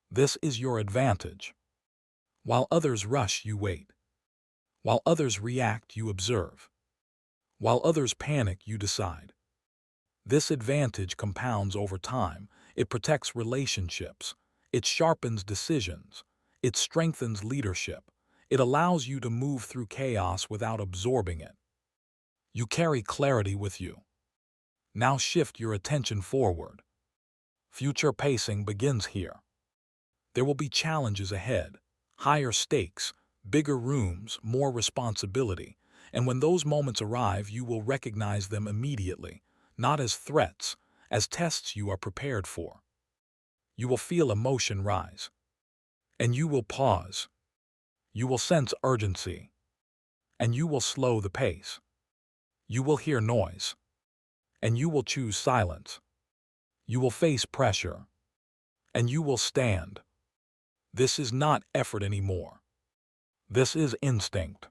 This is your advantage. While others rush, you wait. While others react, you observe. While others panic, you decide. This advantage compounds over time. It protects relationships. It sharpens decisions. It strengthens leadership. It allows you to move through chaos without absorbing it. You carry clarity with you. Now shift your attention forward. Future pacing begins here. There will be challenges ahead, higher stakes, bigger rooms, more responsibility, and when those moments arrive, you will recognize them immediately, not as threats, as tests you are prepared for. You will feel emotion rise, and you will pause. You will sense urgency, and you will slow the pace. You will hear noise, and you will choose silence. You will face pressure, and you will stand. This is not effort anymore. This is instinct.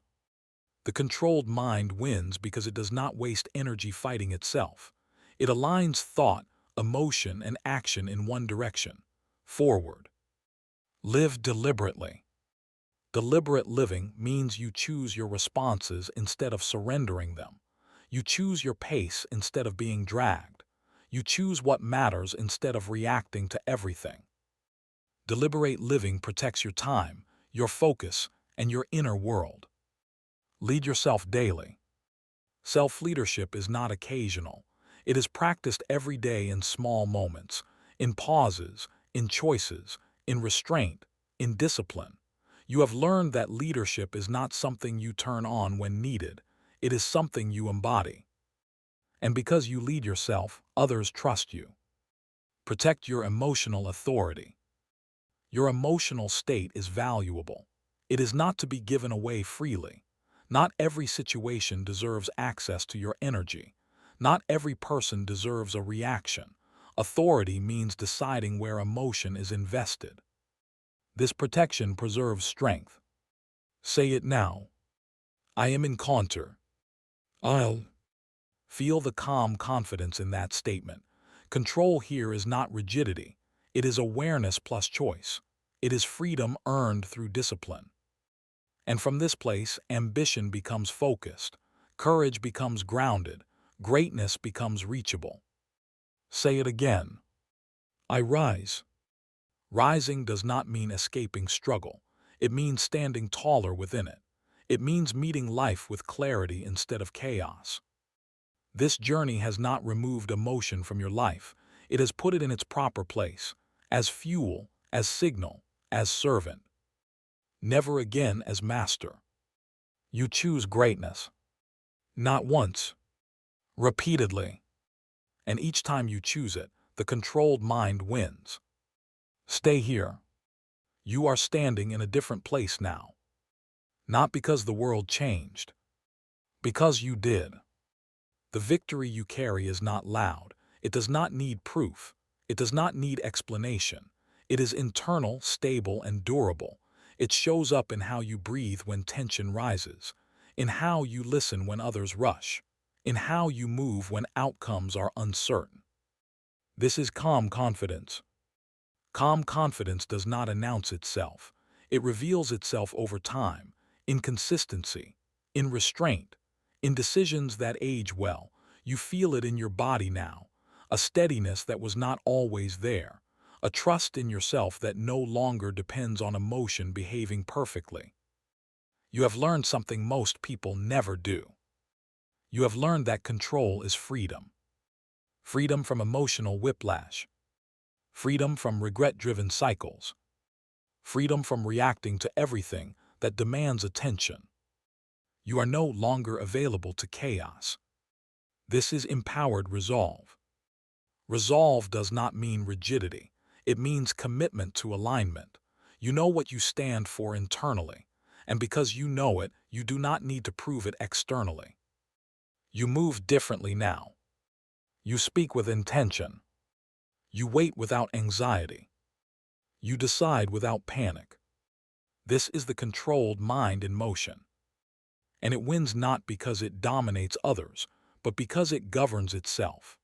The controlled mind wins because it does not waste energy fighting itself. It aligns thought, emotion, and action in one direction, forward. Live deliberately. Deliberate living means you choose your responses instead of surrendering them. You choose your pace instead of being dragged. You choose what matters instead of reacting to everything. Deliberate living protects your time, your focus, and your inner world. Lead yourself daily. Self-leadership is not occasional. It is practiced every day in small moments, in pauses, in choices, in restraint, in discipline. You have learned that leadership is not something you turn on when needed. It is something you embody. And because you lead yourself, others trust you. Protect your emotional authority. Your emotional state is valuable. It is not to be given away freely. Not every situation deserves access to your energy. Not every person deserves a reaction. Authority means deciding where emotion is invested. This protection preserves strength. Say it now. I am in contour. I'll feel the calm confidence in that statement. Control here is not rigidity. It is awareness plus choice. It is freedom earned through discipline. And from this place, ambition becomes focused. Courage becomes grounded. Greatness becomes reachable. Say it again. I rise. Rising does not mean escaping struggle. It means standing taller within it. It means meeting life with clarity instead of chaos. This journey has not removed emotion from your life. It has put it in its proper place, as fuel, as signal, as servant. Never again as master. You choose greatness. Not once. Repeatedly. And each time you choose it, the controlled mind wins. Stay here. You are standing in a different place now. Not because the world changed. Because you did. The victory you carry is not loud. It does not need proof. It does not need explanation. It is internal, stable, and durable. It shows up in how you breathe when tension rises, in how you listen when others rush, in how you move when outcomes are uncertain. This is calm confidence. Calm confidence does not announce itself. It reveals itself over time, in consistency, in restraint, in decisions that age well. You feel it in your body now, a steadiness that was not always there, a trust in yourself that no longer depends on emotion behaving perfectly. You have learned something most people never do. You have learned that control is freedom. Freedom from emotional whiplash. Freedom from regret-driven cycles. Freedom from reacting to everything that demands attention. You are no longer available to chaos. This is empowered resolve. Resolve does not mean rigidity. It means commitment to alignment. You know what you stand for internally, and because you know it, you do not need to prove it externally. You move differently now. You speak with intention. You wait without anxiety. You decide without panic. This is the controlled mind in motion. And it wins not because it dominates others, but because it governs itself.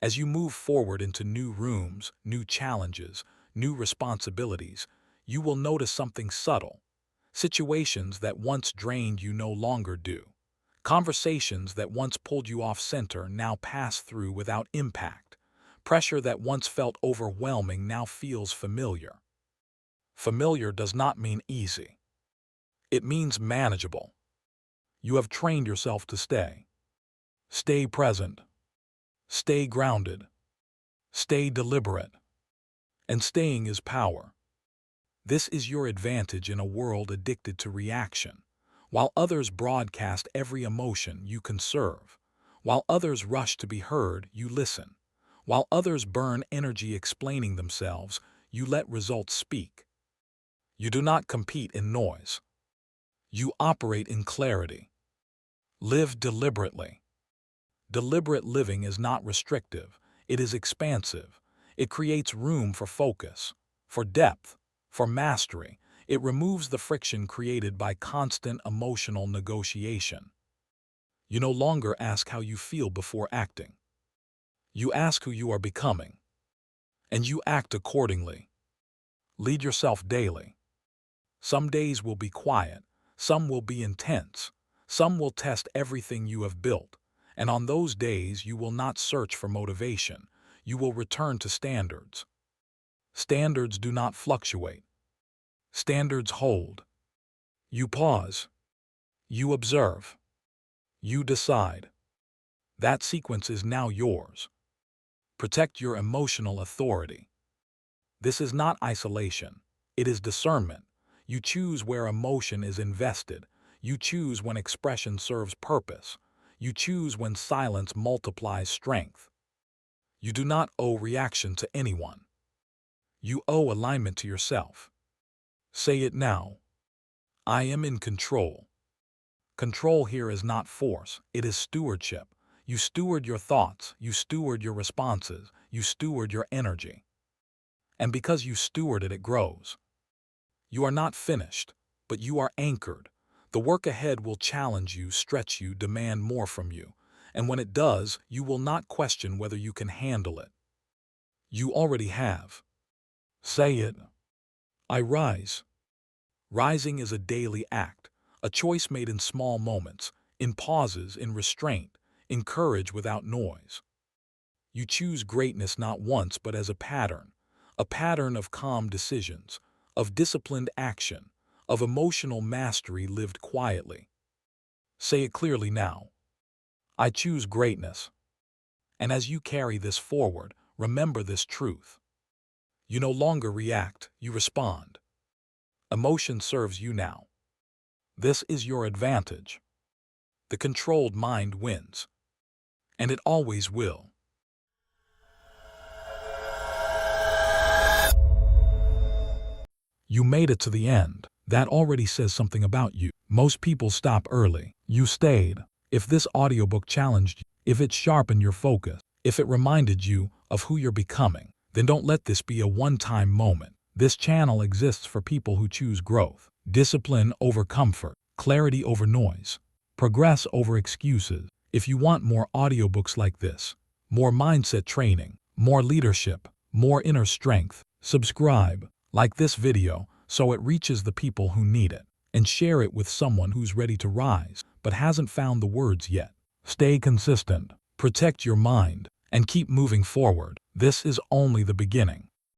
As you move forward into new rooms, new challenges, new responsibilities, you will notice something subtle. Situations that once drained you no longer do. Conversations that once pulled you off center now pass through without impact. Pressure that once felt overwhelming now feels familiar. Familiar does not mean easy. It means manageable. You have trained yourself to stay. Stay present. Stay grounded. Stay deliberate. And staying is power. This is your advantage in a world addicted to reaction. While others broadcast every emotion, you conserve. While others rush to be heard, you listen. While others burn energy explaining themselves, you let results speak. You do not compete in noise. You operate in clarity. Live deliberately. Deliberate living is not restrictive. It is expansive. It creates room for focus, for depth, for mastery. It removes the friction created by constant emotional negotiation. You no longer ask how you feel before acting. You ask who you are becoming. And you act accordingly. Lead yourself daily. Some days will be quiet. Some will be intense. Some will test everything you have built. And on those days, you will not search for motivation. You will return to standards. Standards do not fluctuate. Standards hold. You pause. You observe. You decide. That sequence is now yours. Protect your emotional authority. This is not isolation. It is discernment. You choose where emotion is invested. You choose when expression serves purpose. You choose when silence multiplies strength. You do not owe reaction to anyone. You owe alignment to yourself. Say it now. I am in control. Control here is not force, it is stewardship. You steward your thoughts, you steward your responses, you steward your energy. And because you steward it, it grows. You are not finished, but you are anchored. The work ahead will challenge you, stretch you, demand more from you. And when it does, you will not question whether you can handle it. You already have. Say it. I rise. Rising is a daily act, a choice made in small moments, in pauses, in restraint, in courage without noise. You choose greatness not once but as a pattern of calm decisions, of disciplined action, of emotional mastery lived quietly. Say it clearly now. I choose greatness. And as you carry this forward, remember this truth. You no longer react, you respond. Emotion serves you now. This is your advantage. The controlled mind wins. And it always will. You made it to the end. That already says something about you. Most people stop early. You stayed. If this audiobook challenged you, if it sharpened your focus, if it reminded you of who you're becoming, then don't let this be a one-time moment. This channel exists for people who choose growth, discipline over comfort, clarity over noise, progress over excuses. If you want more audiobooks like this, more mindset training, more leadership, more inner strength, subscribe, like this video so it reaches the people who need it, and share it with someone who's ready to rise but hasn't found the words yet. Stay consistent, protect your mind, and keep moving forward. This is only the beginning.